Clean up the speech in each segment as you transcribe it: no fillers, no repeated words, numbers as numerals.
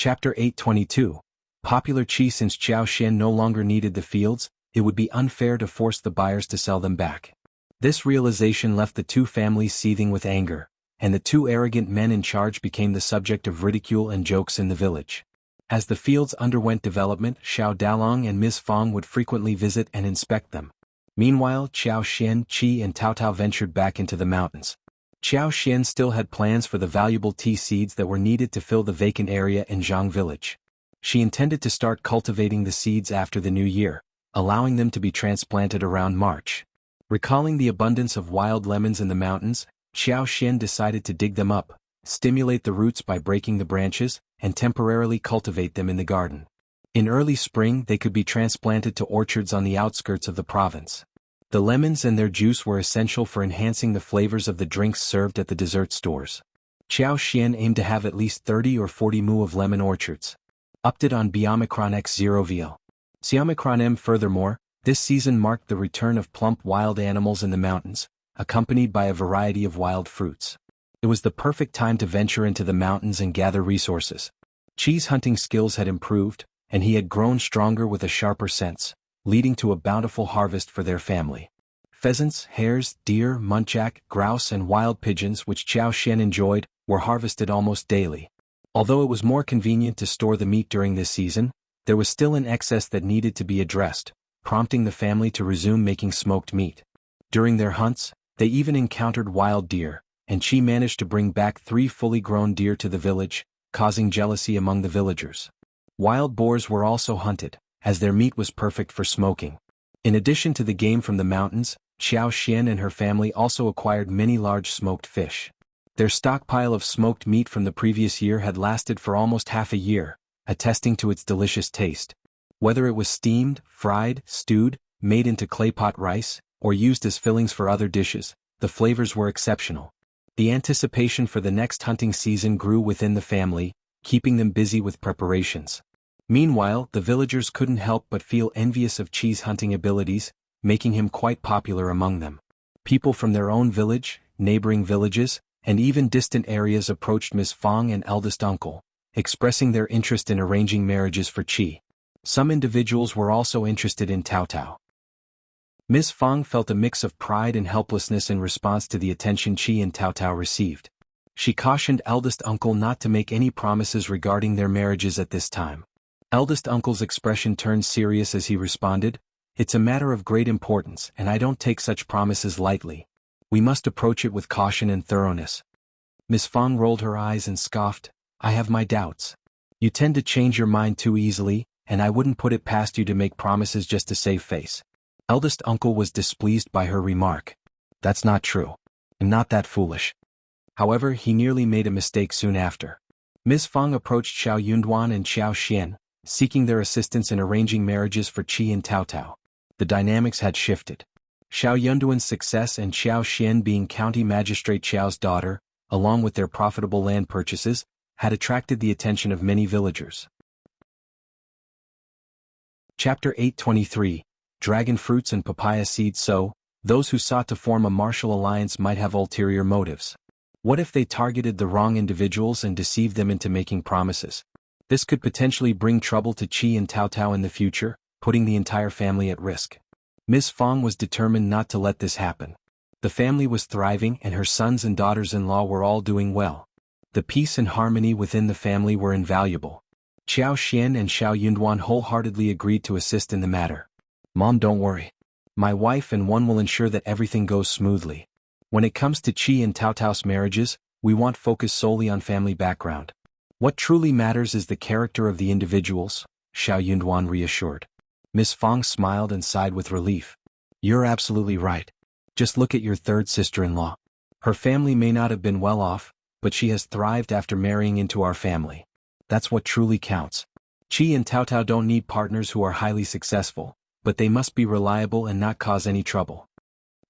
Chapter 822. Popular Qi. Since Xianxia no longer needed the fields, it would be unfair to force the buyers to sell them back. This realization left the two families seething with anger, and the two arrogant men in charge became the subject of ridicule and jokes in the village. As the fields underwent development, Shao Dalong and Ms. Fang would frequently visit and inspect them. Meanwhile, Xiao Xian, Qi and Taotao ventured back into the mountains. Xiao Xian still had plans for the valuable tea seeds that were needed to fill the vacant area in Jianghu village. She intended to start cultivating the seeds after the new year, allowing them to be transplanted around March. Recalling the abundance of wild lemons in the mountains, Xiao Xian decided to dig them up, stimulate the roots by breaking the branches, and temporarily cultivate them in the garden. In early spring they could be transplanted to orchards on the outskirts of the province. The lemons and their juice were essential for enhancing the flavors of the drinks served at the dessert stores. Xiao Xian aimed to have at least 30 or 40 mu of lemon orchards. Update on Omicron X0VL. Omicron M. Furthermore, this season marked the return of plump wild animals in the mountains, accompanied by a variety of wild fruits. It was the perfect time to venture into the mountains and gather resources. Qi's hunting skills had improved, and he had grown stronger with a sharper sense, leading to a bountiful harvest for their family. Pheasants, hares, deer, muntjac, grouse and wild pigeons which Xiao Xian enjoyed, were harvested almost daily. Although it was more convenient to store the meat during this season, there was still an excess that needed to be addressed, prompting the family to resume making smoked meat. During their hunts, they even encountered wild deer, and Qi managed to bring back 3 fully grown deer to the village, causing jealousy among the villagers. Wild boars were also hunted, as their meat was perfect for smoking. In addition to the game from the mountains, Xiao Xian and her family also acquired many large smoked fish. Their stockpile of smoked meat from the previous year had lasted for almost half a year, attesting to its delicious taste. Whether it was steamed, fried, stewed, made into claypot rice, or used as fillings for other dishes, the flavors were exceptional. The anticipation for the next hunting season grew within the family, keeping them busy with preparations. Meanwhile, the villagers couldn't help but feel envious of Qi's hunting abilities, making him quite popular among them. People from their own village, neighboring villages, and even distant areas approached Ms. Fang and eldest uncle, expressing their interest in arranging marriages for Qi. Some individuals were also interested in Taotao. Ms. Fang felt a mix of pride and helplessness in response to the attention Qi and Taotao received. She cautioned eldest uncle not to make any promises regarding their marriages at this time. Eldest uncle's expression turned serious as he responded, "It's a matter of great importance and I don't take such promises lightly. We must approach it with caution and thoroughness." Ms. Fang rolled her eyes and scoffed, "I have my doubts. You tend to change your mind too easily, and I wouldn't put it past you to make promises just to save face." Eldest uncle was displeased by her remark. "That's not true. I'm not that foolish." However, he nearly made a mistake soon after. Ms. Fang approached Xiao Yunduan and Xiao Xian, seeking their assistance in arranging marriages for Qi and Taotao. The dynamics had shifted. Xiao Yunduan's success and Xiao Xian being County Magistrate Xiao's daughter, along with their profitable land purchases, had attracted the attention of many villagers. Chapter 823. Dragon Fruits and Papaya Seeds. So, those who sought to form a martial alliance might have ulterior motives. What if they targeted the wrong individuals and deceived them into making promises? This could potentially bring trouble to Qi and Taotao in the future, putting the entire family at risk. Ms. Fang was determined not to let this happen. The family was thriving and her sons and daughters-in-law were all doing well. The peace and harmony within the family were invaluable. Xiao Xian and Xiao Yunduan wholeheartedly agreed to assist in the matter. "Mom, don't worry. My wife and one will ensure that everything goes smoothly. When it comes to Qi and Taotao's marriages, we want focus solely on family background. What truly matters is the character of the individuals," Xiao Yunduan reassured. Ms. Fang smiled and sighed with relief. "You're absolutely right. Just look at your third sister-in-law. Her family may not have been well off, but she has thrived after marrying into our family. That's what truly counts. Qi and Taotao don't need partners who are highly successful, but they must be reliable and not cause any trouble."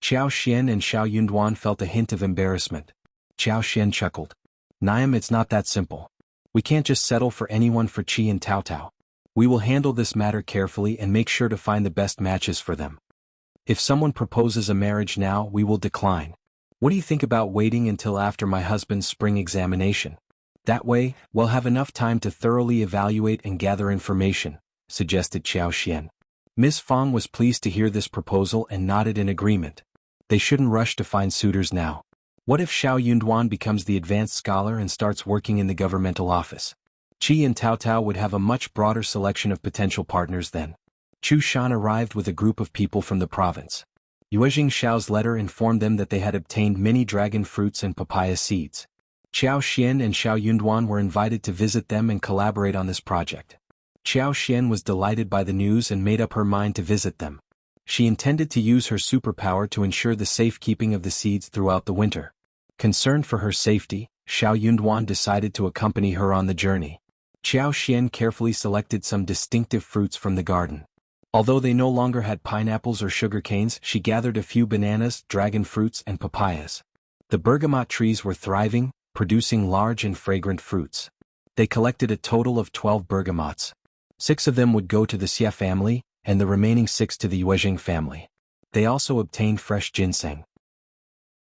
Xiao Xian and Xiao Yunduan felt a hint of embarrassment. Xiao Xian chuckled. "Niam, it's not that simple. We can't just settle for anyone for Qi and Taotao. We will handle this matter carefully and make sure to find the best matches for them. If someone proposes a marriage now, we will decline. What do you think about waiting until after my husband's spring examination?" That way, we'll have enough time to thoroughly evaluate and gather information, suggested Xiao. Ms. Fang was pleased to hear this proposal and nodded in agreement. They shouldn't rush to find suitors now. What if Shao Yunduan becomes the advanced scholar and starts working in the governmental office? Qi and Taotao would have a much broader selection of potential partners then. Chu Shan arrived with a group of people from the province. Yuezheng Shao's letter informed them that they had obtained many dragon fruits and papaya seeds. Xiao Xian and Shao Yunduan were invited to visit them and collaborate on this project. Xiao Xian was delighted by the news and made up her mind to visit them. She intended to use her superpower to ensure the safekeeping of the seeds throughout the winter. Concerned for her safety, Shao Yunduan decided to accompany her on the journey. Xiao Xian carefully selected some distinctive fruits from the garden. Although they no longer had pineapples or sugar canes, she gathered a few bananas, dragon fruits, and papayas. The bergamot trees were thriving, producing large and fragrant fruits. They collected a total of 12 bergamots. 6 of them would go to the Xia family, and the remaining 6 to the Yuezheng family. They also obtained fresh ginseng.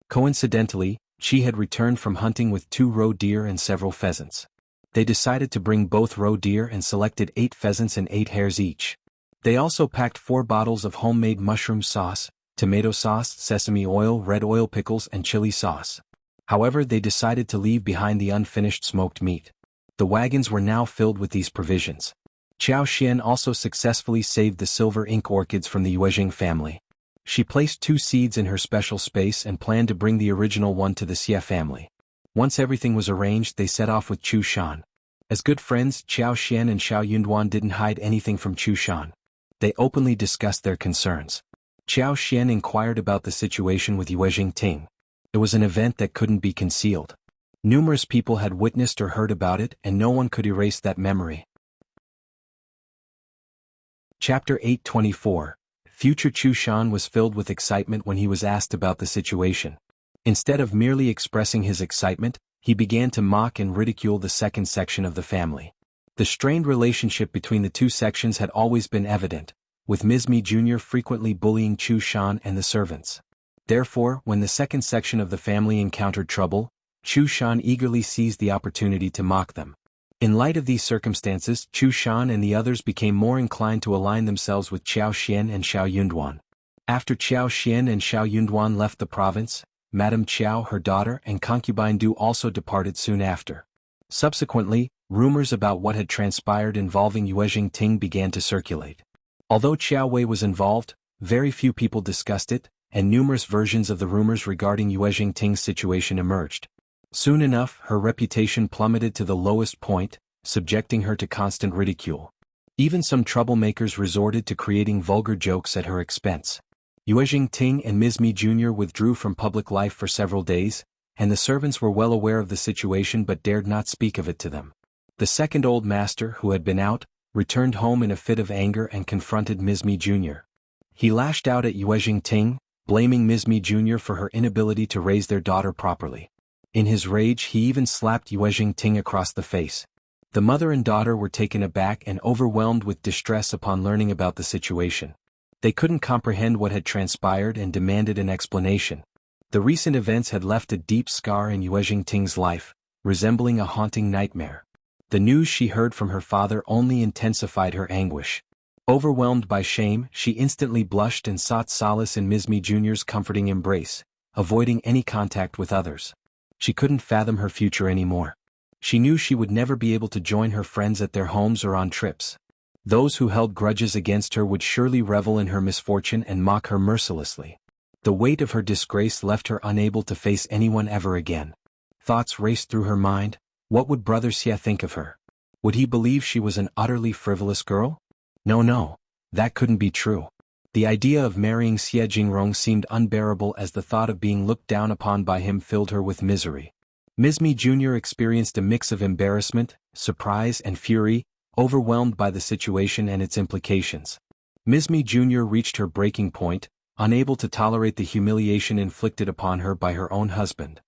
Coincidentally, she had returned from hunting with 2 roe deer and several pheasants. They decided to bring both roe deer and selected 8 pheasants and 8 hares each. They also packed 4 bottles of homemade mushroom sauce, tomato sauce, sesame oil, red oil pickles, and chili sauce. However, they decided to leave behind the unfinished smoked meat. The wagons were now filled with these provisions. Xiao Xian also successfully saved the silver ink orchids from the Yuezheng family. She placed 2 seeds in her special space and planned to bring the original one to the Xia family. Once everything was arranged, they set off with Chu Shan. As good friends, Xiao Xian and Shao Yunduan didn't hide anything from Chu Shan. They openly discussed their concerns. Xiao Xian inquired about the situation with Yuezheng Ting. It was an event that couldn't be concealed. Numerous people had witnessed or heard about it, and no one could erase that memory. Chapter 824. Future Chu Shan was filled with excitement when he was asked about the situation. Instead of merely expressing his excitement, he began to mock and ridicule the second section of the family. The strained relationship between the 2 sections had always been evident, with Ms.Mi Jr. frequently bullying Chu Shan and the servants. Therefore, when the second section of the family encountered trouble, Chu Shan eagerly seized the opportunity to mock them. In light of these circumstances, Chu Shan and the others became more inclined to align themselves with Xiao Xian and Shao Yunduan. After Xiao Xian and Shao Yunduan left the province, Madame Qiao, her daughter, and concubine Du also departed soon after. Subsequently, rumors about what had transpired involving Yuezheng Ting began to circulate. Although Qiao Wei was involved, very few people discussed it, and numerous versions of the rumors regarding Yuezheng Ting's situation emerged. Soon enough, her reputation plummeted to the lowest point, subjecting her to constant ridicule. Even some troublemakers resorted to creating vulgar jokes at her expense. Yuezheng Ting and Ms.Mi Jr. withdrew from public life for several days, and the servants were well aware of the situation but dared not speak of it to them. The second old master, who had been out, returned home in a fit of anger and confronted Ms.Mi Jr. He lashed out at Yuezheng Ting, blaming Ms.Mi Jr. for her inability to raise their daughter properly. In his rage, he even slapped Yuezheng Ting across the face. The mother and daughter were taken aback and overwhelmed with distress upon learning about the situation. They couldn't comprehend what had transpired and demanded an explanation. The recent events had left a deep scar in Yuezheng Ting's life, resembling a haunting nightmare. The news she heard from her father only intensified her anguish. Overwhelmed by shame, she instantly blushed and sought solace in Ms.Mi Jr.'s comforting embrace, avoiding any contact with others. She couldn't fathom her future anymore. She knew she would never be able to join her friends at their homes or on trips. Those who held grudges against her would surely revel in her misfortune and mock her mercilessly. The weight of her disgrace left her unable to face anyone ever again. Thoughts raced through her mind. What would Brother Xia think of her? Would he believe she was an utterly frivolous girl? No, that couldn't be true. The idea of marrying Xie Jingrong seemed unbearable as the thought of being looked down upon by him filled her with misery. Ms.Mi Jr. experienced a mix of embarrassment, surprise, and fury, overwhelmed by the situation and its implications. Ms.Mi Jr. reached her breaking point, unable to tolerate the humiliation inflicted upon her by her own husband.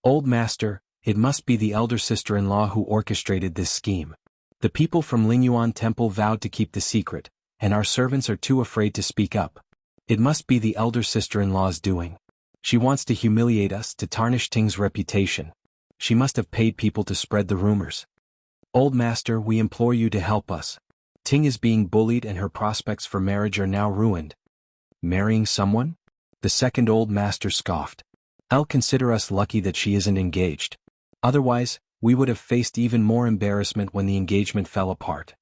Old Master, it must be the elder sister-in-law who orchestrated this scheme. The people from Lingyuan Temple vowed to keep the secret, and our servants are too afraid to speak up. It must be the elder sister-in-law's doing. She wants to humiliate us, to tarnish Ting's reputation. She must have paid people to spread the rumors. Old master, we implore you to help us. Ting is being bullied and her prospects for marriage are now ruined. Marrying someone? The second old master scoffed. I'll consider us lucky that she isn't engaged. Otherwise, we would have faced even more embarrassment when the engagement fell apart.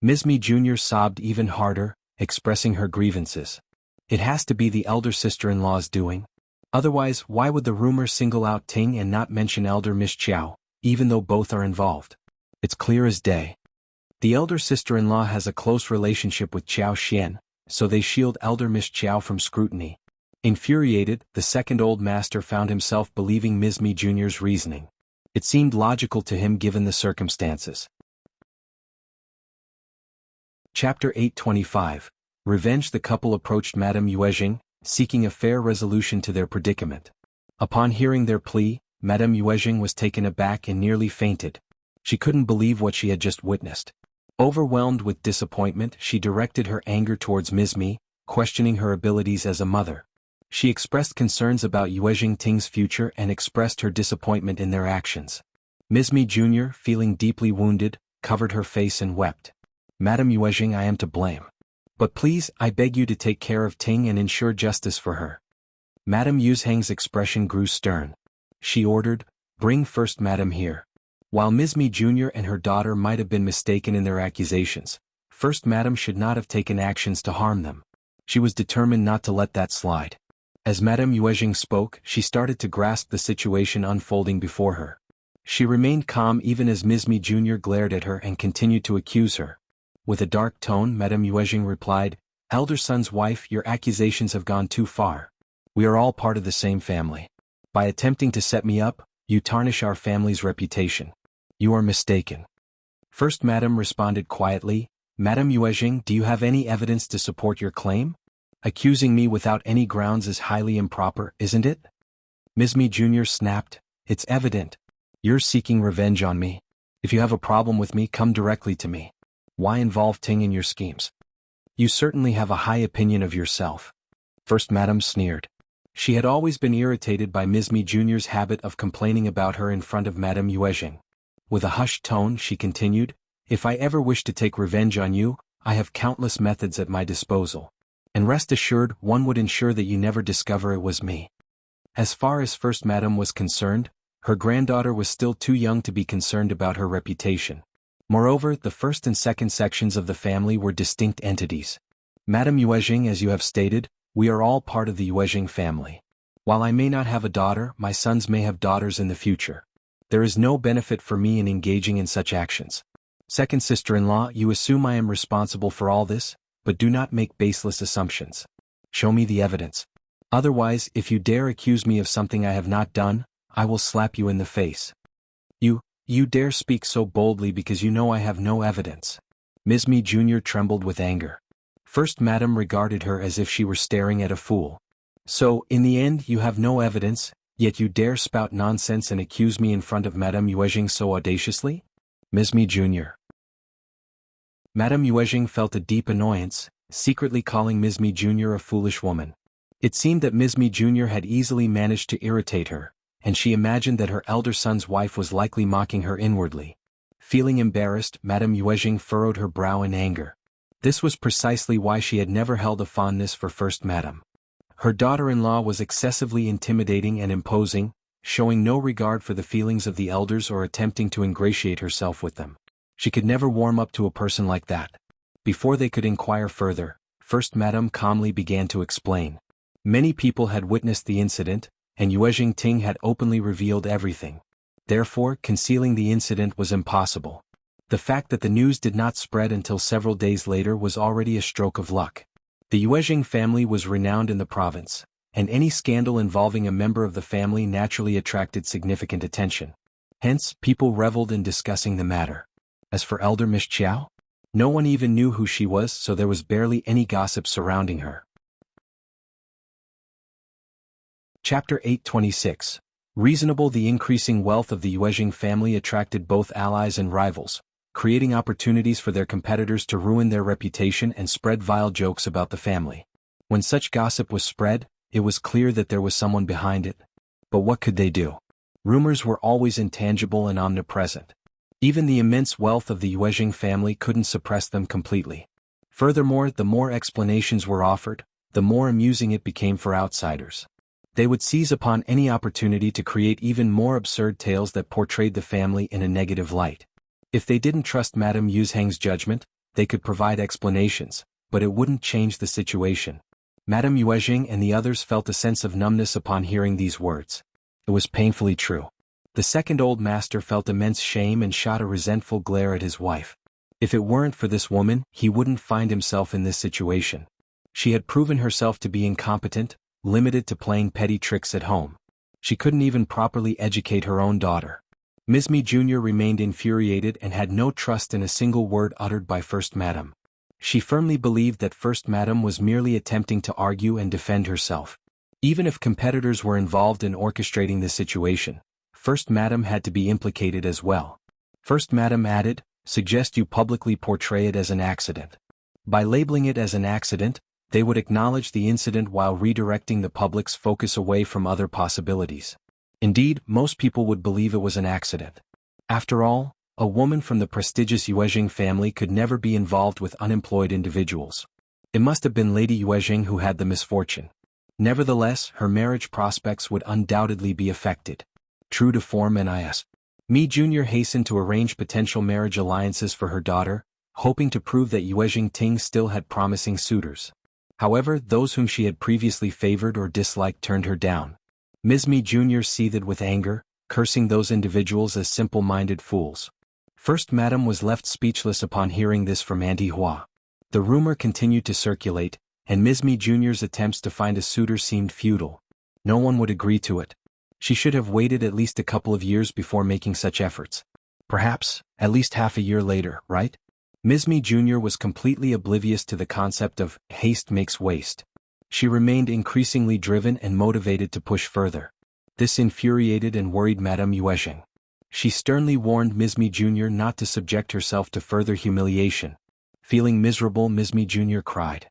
Ms.Mi Jr. sobbed even harder, expressing her grievances. It has to be the elder sister-in-law's doing. Otherwise, why would the rumor single out Ting and not mention elder Miss Xiao, even though both are involved? It's clear as day. The elder sister-in-law has a close relationship with Xiao Xian, so they shield elder Miss Xiao from scrutiny. Infuriated, the second old master found himself believing Ms.Mi Jr.'s reasoning. It seemed logical to him given the circumstances. Chapter 825. Revenge. The couple approached Madame Yuezheng, seeking a fair resolution to their predicament. Upon hearing their plea, Madame Yuezheng was taken aback and nearly fainted. She couldn't believe what she had just witnessed. Overwhelmed with disappointment, she directed her anger towards Ms.Mi, questioning her abilities as a mother. She expressed concerns about Yuezheng Ting's future and expressed her disappointment in their actions. Ms.Mi Jr., feeling deeply wounded, covered her face and wept. Madame Yuezheng, I am to blame. But please, I beg you to take care of Ting and ensure justice for her. Madame Yuezheng's expression grew stern. She ordered, bring first Madame here. While Ms.Mi Jr. and her daughter might have been mistaken in their accusations, first Madame should not have taken actions to harm them. She was determined not to let that slide. As Madame Yuezheng spoke, she started to grasp the situation unfolding before her. She remained calm even as Ms.Mi Jr. glared at her and continued to accuse her. With a dark tone, Madame Yuezheng replied, elder son's wife, your accusations have gone too far. We are all part of the same family. By attempting to set me up, you tarnish our family's reputation. You are mistaken. First Madame responded quietly, Madame Yuezheng, do you have any evidence to support your claim? Accusing me without any grounds is highly improper, isn't it? Ms.Mi Jr. snapped, it's evident. You're seeking revenge on me. If you have a problem with me, come directly to me. Why involve Ting in your schemes? You certainly have a high opinion of yourself. First Madame sneered. She had always been irritated by Ms.Mi Jr.'s habit of complaining about her in front of Madame Yuezheng. With a hushed tone, she continued, if I ever wish to take revenge on you, I have countless methods at my disposal. And rest assured, one would ensure that you never discover it was me. As far as First Madame was concerned, her granddaughter was still too young to be concerned about her reputation. Moreover, the first and second sections of the family were distinct entities. Madame Yuezheng, as you have stated, we are all part of the Yuezheng family. While I may not have a daughter, my sons may have daughters in the future. There is no benefit for me in engaging in such actions. Second sister-in-law, you assume I am responsible for all this, but do not make baseless assumptions. Show me the evidence. Otherwise, if you dare accuse me of something I have not done, I will slap you in the face. You dare speak so boldly because you know I have no evidence. Ms.Mi Jr. trembled with anger. First Madame regarded her as if she were staring at a fool. So, in the end, you have no evidence, yet you dare spout nonsense and accuse me in front of Madame Yuezheng so audaciously? Ms.Mi Jr. Madame Yuezheng felt a deep annoyance, secretly calling Ms.Mi Jr. a foolish woman. It seemed that Ms.Mi Jr. had easily managed to irritate her, and she imagined that her elder son's wife was likely mocking her inwardly. Feeling embarrassed, Madame Yuezheng furrowed her brow in anger. This was precisely why she had never held a fondness for First Madame. Her daughter-in-law was excessively intimidating and imposing, showing no regard for the feelings of the elders or attempting to ingratiate herself with them. She could never warm up to a person like that. Before they could inquire further, First Madame calmly began to explain. Many people had witnessed the incident, and Yuezheng Ting had openly revealed everything. Therefore, concealing the incident was impossible. The fact that the news did not spread until several days later was already a stroke of luck. The Yuezheng family was renowned in the province, and any scandal involving a member of the family naturally attracted significant attention. Hence, people reveled in discussing the matter. As for elder Miss Xiao, no one even knew who she was, so there was barely any gossip surrounding her. Chapter 826. Reasonable. The increasing wealth of the Yuezheng family attracted both allies and rivals, creating opportunities for their competitors to ruin their reputation and spread vile jokes about the family. When such gossip was spread, it was clear that there was someone behind it. But what could they do? Rumors were always intangible and omnipresent. Even the immense wealth of the Yuezheng family couldn't suppress them completely. Furthermore, the more explanations were offered, the more amusing it became for outsiders. They would seize upon any opportunity to create even more absurd tales that portrayed the family in a negative light. If they didn't trust Madame Yuezheng's judgment, they could provide explanations, but it wouldn't change the situation. Madame Yuezheng and the others felt a sense of numbness upon hearing these words. It was painfully true. The second old master felt immense shame and shot a resentful glare at his wife. If it weren't for this woman, he wouldn't find himself in this situation. She had proven herself to be incompetent, limited to playing petty tricks at home. She couldn't even properly educate her own daughter. Ms.Mi Jr. remained infuriated and had no trust in a single word uttered by First Madam. She firmly believed that First Madam was merely attempting to argue and defend herself. Even if competitors were involved in orchestrating the situation, First Madam had to be implicated as well. First Madam added, "Suggest you publicly portray it as an accident." By labeling it as an accident, they would acknowledge the incident while redirecting the public's focus away from other possibilities. Indeed, most people would believe it was an accident. After all, a woman from the prestigious Yuezheng family could never be involved with unemployed individuals. It must have been Lady Yuezheng who had the misfortune. Nevertheless, her marriage prospects would undoubtedly be affected. True to form, Ms.Mi Jr. hastened to arrange potential marriage alliances for her daughter, hoping to prove that Yuezheng Ting still had promising suitors. However, those whom she had previously favored or disliked turned her down. Ms.Mi Jr. seethed with anger, cursing those individuals as simple-minded fools. First Madam was left speechless upon hearing this from Auntie Hua. The rumor continued to circulate, and Ms.Mi Jr.'s attempts to find a suitor seemed futile. No one would agree to it. She should have waited at least a couple of years before making such efforts. Perhaps, at least half a year later, right? Ms.Mi Jr. was completely oblivious to the concept of haste makes waste. She remained increasingly driven and motivated to push further. This infuriated and worried Madame Yuezheng. She sternly warned Ms.Mi Jr. not to subject herself to further humiliation. Feeling miserable, Ms.Mi Jr. cried.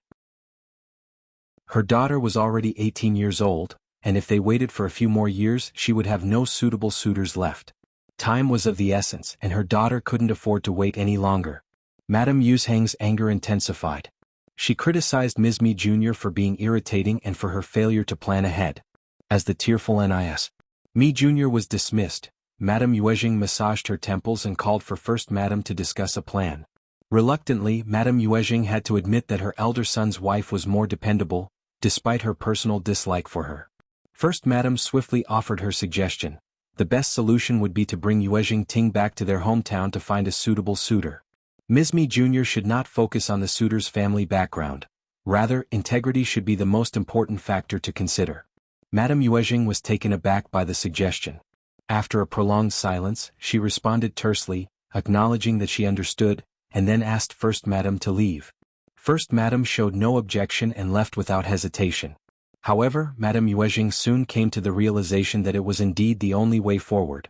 Her daughter was already 18 years old, and if they waited for a few more years, she would have no suitable suitors left. Time was of the essence, and her daughter couldn't afford to wait any longer. Madame Yuezheng's anger intensified. She criticized Ms.Mi Jr. for being irritating and for her failure to plan ahead. As the tearful Ms.Mi Jr. was dismissed, Madame Yuezheng massaged her temples and called for First Madam to discuss a plan. Reluctantly, Madame Yuezheng had to admit that her elder son's wife was more dependable, despite her personal dislike for her. First Madam swiftly offered her suggestion. The best solution would be to bring Yuezheng Ting back to their hometown to find a suitable suitor. Ms.Mi Jr. should not focus on the suitor's family background. Rather, integrity should be the most important factor to consider. Madame Yuezheng was taken aback by the suggestion. After a prolonged silence, she responded tersely, acknowledging that she understood, and then asked First Madam to leave. First Madam showed no objection and left without hesitation. However, Madame Yuezheng soon came to the realization that it was indeed the only way forward.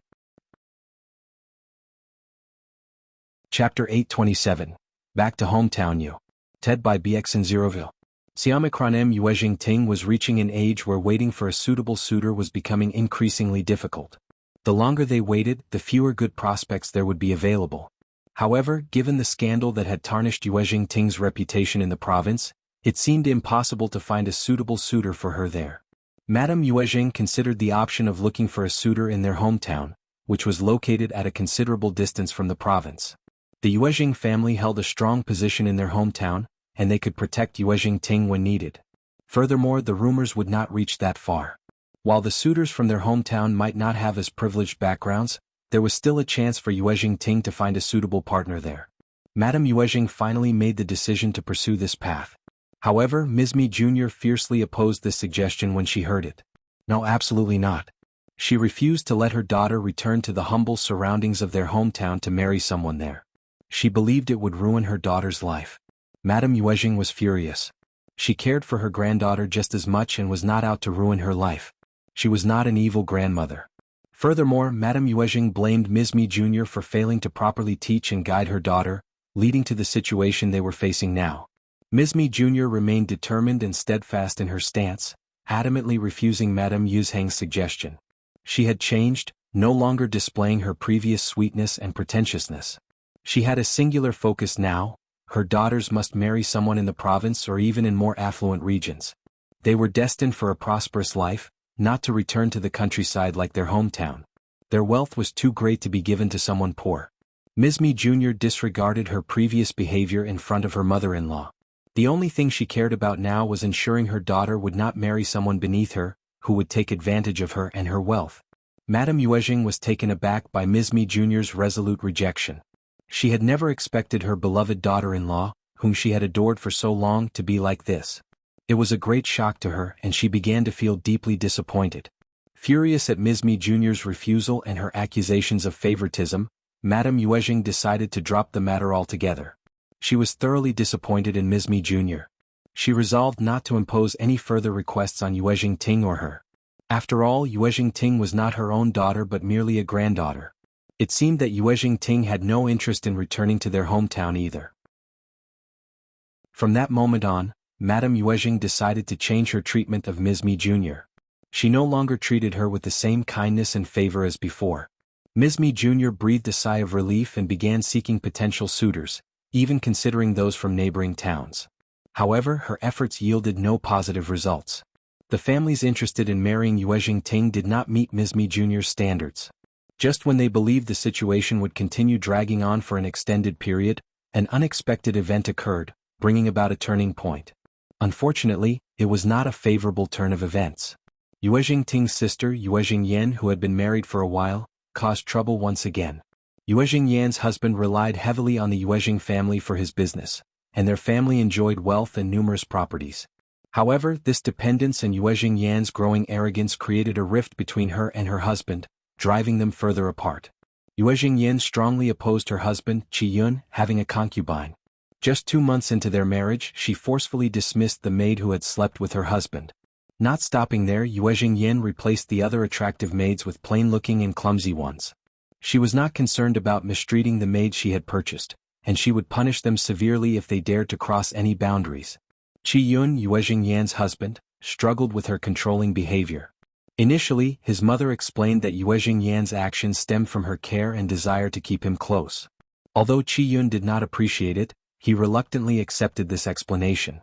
Chapter 827. Back to Hometown U. Ted by BX0ville. Xianxia Yuezheng Ting was reaching an age where waiting for a suitable suitor was becoming increasingly difficult. The longer they waited, the fewer good prospects there would be available. However, given the scandal that had tarnished Yuezheng Ting's reputation in the province, it seemed impossible to find a suitable suitor for her there. Madame Yuezheng considered the option of looking for a suitor in their hometown, which was located at a considerable distance from the province. The Yuezheng family held a strong position in their hometown, and they could protect Yuezheng Ting when needed. Furthermore, the rumors would not reach that far. While the suitors from their hometown might not have as privileged backgrounds, there was still a chance for Yuezheng Ting to find a suitable partner there. Madame Yuezheng finally made the decision to pursue this path. However, Ms.Mi Jr. fiercely opposed this suggestion when she heard it. No, absolutely not. She refused to let her daughter return to the humble surroundings of their hometown to marry someone there. She believed it would ruin her daughter's life. Madame Yuezheng was furious. She cared for her granddaughter just as much and was not out to ruin her life. She was not an evil grandmother. Furthermore, Madame Yuezheng blamed Ms.Mi Jr. for failing to properly teach and guide her daughter, leading to the situation they were facing now. Ms.Mi Jr. remained determined and steadfast in her stance, adamantly refusing Madame Yuezheng's suggestion. She had changed, no longer displaying her previous sweetness and pretentiousness. She had a singular focus now: her daughters must marry someone in the province or even in more affluent regions. They were destined for a prosperous life, not to return to the countryside like their hometown. Their wealth was too great to be given to someone poor. Ms.Mi Jr. disregarded her previous behavior in front of her mother-in-law. The only thing she cared about now was ensuring her daughter would not marry someone beneath her, who would take advantage of her and her wealth. Madame Yuezheng was taken aback by Ms.Mi Jr.'s resolute rejection. She had never expected her beloved daughter-in-law, whom she had adored for so long, to be like this. It was a great shock to her, and she began to feel deeply disappointed. Furious at Ms.Mi Jr.'s refusal and her accusations of favoritism, Madame Yuezheng decided to drop the matter altogether. She was thoroughly disappointed in Ms.Mi Jr. She resolved not to impose any further requests on Yuezheng Ting or her. After all, Yuezheng Ting was not her own daughter but merely a granddaughter. It seemed that Yuezheng Ting had no interest in returning to their hometown either. From that moment on, Madame Yuezheng decided to change her treatment of Ms.Mi Jr. She no longer treated her with the same kindness and favor as before. Ms.Mi Jr. breathed a sigh of relief and began seeking potential suitors, even considering those from neighboring towns. However, her efforts yielded no positive results. The families interested in marrying Yuezheng Ting did not meet Ms.Mi Jr.'s standards. Just when they believed the situation would continue dragging on for an extended period, an unexpected event occurred, bringing about a turning point. Unfortunately, it was not a favorable turn of events. Yuezheng Ting's sister, Yuezheng Yan, who had been married for a while, caused trouble once again. Yuezheng Yan's husband relied heavily on the Yuezheng family for his business, and their family enjoyed wealth and numerous properties. However, this dependence and Yuezheng Yan's growing arrogance created a rift between her and her husband, driving them further apart. Yuezheng Yan strongly opposed her husband, Qi Yun, having a concubine. Just 2 months into their marriage, she forcefully dismissed the maid who had slept with her husband. Not stopping there, Yuezheng Yan replaced the other attractive maids with plain-looking and clumsy ones. She was not concerned about mistreating the maids she had purchased, and she would punish them severely if they dared to cross any boundaries. Qi Yun, Yuezheng Yan's husband, struggled with her controlling behavior. Initially, his mother explained that Yuezheng Yan's actions stemmed from her care and desire to keep him close. Although Qi Yun did not appreciate it, he reluctantly accepted this explanation.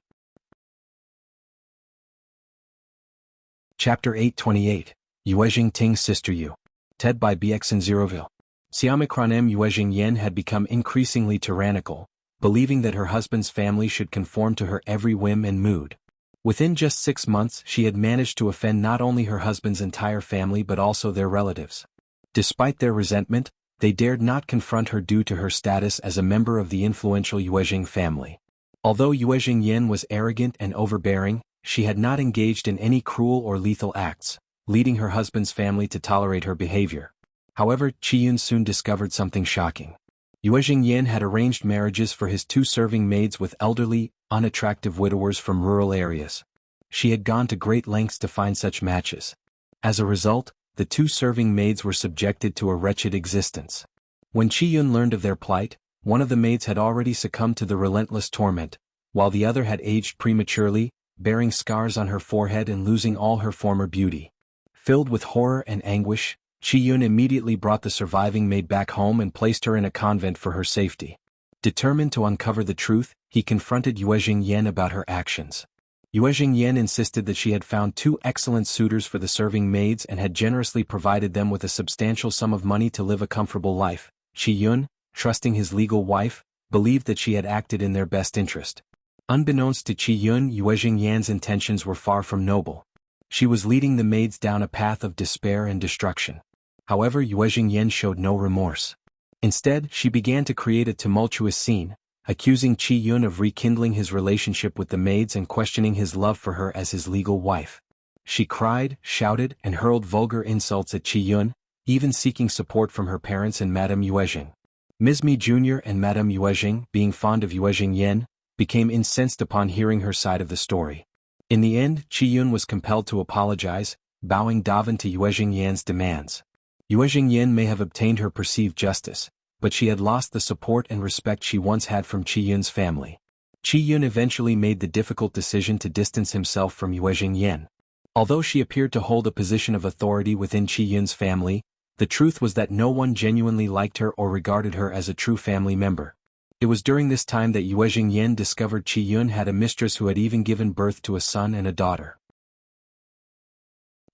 Chapter 828, Yuezheng Ting's Sister Yu. Ted by BX0ville. Xiaomicronem Yuezheng Yan had become increasingly tyrannical, believing that her husband's family should conform to her every whim and mood. Within just 6 months, she had managed to offend not only her husband's entire family but also their relatives. Despite their resentment, they dared not confront her due to her status as a member of the influential Yuezheng family. Although Yuezheng Yan was arrogant and overbearing, she had not engaged in any cruel or lethal acts, leading her husband's family to tolerate her behavior. However, Qi Yun soon discovered something shocking. Yuezheng Yan had arranged marriages for his 2 serving maids with elderly, unattractive widowers from rural areas. She had gone to great lengths to find such matches. As a result, the 2 serving maids were subjected to a wretched existence. When Qi Yun learned of their plight, one of the maids had already succumbed to the relentless torment, while the other had aged prematurely, bearing scars on her forehead and losing all her former beauty. Filled with horror and anguish, Qi Yun immediately brought the surviving maid back home and placed her in a convent for her safety. Determined to uncover the truth, he confronted Yuezheng Yan about her actions. Yuezheng Yan insisted that she had found 2 excellent suitors for the serving maids and had generously provided them with a substantial sum of money to live a comfortable life. Qi Yun, trusting his legal wife, believed that she had acted in their best interest. Unbeknownst to Qi Yun, Yuezheng Yan's intentions were far from noble. She was leading the maids down a path of despair and destruction. However, Yuezheng Yan showed no remorse. Instead, she began to create a tumultuous scene, accusing Qi Yun of rekindling his relationship with the maids and questioning his love for her as his legal wife. She cried, shouted, and hurled vulgar insults at Qi Yun, even seeking support from her parents and Madame Yuezheng. Ms.Mi Jr. and Madame Yuezheng, being fond of Yuezheng Yan, became incensed upon hearing her side of the story. In the end, Qi Yun was compelled to apologize, bowing down to Yuezheng Yan's demands. Yuezheng Yan may have obtained her perceived justice, but she had lost the support and respect she once had from Qi Yun's family. Qi Yun eventually made the difficult decision to distance himself from Yuezheng Yan. Although she appeared to hold a position of authority within Qi Yun's family, The truth was that no one genuinely liked her or regarded her as a true family member. It was during this time that Yuezheng discovered Qi had a mistress who had even given birth to a son and a daughter.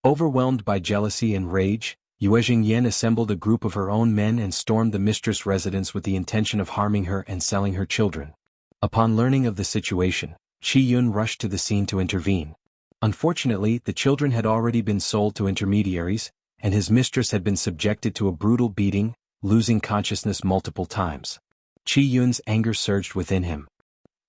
Overwhelmed by jealousy and rage, Yuezheng assembled a group of her own men and stormed the mistress' residence with the intention of harming her and selling her children. Upon learning of the situation, Qi rushed to the scene to intervene. Unfortunately, the children had already been sold to intermediaries, and his mistress had been subjected to a brutal beating, losing consciousness multiple times. Qi anger surged within him.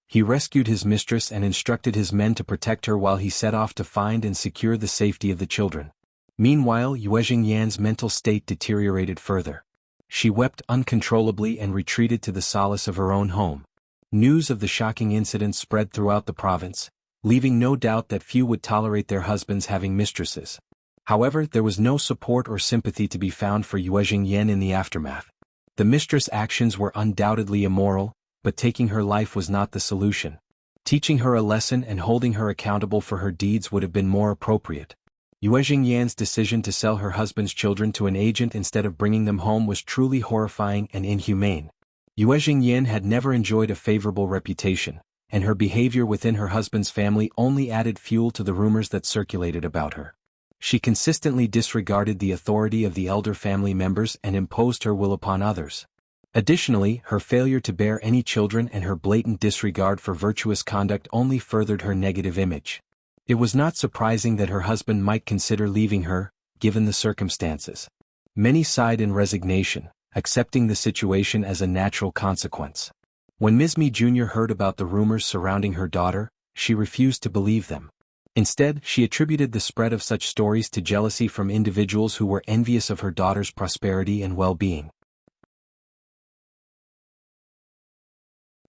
He rescued his mistress and instructed his men to protect her while he set off to find and secure the safety of the children. Meanwhile, Yuezheng's mental state deteriorated further. She wept uncontrollably and retreated to the solace of her own home. News of the shocking incident spread throughout the province, leaving no doubt that few would tolerate their husbands having mistresses. However, there was no support or sympathy to be found for Yuezheng in the aftermath. The mistress' actions were undoubtedly immoral, but taking her life was not the solution. Teaching her a lesson and holding her accountable for her deeds would have been more appropriate. Yuezheng decision to sell her husband's children to an agent instead of bringing them home was truly horrifying and inhumane. Yuezheng had never enjoyed a favorable reputation, and her behavior within her husband's family only added fuel to the rumors that circulated about her. She consistently disregarded the authority of the elder family members and imposed her will upon others. Additionally, her failure to bear any children and her blatant disregard for virtuous conduct only furthered her negative image. It was not surprising that her husband might consider leaving her, given the circumstances. Many sighed in resignation, accepting the situation as a natural consequence. When Ms.Mi Jr. heard about the rumors surrounding her daughter, she refused to believe them. Instead, she attributed the spread of such stories to jealousy from individuals who were envious of her daughter's prosperity and well-being.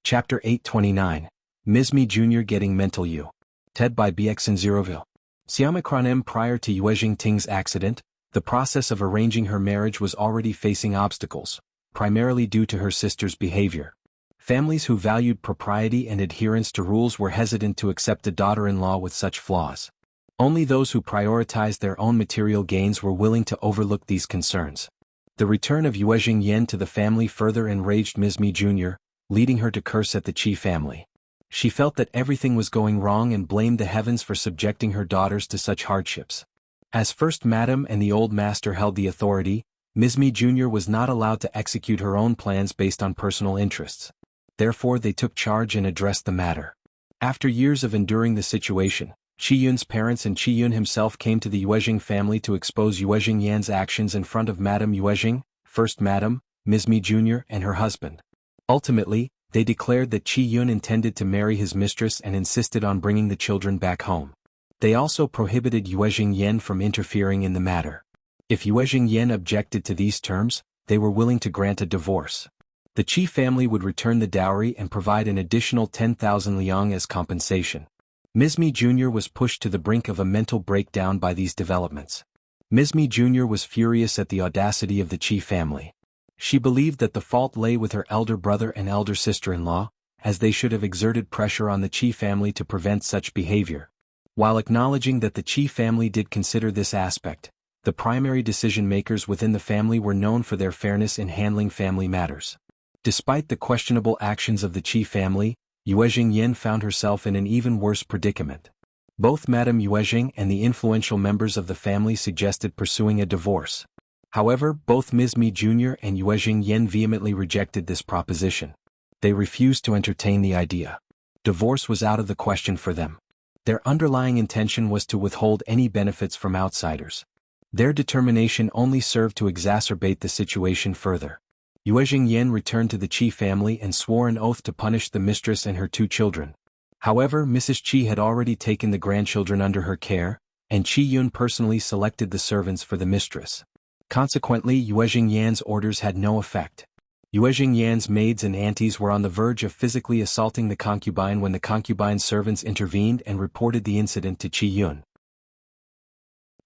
Chapter 829. Ms.Mi Jr. Getting Mental U. TED by BX0ville. Xiamacronem. Prior to Yuezheng Ting's accident, the process of arranging her marriage was already facing obstacles, primarily due to her sister's behavior. Families who valued propriety and adherence to rules were hesitant to accept a daughter-in-law with such flaws. Only those who prioritized their own material gains were willing to overlook these concerns. The return of Yuezheng to the family further enraged Ms.Mi Jr., leading her to curse at the Qi family. She felt that everything was going wrong and blamed the heavens for subjecting her daughters to such hardships. As First Madam and the Old Master held the authority, Ms.Mi Jr. was not allowed to execute her own plans based on personal interests. Therefore they took charge and addressed the matter. After years of enduring the situation, Qi parents and Qi himself came to the Yuezheng family to expose Yuezheng actions in front of Madame Yuezheng, First Madam, Ms.Mi Jr. and her husband. Ultimately, they declared that Qi intended to marry his mistress and insisted on bringing the children back home. They also prohibited Yuezheng from interfering in the matter. If Yuezheng objected to these terms, they were willing to grant a divorce. The Qi family would return the dowry and provide an additional 10,000 liang as compensation. Ms.Mi Jr. was pushed to the brink of a mental breakdown by these developments. Ms.Mi Jr. was furious at the audacity of the Qi family. She believed that the fault lay with her elder brother and elder sister-in-law, as they should have exerted pressure on the Qi family to prevent such behavior. While acknowledging that the Qi family did consider this aspect, the primary decision-makers within the family were known for their fairness in handling family matters. Despite the questionable actions of the Qi family, Yuezheng found herself in an even worse predicament. Both Madame Yuezheng and the influential members of the family suggested pursuing a divorce. However, both Ms.Mi Jr. and Yuezheng vehemently rejected this proposition. They refused to entertain the idea. Divorce was out of the question for them. Their underlying intention was to withhold any benefits from outsiders. Their determination only served to exacerbate the situation further. Yuezheng returned to the Qi family and swore an oath to punish the mistress and her two children. However, Mrs. Qi had already taken the grandchildren under her care, and Qi personally selected the servants for the mistress. Consequently, Yuezheng's orders had no effect. Yuezheng's maids and aunties were on the verge of physically assaulting the concubine when the concubine's servants intervened and reported the incident to Qi.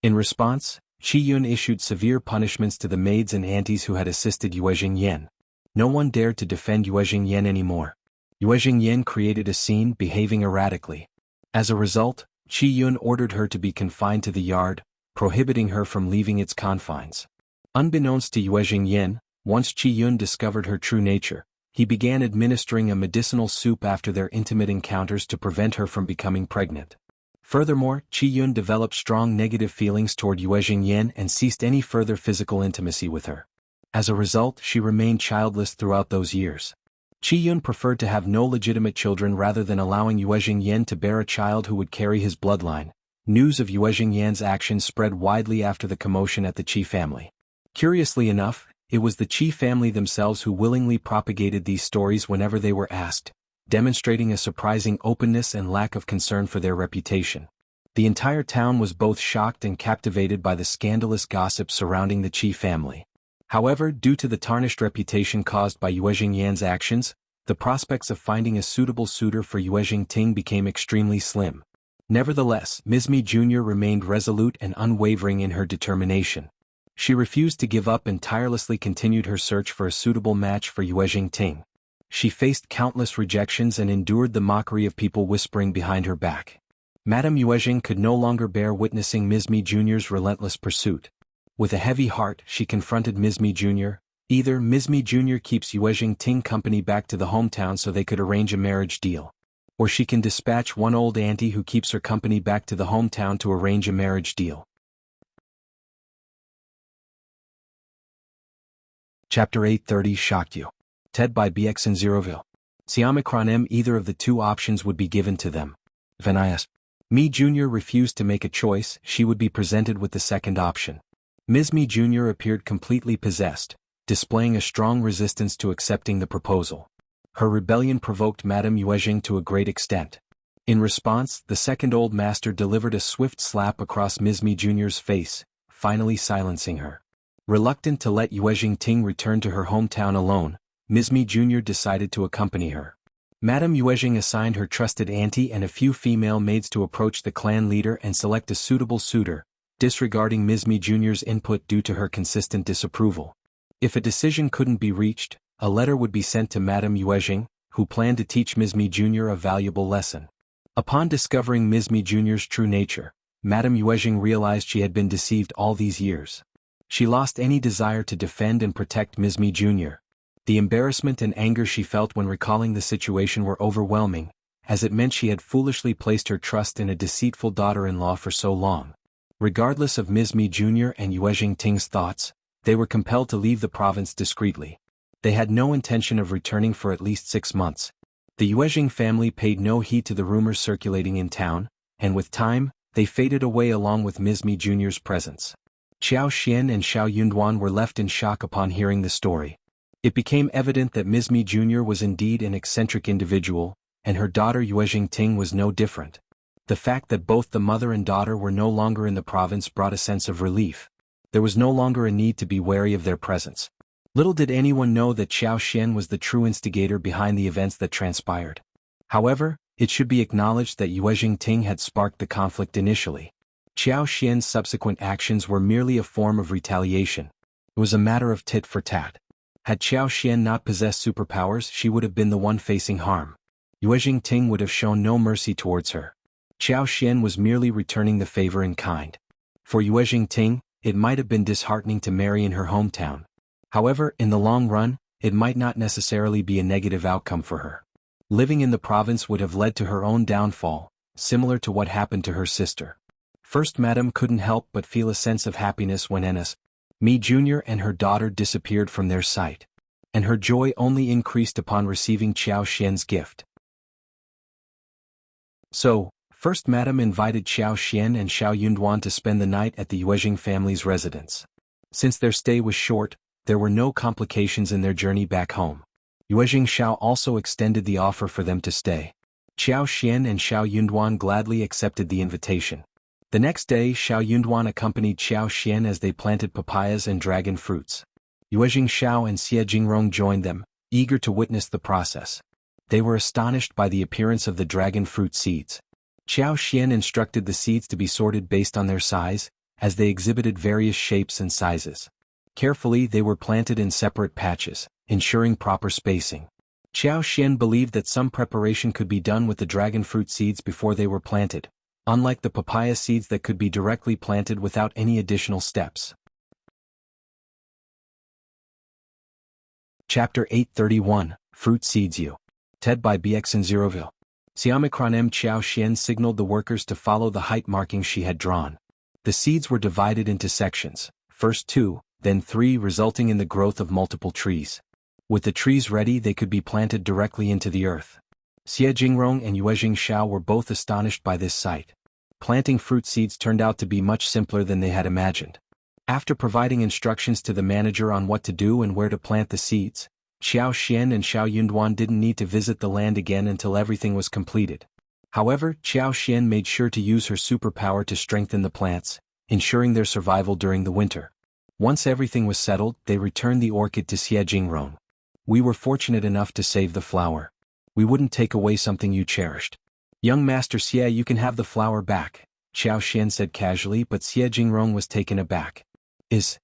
In response, Qi issued severe punishments to the maids and aunties who had assisted Yuezheng. No one dared to defend Yuezheng anymore. Yuezheng created a scene, behaving erratically. As a result, Qi ordered her to be confined to the yard, prohibiting her from leaving its confines. Unbeknownst to Yuezheng, once Qi-yun discovered her true nature, he began administering a medicinal soup after their intimate encounters to prevent her from becoming pregnant. Furthermore, Qi-yun developed strong negative feelings toward Yuezheng and ceased any further physical intimacy with her. As a result, she remained childless throughout those years. Qi-yun preferred to have no legitimate children rather than allowing Yuezheng to bear a child who would carry his bloodline. News of Yuezheng's actions spread widely after the commotion at the Qi family. Curiously enough, it was the Qi family themselves who willingly propagated these stories whenever they were asked, demonstrating a surprising openness and lack of concern for their reputation. The entire town was both shocked and captivated by the scandalous gossip surrounding the Qi family. However, due to the tarnished reputation caused by Yuezheng's actions, the prospects of finding a suitable suitor for Yuezheng Ting became extremely slim. Nevertheless, Ms.Mi Jr. remained resolute and unwavering in her determination. She refused to give up and tirelessly continued her search for a suitable match for Yuezheng Ting. She faced countless rejections and endured the mockery of people whispering behind her back. Madame Yuezheng could no longer bear witnessing Ms.Mi Jr.'s relentless pursuit. With a heavy heart, she confronted Ms.Mi Jr. Either Ms.Mi Jr. keeps Yuezheng Ting company back to the hometown so they could arrange a marriage deal, or she can dispatch one old auntie who keeps her company back to the hometown to arrange a marriage deal. Chapter 830 Shocked You. TED by BX and Zeroville. Xiaomicron either of the two options would be given to them. When Ms.Mi Jr. refused to make a choice, she would be presented with the second option. Ms.Mi Jr. appeared completely possessed, displaying a strong resistance to accepting the proposal. Her rebellion provoked Madame Yuezheng to a great extent. In response, the second old master delivered a swift slap across Ms.Mi Jr.'s face, finally silencing her. Reluctant to let Yuezheng Ting return to her hometown alone, Ms.Mi Jr. decided to accompany her. Madame Yuezheng assigned her trusted auntie and a few female maids to approach the clan leader and select a suitable suitor, disregarding Ms.Mi Jr.'s input due to her consistent disapproval. If a decision couldn't be reached, a letter would be sent to Madame Yuezheng, who planned to teach Ms.Mi Jr. a valuable lesson. Upon discovering Ms.Mi Jr.'s true nature, Madame Yuezheng realized she had been deceived all these years. She lost any desire to defend and protect Ms.Mi Jr. The embarrassment and anger she felt when recalling the situation were overwhelming, as it meant she had foolishly placed her trust in a deceitful daughter-in-law for so long. Regardless of Ms.Mi Jr. and Yuezheng Ting's thoughts, they were compelled to leave the province discreetly. They had no intention of returning for at least 6 months. The Yuezheng family paid no heed to the rumors circulating in town, and with time, they faded away along with Ms.Mi Jr.'s presence. Xiaoxian and Shao Yunduan were left in shock upon hearing the story. It became evident that Ms.Mi Jr. was indeed an eccentric individual, and her daughter Yuezheng Ting was no different. The fact that both the mother and daughter were no longer in the province brought a sense of relief. There was no longer a need to be wary of their presence. Little did anyone know that Xiaoxian was the true instigator behind the events that transpired. However, it should be acknowledged that Yuezheng Ting had sparked the conflict initially. Xiaoxian's subsequent actions were merely a form of retaliation. It was a matter of tit for tat. Had Xiaoxian not possessed superpowers, she would have been the one facing harm. Yuezheng Ting would have shown no mercy towards her. Xiaoxian was merely returning the favor in kind. For Yuezheng Ting, it might have been disheartening to marry in her hometown. However, in the long run, it might not necessarily be a negative outcome for her. Living in the province would have led to her own downfall, similar to what happened to her sister. First, Madame couldn't help but feel a sense of happiness when Ms.Mi Jr. and her daughter disappeared from their sight. And her joy only increased upon receiving Xiaoxian's gift. So, first Madame invited Xiaoxian and Shao Yunduan to spend the night at the Yuezheng family's residence. Since their stay was short, there were no complications in their journey back home. Yuezheng Shao also extended the offer for them to stay. Xiaoxian and Shao Yunduan gladly accepted the invitation. The next day, Shao Yunduan accompanied Xiaoxian as they planted papayas and dragon fruits. Yuezheng Shao and Xie Jingrong joined them, eager to witness the process. They were astonished by the appearance of the dragon fruit seeds. Xiaoxian instructed the seeds to be sorted based on their size, as they exhibited various shapes and sizes. Carefully, they were planted in separate patches, ensuring proper spacing. Xiaoxian believed that some preparation could be done with the dragon fruit seeds before they were planted, unlike the papaya seeds that could be directly planted without any additional steps. Chapter 831, Fruit Seeds You. Ted by BX in Zeroville. Xiaomicron Chao Xian signaled the workers to follow the height markings she had drawn. The seeds were divided into sections, first 2, then 3, resulting in the growth of multiple trees. With the trees ready, they could be planted directly into the earth. Xie Jingrong and Yuezheng Shao were both astonished by this sight. Planting fruit seeds turned out to be much simpler than they had imagined. After providing instructions to the manager on what to do and where to plant the seeds, Xiao Xian and Xiao Yunduan didn't need to visit the land again until everything was completed. However, Xiao Xian made sure to use her superpower to strengthen the plants, ensuring their survival during the winter. Once everything was settled, they returned the orchid to Xie Jingrong. "We were fortunate enough to save the flower. We wouldn't take away something you cherished. Young Master Xie, you can have the flower back," Xiao Xian said casually, but Xie Jingrong was taken aback. Is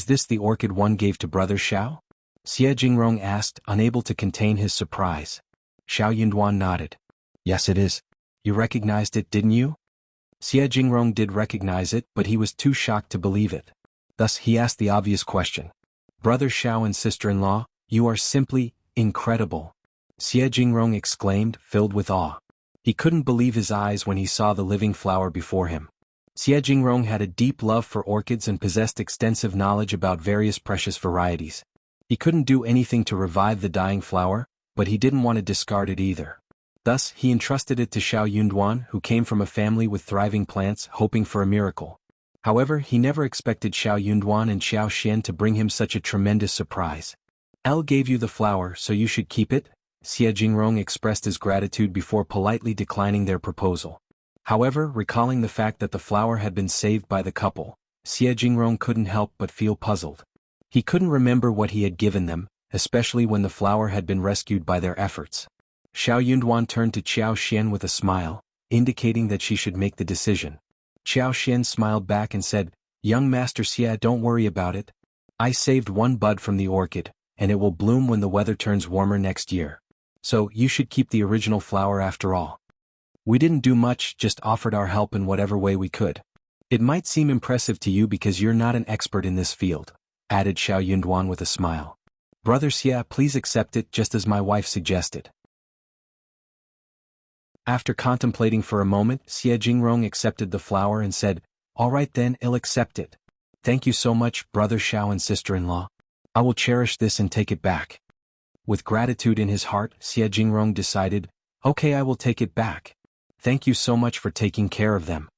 this the orchid one gave to Brother Shao?" Xie Jingrong asked, unable to contain his surprise. Xiao Yunduan nodded. "Yes, it is. You recognized it, didn't you?" Xie Jingrong did recognize it, but he was too shocked to believe it. Thus he asked the obvious question. "Brother Shao and sister-in-law, you are simply incredible," Xie Jingrong exclaimed, filled with awe. He couldn't believe his eyes when he saw the living flower before him. Xie Jingrong had a deep love for orchids and possessed extensive knowledge about various precious varieties. He couldn't do anything to revive the dying flower, but he didn't want to discard it either. Thus, he entrusted it to Xiao Yunduan, who came from a family with thriving plants, hoping for a miracle. However, he never expected Xiao Yunduan and Xiao Xian to bring him such a tremendous surprise. "Elle gave you the flower, so you should keep it," Xie Jingrong expressed his gratitude before politely declining their proposal. However, recalling the fact that the flower had been saved by the couple, Xie Jingrong couldn't help but feel puzzled. He couldn't remember what he had given them, especially when the flower had been rescued by their efforts. Xiao Yunduan turned to Xiao Xian with a smile, indicating that she should make the decision. Xiao Xian smiled back and said, "Young Master Xie, don't worry about it. I saved one bud from the orchid, and it will bloom when the weather turns warmer next year. So, you should keep the original flower after all. We didn't do much, just offered our help in whatever way we could. It might seem impressive to you because you're not an expert in this field," added Xiao Yunduan with a smile. "Brother Xie, please accept it just as my wife suggested." After contemplating for a moment, Xie Jingrong accepted the flower and said, "All right then, I'll accept it. Thank you so much, Brother Shao and sister-in-law. I will cherish this and take it back." With gratitude in his heart, Xie Jingrong decided, "Okay, I will take it back. Thank you so much for taking care of them."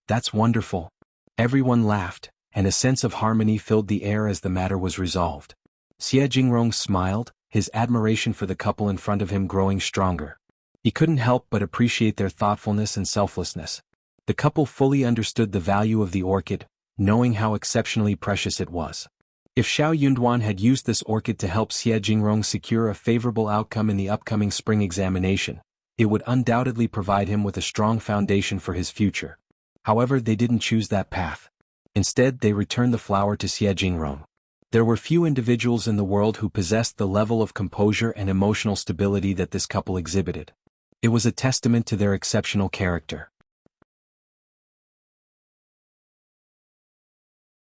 "That's wonderful." Everyone laughed, and a sense of harmony filled the air as the matter was resolved. Xie Jingrong smiled, his admiration for the couple in front of him growing stronger. He couldn't help but appreciate their thoughtfulness and selflessness. The couple fully understood the value of the orchid, knowing how exceptionally precious it was. If Xiao Yunduan had used this orchid to help Xie Jingrong secure a favorable outcome in the upcoming spring examination, it would undoubtedly provide him with a strong foundation for his future. However, they didn't choose that path. Instead, they returned the flower to Xie Jingrong. There were few individuals in the world who possessed the level of composure and emotional stability that this couple exhibited. It was a testament to their exceptional character.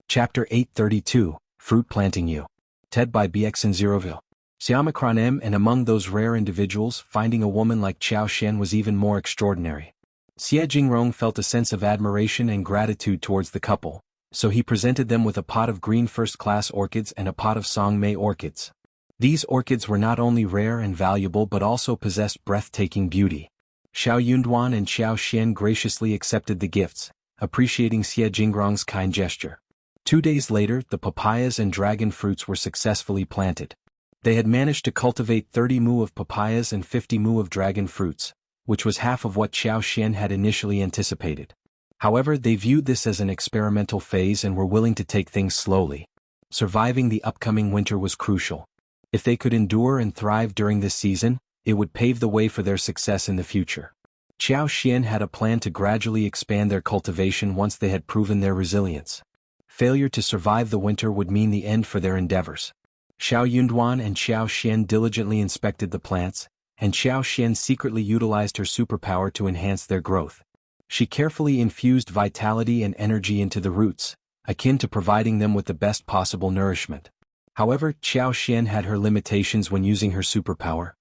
Chapter 832, Fruit Planting You. Ted by BX in Zeroville. Xiaomicron and among those rare individuals, finding a woman like Xiao Xian was even more extraordinary. Xie Jingrong felt a sense of admiration and gratitude towards the couple, so he presented them with a pot of green first-class orchids and a pot of Songmei orchids. These orchids were not only rare and valuable but also possessed breathtaking beauty. Xiao Yunduan and Xiao Xian graciously accepted the gifts, appreciating Xie Jingrong's kind gesture. 2 days later, the papayas and dragon fruits were successfully planted. They had managed to cultivate 30 mu of papayas and 50 mu of dragon fruits, which was half of what Xiao Xian had initially anticipated. However, they viewed this as an experimental phase and were willing to take things slowly. Surviving the upcoming winter was crucial. If they could endure and thrive during this season, it would pave the way for their success in the future. Xiao Xian had a plan to gradually expand their cultivation once they had proven their resilience. Failure to survive the winter would mean the end for their endeavors. Xiao Yunduan and Xiao Xian diligently inspected the plants, and Xiao Xian secretly utilized her superpower to enhance their growth. She carefully infused vitality and energy into the roots, akin to providing them with the best possible nourishment. However, Xianxia had her limitations when using her superpower.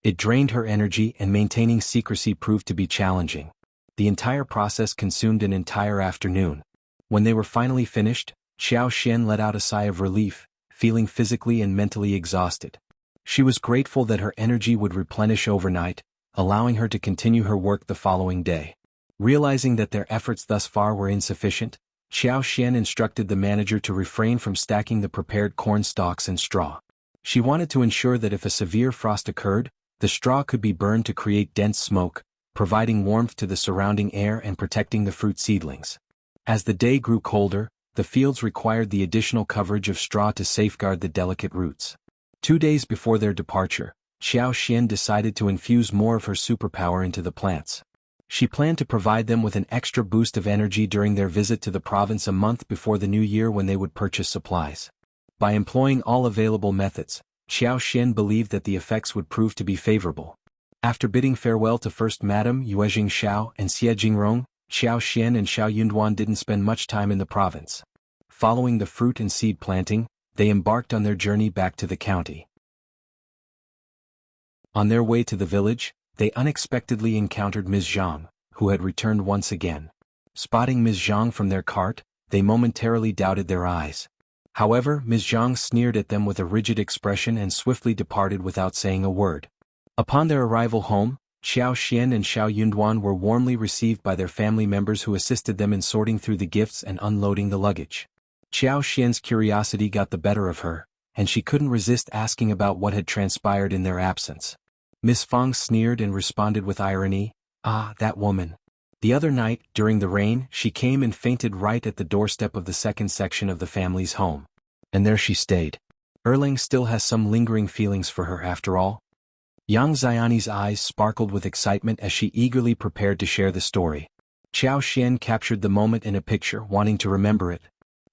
It drained her energy and maintaining secrecy proved to be challenging. The entire process consumed an entire afternoon. When they were finally finished, Xianxia let out a sigh of relief, feeling physically and mentally exhausted. She was grateful that her energy would replenish overnight, allowing her to continue her work the following day. Realizing that their efforts thus far were insufficient, Xianxia instructed the manager to refrain from stacking the prepared corn stalks and straw. She wanted to ensure that if a severe frost occurred, the straw could be burned to create dense smoke, providing warmth to the surrounding air and protecting the fruit seedlings. As the day grew colder, the fields required the additional coverage of straw to safeguard the delicate roots. 2 days before their departure, Xianxia decided to infuse more of her superpower into the plants. She planned to provide them with an extra boost of energy during their visit to the province a month before the new year when they would purchase supplies. By employing all available methods, Xianxia believed that the effects would prove to be favorable. After bidding farewell to First Madam Yuezheng Shao and Xie Jingrong, Xianxia and Shao Yunduan didn't spend much time in the province. Following the fruit and seed planting, they embarked on their journey back to the county. On their way to the village, they unexpectedly encountered Ms.Zhang, who had returned once again. Spotting Ms.Zhang from their cart, they momentarily doubted their eyes. However, Ms.Zhang sneered at them with a rigid expression and swiftly departed without saying a word. Upon their arrival home, Xianxia and Shao Yunduan were warmly received by their family members who assisted them in sorting through the gifts and unloading the luggage. Xiaoxian's curiosity got the better of her, and she couldn't resist asking about what had transpired in their absence. Miss Fang sneered and responded with irony, "Ah, that woman. The other night, during the rain, she came and fainted right at the doorstep of the second section of the family's home. And there she stayed. Erling still has some lingering feelings for her after all." Yang Xiani's eyes sparkled with excitement as she eagerly prepared to share the story. Xiaoxian captured the moment in a picture, wanting to remember it.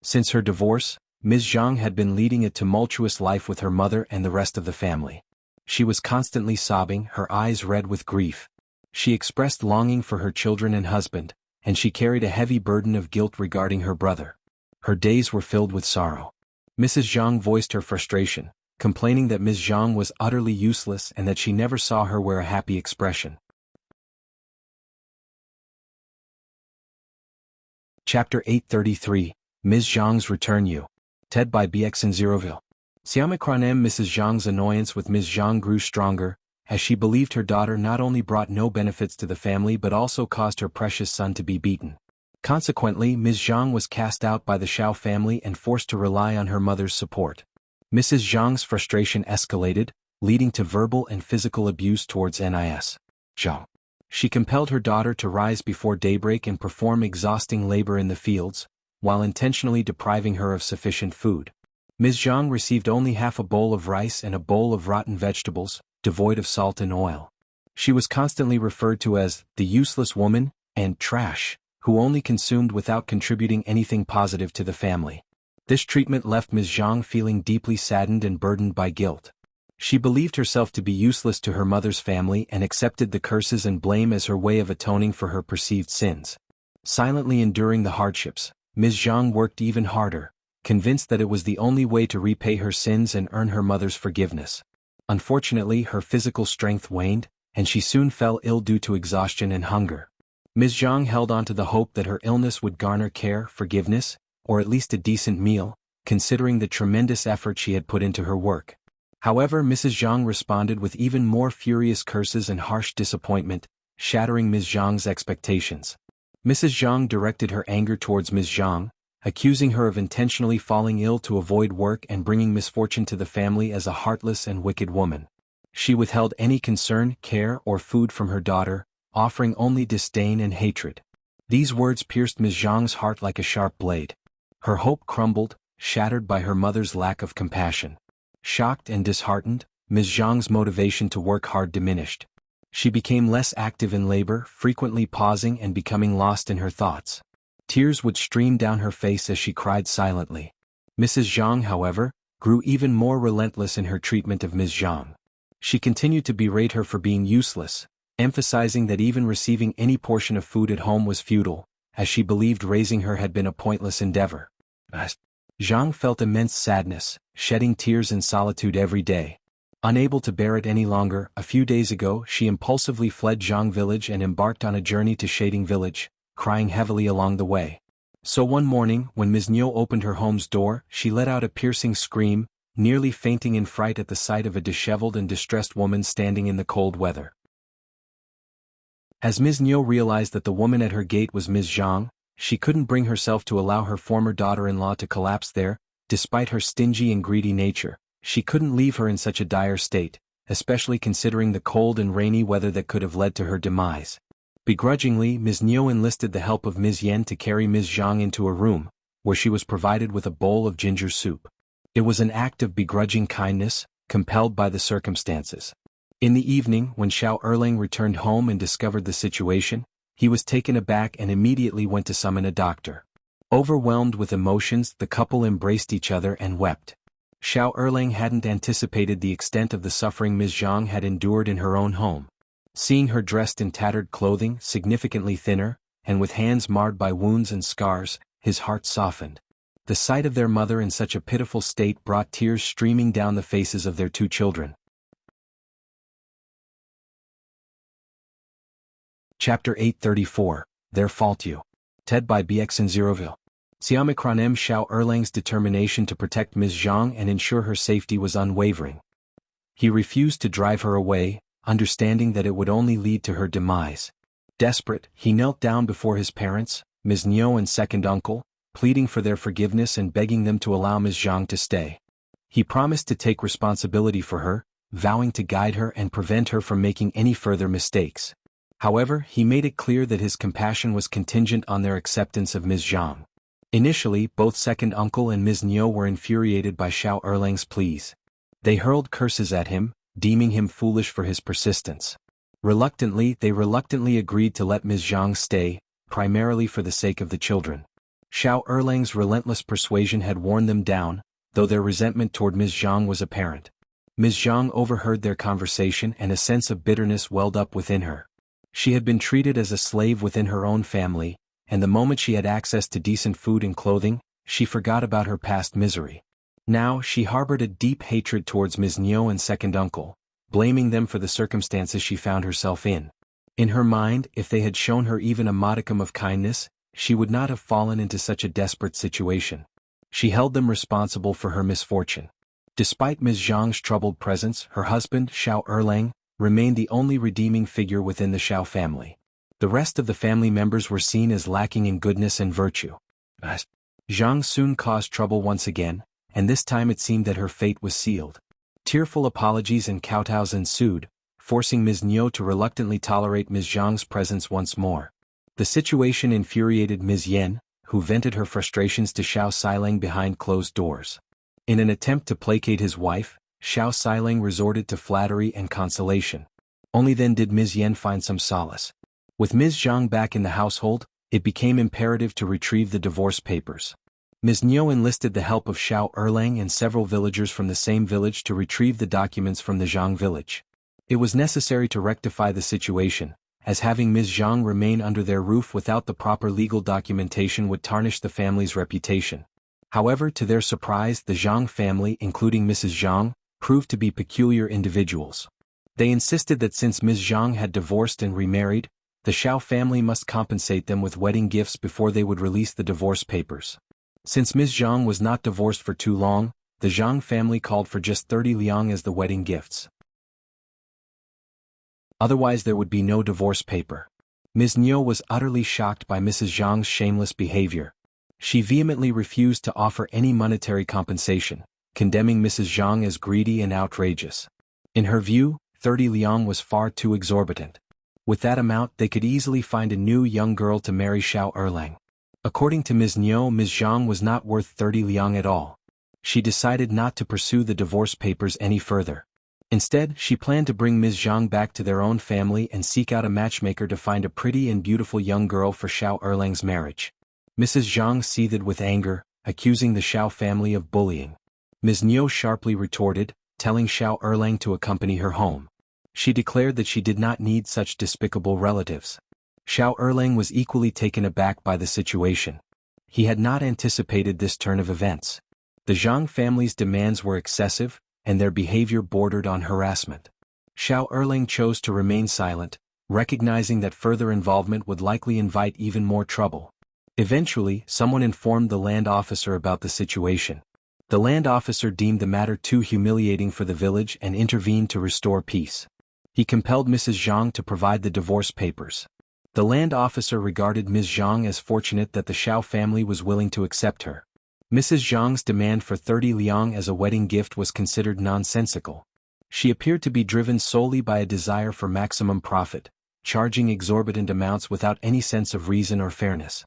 Since her divorce, Ms.Zhang had been leading a tumultuous life with her mother and the rest of the family. She was constantly sobbing, her eyes red with grief. She expressed longing for her children and husband, and she carried a heavy burden of guilt regarding her brother. Her days were filled with sorrow. Mrs. Zhang voiced her frustration, complaining that Ms. Zhang was utterly useless and that she never saw her wear a happy expression. Chapter 833, Ms. Zhang's Return You. TED by BX and Zeroville. Xiaomicronem Mrs. Zhang's annoyance with Ms. Zhang grew stronger, as she believed her daughter not only brought no benefits to the family but also caused her precious son to be beaten. Consequently, Ms. Zhang was cast out by the Shao family and forced to rely on her mother's support. Mrs. Zhang's frustration escalated, leading to verbal and physical abuse towards Ms.Zhang. She compelled her daughter to rise before daybreak and perform exhausting labor in the fields, while intentionally depriving her of sufficient food. Ms. Zhang received only half a bowl of rice and a bowl of rotten vegetables, devoid of salt and oil. She was constantly referred to as the useless woman and trash, who only consumed without contributing anything positive to the family. This treatment left Ms. Zhang feeling deeply saddened and burdened by guilt. She believed herself to be useless to her mother's family and accepted the curses and blame as her way of atoning for her perceived sins. Silently enduring the hardships, Ms. Zhang worked even harder, convinced that it was the only way to repay her sins and earn her mother's forgiveness. Unfortunately, her physical strength waned, and she soon fell ill due to exhaustion and hunger. Ms. Zhang held on to the hope that her illness would garner care, forgiveness, or at least a decent meal, considering the tremendous effort she had put into her work. However, Mrs. Zhang responded with even more furious curses and harsh disappointment, shattering Ms. Zhang's expectations. Mrs. Zhang directed her anger towards Ms. Zhang, accusing her of intentionally falling ill to avoid work and bringing misfortune to the family as a heartless and wicked woman. She withheld any concern, care, or food from her daughter, offering only disdain and hatred. These words pierced Ms. Zhang's heart like a sharp blade. Her hope crumbled, shattered by her mother's lack of compassion. Shocked and disheartened, Ms. Zhang's motivation to work hard diminished. She became less active in labor, frequently pausing and becoming lost in her thoughts. Tears would stream down her face as she cried silently. Mrs. Zhang, however, grew even more relentless in her treatment of Ms. Zhang. She continued to berate her for being useless, emphasizing that even receiving any portion of food at home was futile, as she believed raising her had been a pointless endeavor. Zhang felt immense sadness, shedding tears in solitude every day. Unable to bear it any longer, a few days ago she impulsively fled Zhang village and embarked on a journey to Shading village, crying heavily along the way. So one morning, when Ms.Mi opened her home's door, she let out a piercing scream, nearly fainting in fright at the sight of a disheveled and distressed woman standing in the cold weather. As Ms.Mi realized that the woman at her gate was Ms. Zhang, she couldn't bring herself to allow her former daughter-in-law to collapse there. Despite her stingy and greedy nature, she couldn't leave her in such a dire state, especially considering the cold and rainy weather that could have led to her demise. Begrudgingly, Ms.Mi enlisted the help of Ms. Yen to carry Ms. Zhang into a room, where she was provided with a bowl of ginger soup. It was an act of begrudging kindness, compelled by the circumstances. In the evening, when Shao returned home and discovered the situation, he was taken aback and immediately went to summon a doctor. Overwhelmed with emotions, the couple embraced each other and wept. Shao hadn't anticipated the extent of the suffering Ms. Zhang had endured in her own home. Seeing her dressed in tattered clothing, significantly thinner, and with hands marred by wounds and scars, his heart softened. The sight of their mother in such a pitiful state brought tears streaming down the faces of their two children. Chapter 834, Their Fault You. TED by BX0ville. Xiaomicronem Shao Erlang's determination to protect Ms. Zhang and ensure her safety was unwavering. He refused to drive her away, understanding that it would only lead to her demise. Desperate, he knelt down before his parents, Ms.Mi and second uncle, pleading for their forgiveness and begging them to allow Ms. Zhang to stay. He promised to take responsibility for her, vowing to guide her and prevent her from making any further mistakes. However, he made it clear that his compassion was contingent on their acceptance of Ms. Zhang. Initially, both second uncle and Ms.Mi were infuriated by Shao Erlang's pleas. They hurled curses at him, deeming him foolish for his persistence. They reluctantly agreed to let Ms. Zhang stay, primarily for the sake of the children. Shao Erlang's relentless persuasion had worn them down, though their resentment toward Ms. Zhang was apparent. Ms. Zhang overheard their conversation and a sense of bitterness welled up within her. She had been treated as a slave within her own family, and the moment she had access to decent food and clothing, she forgot about her past misery. Now she harbored a deep hatred towards Ms.Mi and second uncle, blaming them for the circumstances she found herself in. In her mind, if they had shown her even a modicum of kindness, she would not have fallen into such a desperate situation. She held them responsible for her misfortune. Despite Ms. Zhang's troubled presence, her husband, Shao Erlang, remained the only redeeming figure within the Shao family. The rest of the family members were seen as lacking in goodness and virtue. Zhang soon caused trouble once again, and this time it seemed that her fate was sealed. Tearful apologies and kowtows ensued, forcing Ms.Mi to reluctantly tolerate Ms. Zhang's presence once more. The situation infuriated Ms. Yen, who vented her frustrations to Shao Xilang behind closed doors. In an attempt to placate his wife, Shao Xilang resorted to flattery and consolation. Only then did Ms. Yen find some solace. With Ms. Zhang back in the household, it became imperative to retrieve the divorce papers. Ms.Mi enlisted the help of Shao Erlang and several villagers from the same village to retrieve the documents from the Zhang village. It was necessary to rectify the situation, as having Ms. Zhang remain under their roof without the proper legal documentation would tarnish the family's reputation. However, to their surprise, the Zhang family, including Mrs. Zhang, proved to be peculiar individuals. They insisted that since Ms. Zhang had divorced and remarried, the Shao family must compensate them with wedding gifts before they would release the divorce papers. Since Ms. Zhang was not divorced for too long, the Zhang family called for just 30 liang as the wedding gifts. Otherwise there would be no divorce paper. Ms.Mi was utterly shocked by Mrs. Zhang's shameless behavior. She vehemently refused to offer any monetary compensation, condemning Mrs. Zhang as greedy and outrageous. In her view, 30 liang was far too exorbitant. With that amount they could easily find a new young girl to marry Shao Erlang. According to Ms.Mi, Ms. Zhang was not worth 30 liang at all. She decided not to pursue the divorce papers any further. Instead, she planned to bring Ms. Zhang back to their own family and seek out a matchmaker to find a pretty and beautiful young girl for Shao Erlang's marriage. Mrs. Zhang seethed with anger, accusing the Shao family of bullying. Ms.Mi sharply retorted, telling Shao Erlang to accompany her home. She declared that she did not need such despicable relatives. Shao Erlang was equally taken aback by the situation. He had not anticipated this turn of events. The Zhang family's demands were excessive, and their behavior bordered on harassment. Xiao Erlang chose to remain silent, recognizing that further involvement would likely invite even more trouble. Eventually, someone informed the land officer about the situation. The land officer deemed the matter too humiliating for the village and intervened to restore peace. He compelled Mrs. Zhang to provide the divorce papers. The land officer regarded Ms. Zhang as fortunate that the Shao family was willing to accept her. Mrs. Zhang's demand for 30 liang as a wedding gift was considered nonsensical. She appeared to be driven solely by a desire for maximum profit, charging exorbitant amounts without any sense of reason or fairness.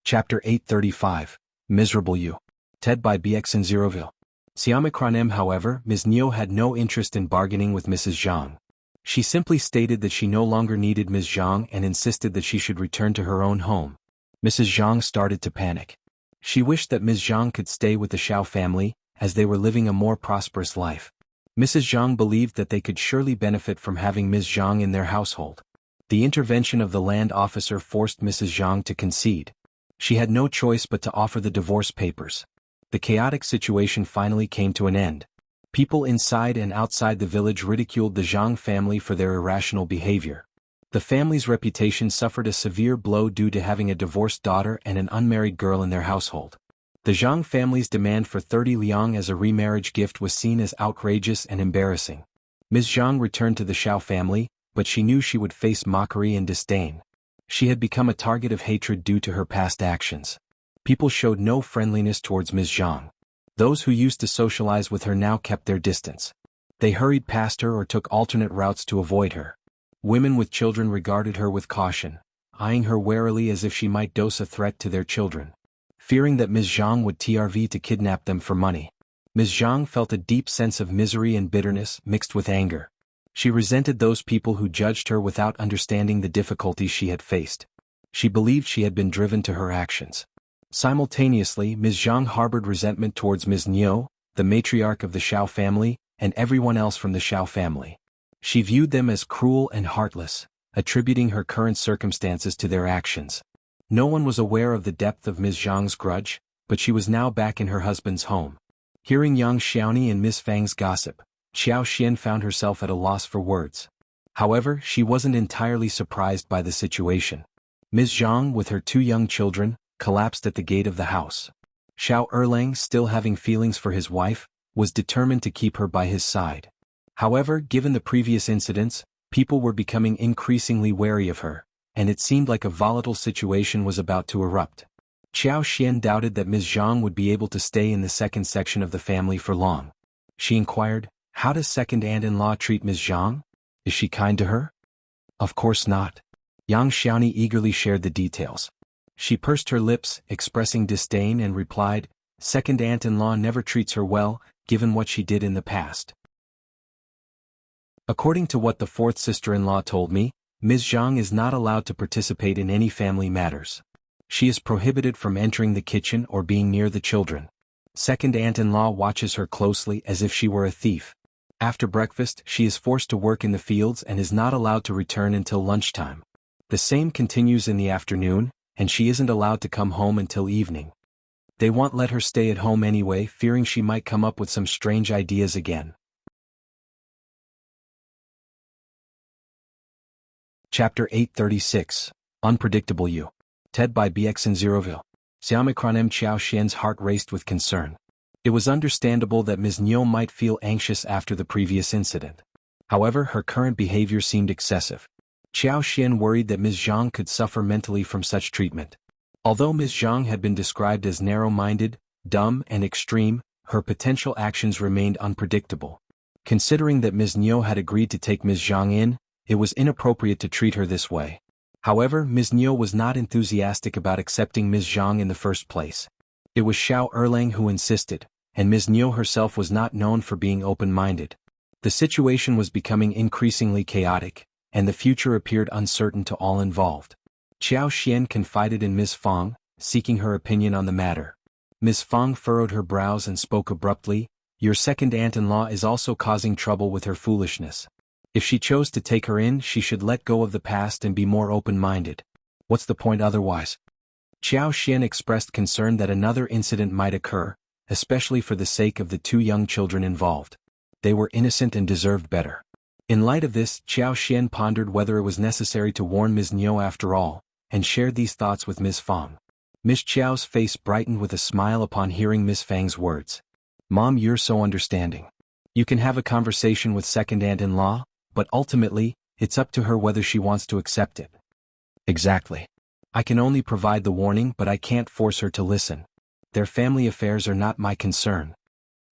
Chapter 835, Miserable You. Ted by BX in Zeroville. Xiamikronem, however, Ms.Mi had no interest in bargaining with Mrs. Zhang. She simply stated that she no longer needed Ms. Zhang and insisted that she should return to her own home. Mrs. Zhang started to panic. She wished that Ms. Zhang could stay with the Shao family, as they were living a more prosperous life. Mrs. Zhang believed that they could surely benefit from having Ms. Zhang in their household. The intervention of the land officer forced Mrs. Zhang to concede. She had no choice but to offer the divorce papers. The chaotic situation finally came to an end. People inside and outside the village ridiculed the Zhang family for their irrational behavior. The family's reputation suffered a severe blow due to having a divorced daughter and an unmarried girl in their household. The Zhang family's demand for 30 liang as a remarriage gift was seen as outrageous and embarrassing. Ms. Zhang returned to the Shao family, but she knew she would face mockery and disdain. She had become a target of hatred due to her past actions. People showed no friendliness towards Ms. Zhang. Those who used to socialize with her now kept their distance. They hurried past her or took alternate routes to avoid her. Women with children regarded her with caution, eyeing her warily as if she might dose a threat to their children. Fearing that Ms. Zhang would TRV to kidnap them for money. Ms. Zhang felt a deep sense of misery and bitterness mixed with anger. She resented those people who judged her without understanding the difficulties she had faced. She believed she had been driven to her actions. Simultaneously, Ms. Zhang harbored resentment towards Ms.Mi, the matriarch of the Shao family, and everyone else from the Shao family. She viewed them as cruel and heartless, attributing her current circumstances to their actions. No one was aware of the depth of Ms. Zhang's grudge, but she was now back in her husband's home. Hearing Yang Xiaoni and Miss Fang's gossip, Xiao Xian found herself at a loss for words. However, she wasn't entirely surprised by the situation. Ms. Zhang, with her 2 young children, collapsed at the gate of the house. Shao Erlang, still having feelings for his wife, was determined to keep her by his side. However, given the previous incidents, people were becoming increasingly wary of her, and it seemed like a volatile situation was about to erupt. Xiao Xian doubted that Ms. Zhang would be able to stay in the second section of the family for long. She inquired, "How does second aunt-in-law treat Ms. Zhang? Is she kind to her?" "Of course not." Yang Xiaoni eagerly shared the details. She pursed her lips, expressing disdain, and replied, "Second aunt-in-law never treats her well, given what she did in the past. According to what the fourth sister-in-law told me, Ms. Zhang is not allowed to participate in any family matters. She is prohibited from entering the kitchen or being near the children. Second aunt-in-law watches her closely as if she were a thief. After breakfast, she is forced to work in the fields and is not allowed to return until lunchtime. The same continues in the afternoon, and she isn't allowed to come home until evening. They won't let her stay at home anyway, fearing she might come up with some strange ideas again. Chapter 836, Unpredictable You. Ted by BX in Zeroville. Xiamikronem Xiao Xian's heart raced with concern. It was understandable that Ms.Mi might feel anxious after the previous incident. However, her current behavior seemed excessive. Xiao Xian worried that Ms. Zhang could suffer mentally from such treatment. Although Ms. Zhang had been described as narrow-minded, dumb, and extreme, her potential actions remained unpredictable. Considering that Ms.Mi had agreed to take Ms. Zhang in, it was inappropriate to treat her this way. However, Ms.Mi was not enthusiastic about accepting Ms. Zhang in the first place. It was Shao Erlang who insisted, and Ms.Mi herself was not known for being open-minded. The situation was becoming increasingly chaotic, and the future appeared uncertain to all involved. Xiao Xian confided in Ms. Fang, seeking her opinion on the matter. Ms. Fang furrowed her brows and spoke abruptly, "Your second aunt-in-law is also causing trouble with her foolishness. If she chose to take her in, she should let go of the past and be more open-minded. What's the point otherwise?" Xian expressed concern that another incident might occur, especially for the sake of the two young children involved. They were innocent and deserved better. In light of this, Xian pondered whether it was necessary to warn Ms.Mi after all, and shared these thoughts with Ms. Fang. Ms. Qiao's face brightened with a smile upon hearing Ms. Fang's words. "Mom, you're so understanding. You can have a conversation with second aunt-in-law, but ultimately, it's up to her whether she wants to accept it." "Exactly. I can only provide the warning, but I can't force her to listen. Their family affairs are not my concern."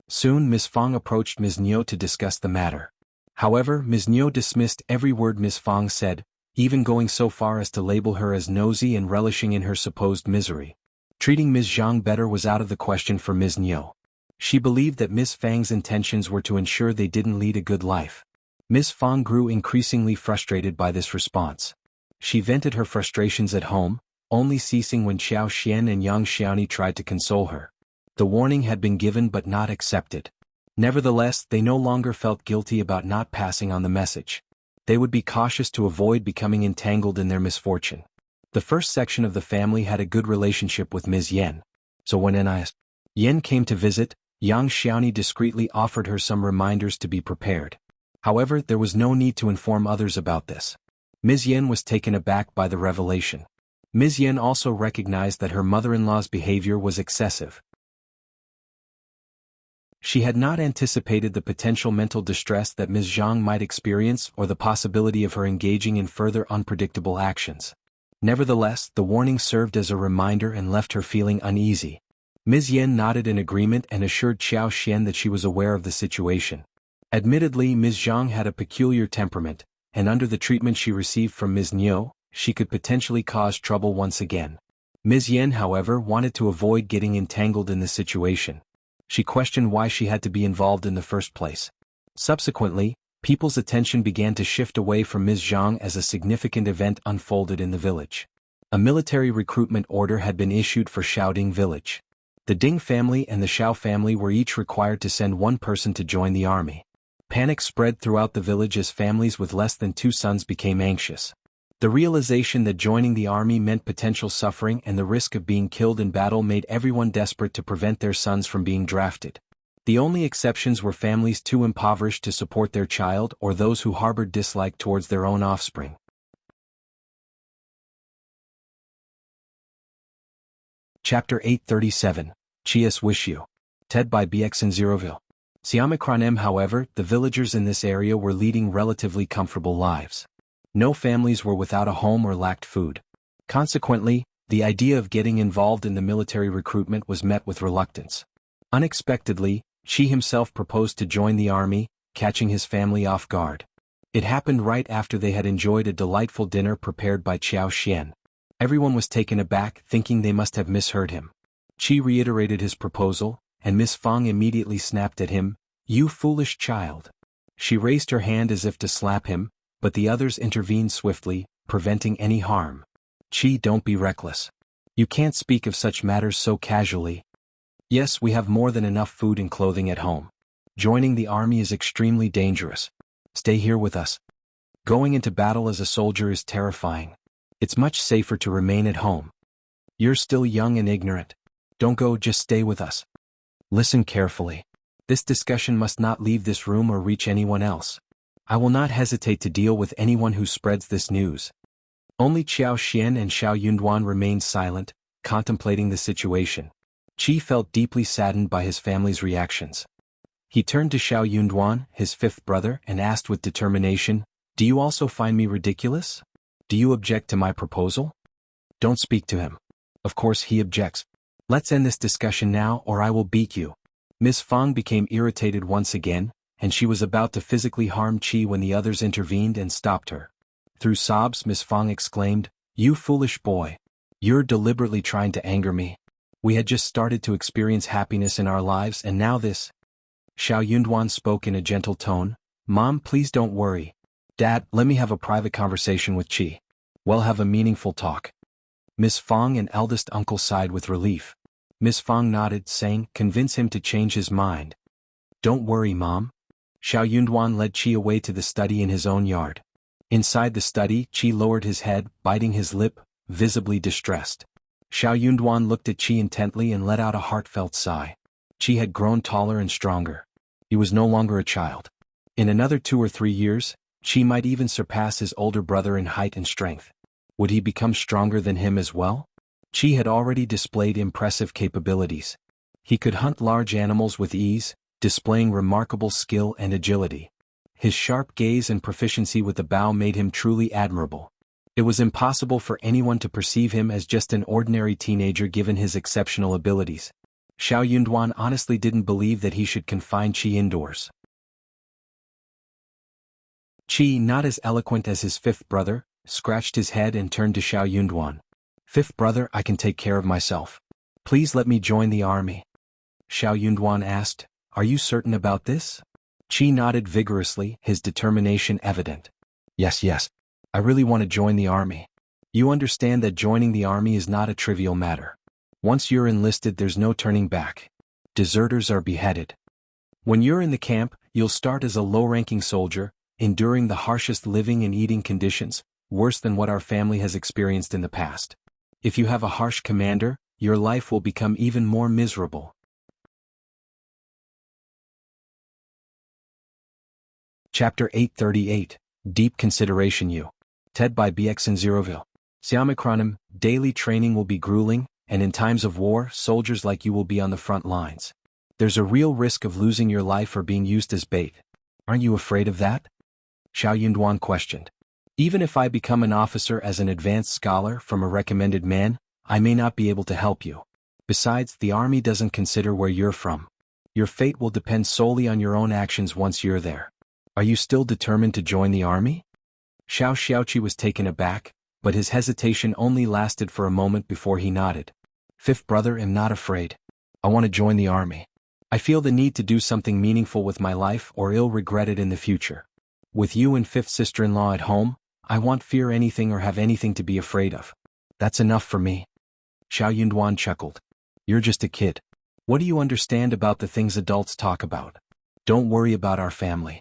Soon Ms. Fang approached Ms. Nio to discuss the matter. However, Ms. Nio dismissed every word Ms. Fang said, even going so far as to label her as nosy and relishing in her supposed misery. Treating Ms. Zhang better was out of the question for Ms. Nio. She believed that Ms. Fang's intentions were to ensure they didn't lead a good life. Ms. Fang grew increasingly frustrated by this response. She vented her frustrations at home, only ceasing when Xiao Xian and Yang Xiaoni tried to console her. The warning had been given but not accepted. Nevertheless, they no longer felt guilty about not passing on the message. They would be cautious to avoid becoming entangled in their misfortune. The first section of the family had a good relationship with Ms. Yan. So when Ms. Yan came to visit, Yang Xiaoni discreetly offered her some reminders to be prepared. However, there was no need to inform others about this. Ms. Yan was taken aback by the revelation. Ms. Yan also recognized that her mother-in-law's behavior was excessive. She had not anticipated the potential mental distress that Ms. Zhang might experience or the possibility of her engaging in further unpredictable actions. Nevertheless, the warning served as a reminder and left her feeling uneasy. Ms. Yan nodded in agreement and assured Xiao Xian that she was aware of the situation. Admittedly, Ms. Zhang had a peculiar temperament, and under the treatment she received from Ms. Nio, she could potentially cause trouble once again. Ms. Yan, however, wanted to avoid getting entangled in the situation. She questioned why she had to be involved in the first place. Subsequently, people's attention began to shift away from Ms. Zhang as a significant event unfolded in the village. A military recruitment order had been issued for Shaoding village. The Ding family and the Shao family were each required to send one person to join the army. Panic spread throughout the village as families with less than 2 sons became anxious. The realization that joining the army meant potential suffering and the risk of being killed in battle made everyone desperate to prevent their sons from being drafted. The only exceptions were families too impoverished to support their child or those who harbored dislike towards their own offspring. Chapter 837, Chias Wish You. TED by BX in Zeroville. Siamikronem. However, the villagers in this area were leading relatively comfortable lives. No families were without a home or lacked food. Consequently, the idea of getting involved in the military recruitment was met with reluctance. Unexpectedly, Shi himself proposed to join the army, catching his family off guard. It happened right after they had enjoyed a delightful dinner prepared by Xiao Xian. Everyone was taken aback, thinking they must have misheard him. Qi reiterated his proposal, and Miss Fang immediately snapped at him, "You foolish child." She raised her hand as if to slap him, but the others intervened swiftly, preventing any harm. "Qi, don't be reckless. You can't speak of such matters so casually. Yes, we have more than enough food and clothing at home. Joining the army is extremely dangerous. Stay here with us. Going into battle as a soldier is terrifying. It's much safer to remain at home. You're still young and ignorant. Don't go, just stay with us. Listen carefully. This discussion must not leave this room or reach anyone else. I will not hesitate to deal with anyone who spreads this news." Only Xiao Xian and Xiao Yunduan remained silent, contemplating the situation. Qi felt deeply saddened by his family's reactions. He turned to Xiao Yunduan, his fifth brother, and asked with determination, "Do you also find me ridiculous? Do you object to my proposal?" "Don't speak to him. Of course he objects. Let's end this discussion now or I will beat you." Miss Fang became irritated once again, and she was about to physically harm Qi when the others intervened and stopped her. Through sobs, Miss Fang exclaimed, "You foolish boy. You're deliberately trying to anger me. We had just started to experience happiness in our lives and now this." Xiao Yunduan spoke in a gentle tone, "Mom, please don't worry. Dad, let me have a private conversation with Qi. We'll have a meaningful talk." Miss Fang and eldest uncle sighed with relief. Miss Fang nodded, saying, "Convince him to change his mind." "Don't worry, Mom." Xiao Yunduan led Qi away to the study in his own yard. Inside the study, Qi lowered his head, biting his lip, visibly distressed. Xiao Yunduan looked at Qi intently and let out a heartfelt sigh. Qi had grown taller and stronger. He was no longer a child. In another 2 or 3 years, Qi might even surpass his older brother in height and strength. Would he become stronger than him as well? Qi had already displayed impressive capabilities. He could hunt large animals with ease, displaying remarkable skill and agility. His sharp gaze and proficiency with the bow made him truly admirable. It was impossible for anyone to perceive him as just an ordinary teenager given his exceptional abilities. Xiao Yunduan honestly didn't believe that he should confine Qi indoors. Qi, not as eloquent as his fifth brother, scratched his head and turned to Xiao Yunduan. "Fifth brother, I can take care of myself. Please let me join the army." Xiao Yunduan asked, "Are you certain about this?" Qi nodded vigorously, his determination evident. Yes. I really want to join the army. You understand that joining the army is not a trivial matter. Once you're enlisted, there's no turning back. Deserters are beheaded. When you're in the camp, you'll start as a low-ranking soldier, enduring the harshest living and eating conditions, worse than what our family has experienced in the past. If you have a harsh commander, your life will become even more miserable. Chapter 838, Deep Consideration U. TED by BX0ville. Xiamacronym, daily training will be grueling, and in times of war, soldiers like you will be on the front lines. There's a real risk of losing your life or being used as bait. Aren't you afraid of that? Xiao Yunduan questioned. Even if I become an officer as an advanced scholar from a recommended man, I may not be able to help you. Besides, the army doesn't consider where you're from. Your fate will depend solely on your own actions once you're there. Are you still determined to join the army? Xiao Xiaoqi was taken aback, but his hesitation only lasted for a moment before he nodded. "Fifth brother, am not afraid. I want to join the army. I feel the need to do something meaningful with my life or ill regret it in the future. With you and fifth sister-in-law at home, I won't fear anything or have anything to be afraid of. That's enough for me." Xiao Yunduan chuckled. "You're just a kid. What do you understand about the things adults talk about? Don't worry about our family."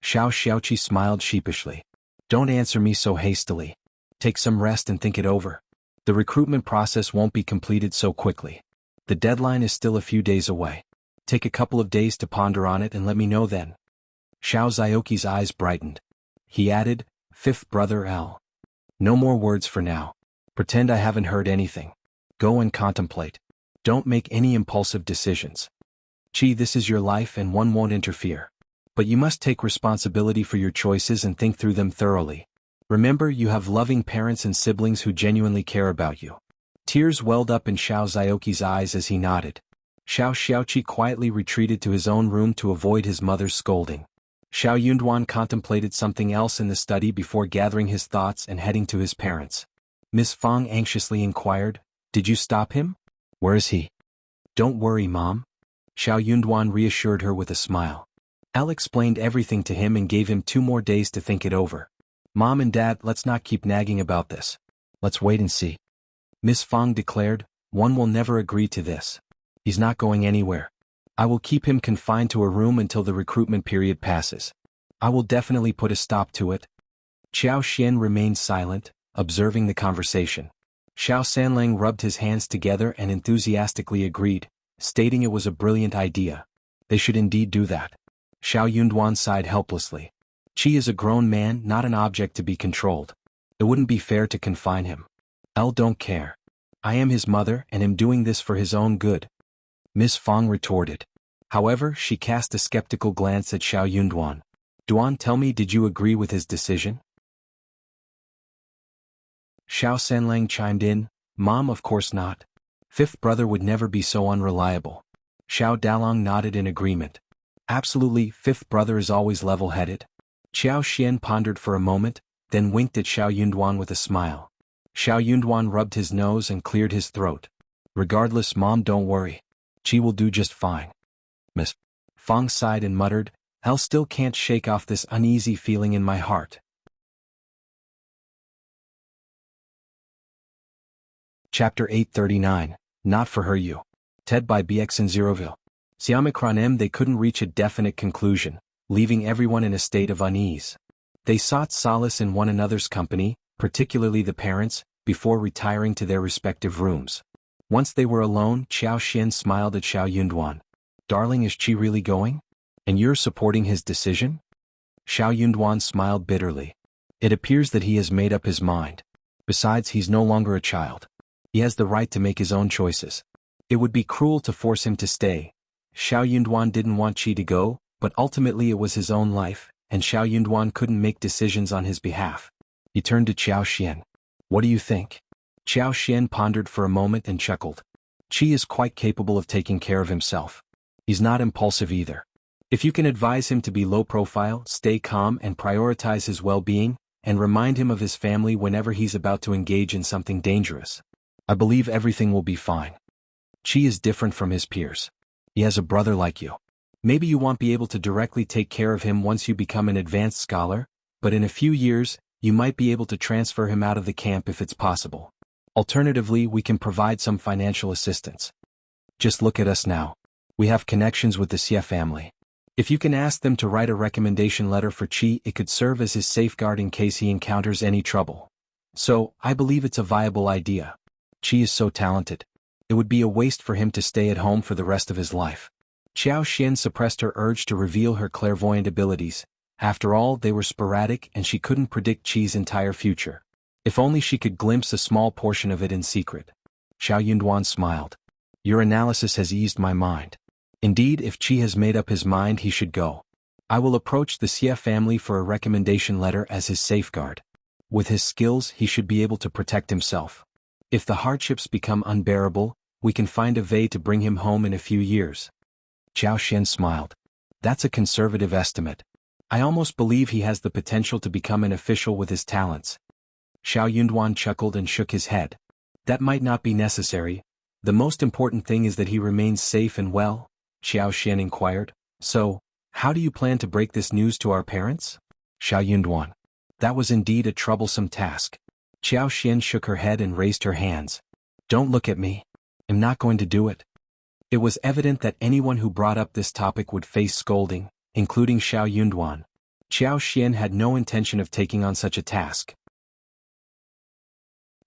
Xiao Xiaoqi smiled sheepishly. "Don't answer me so hastily. Take some rest and think it over. The recruitment process won't be completed so quickly. The deadline is still a few days away. Take a couple of days to ponder on it and let me know then." Xiao Zioki's eyes brightened. He added, "Fifth brother L. No more words for now. Pretend I haven't heard anything. Go and contemplate. Don't make any impulsive decisions. Qi, this is your life and one won't interfere. But you must take responsibility for your choices and think through them thoroughly. Remember, you have loving parents and siblings who genuinely care about you." Tears welled up in Xiao Zioki's eyes as he nodded. Xiao Xiaoqi quietly retreated to his own room to avoid his mother's scolding. Xiao Yunduan contemplated something else in the study before gathering his thoughts and heading to his parents. Miss Fang anxiously inquired, "Did you stop him? Where is he?" "Don't worry, Mom." Xiao Yunduan reassured her with a smile. Elle explained everything to him and gave him 2 more days to think it over. "Mom and Dad, let's not keep nagging about this. Let's wait and see." Miss Fang declared, "One will never agree to this. He's not going anywhere. I will keep him confined to a room until the recruitment period passes. I will definitely put a stop to it." Xiao Xian remained silent, observing the conversation. Xiao Sanlang rubbed his hands together and enthusiastically agreed, stating it was a brilliant idea. They should indeed do that. Xiao Yunduan sighed helplessly. Qi is a grown man, not an object to be controlled. It wouldn't be fair to confine him. "L don't care. I am his mother and am doing this for his own good," Miss Fang retorted. However, she cast a skeptical glance at Xiao Yunduan. "Duan, tell me, did you agree with his decision?" Xiao Sanlang chimed in, "Mom, of course not. Fifth brother would never be so unreliable." Xiao Dalong nodded in agreement. "Absolutely, fifth brother is always level-headed." Xiao Xian pondered for a moment, then winked at Xiao Yunduan with a smile. Xiao Yunduan rubbed his nose and cleared his throat. "Regardless, Mom, don't worry. Qi will do just fine." Miss Fang sighed and muttered, "I still can't shake off this uneasy feeling in my heart." Chapter 839, Not for Her You. TED by BX0ville. Xiamacronym, they couldn't reach a definite conclusion, leaving everyone in a state of unease. They sought solace in one another's company, particularly the parents, before retiring to their respective rooms. Once they were alone, Xiao Xian smiled at Xiao Yunduan. "Darling, is Qi really going? And you're supporting his decision?" Xiao Yunduan smiled bitterly. "It appears that he has made up his mind. Besides, he's no longer a child. He has the right to make his own choices. It would be cruel to force him to stay." Xiao Yunduan didn't want Qi to go, but ultimately it was his own life, and Xiao Yunduan couldn't make decisions on his behalf. He turned to Xiao Xian. "What do you think?" Xiao Xian pondered for a moment and chuckled. "Qi is quite capable of taking care of himself. He's not impulsive either. If you can advise him to be low profile, stay calm and prioritize his well-being, and remind him of his family whenever he's about to engage in something dangerous, I believe everything will be fine. Qi is different from his peers. He has a brother like you. Maybe you won't be able to directly take care of him once you become an advanced scholar, but in a few years, you might be able to transfer him out of the camp if it's possible. Alternatively, we can provide some financial assistance. Just look at us now. We have connections with the Xie family. If you can ask them to write a recommendation letter for Qi, it could serve as his safeguard in case he encounters any trouble. So, I believe it's a viable idea. Qi is so talented. It would be a waste for him to stay at home for the rest of his life." Xiao Xian suppressed her urge to reveal her clairvoyant abilities. After all, they were sporadic and she couldn't predict Qi's entire future. If only she could glimpse a small portion of it in secret. Xiao Yunduan smiled. "Your analysis has eased my mind. Indeed, if Qi has made up his mind, he should go. I will approach the Xie family for a recommendation letter as his safeguard. With his skills, he should be able to protect himself. If the hardships become unbearable, we can find a way to bring him home in a few years." Xiao Xian smiled. "That's a conservative estimate. I almost believe he has the potential to become an official with his talents." Xiao Yunduan chuckled and shook his head. "That might not be necessary. The most important thing is that he remains safe and well," Xiao Xian inquired. "So, how do you plan to break this news to our parents?" Xiao Yunduan. "That was indeed a troublesome task." Xiao Xian shook her head and raised her hands. "Don't look at me. I'm not going to do it." It was evident that anyone who brought up this topic would face scolding, including Xiao Yunduan. Xiao Xian had no intention of taking on such a task.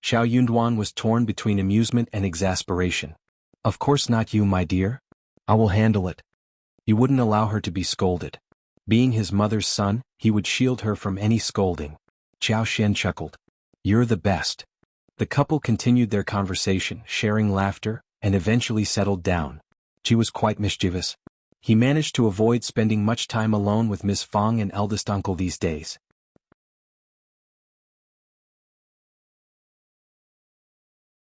Xiao Yunduan was torn between amusement and exasperation. "Of course not you, my dear. I will handle it." He wouldn't allow her to be scolded. Being his mother's son, he would shield her from any scolding. Xiao Xian chuckled. "You're the best." The couple continued their conversation, sharing laughter, and eventually settled down. She was quite mischievous. He managed to avoid spending much time alone with Miss Fang and eldest uncle these days.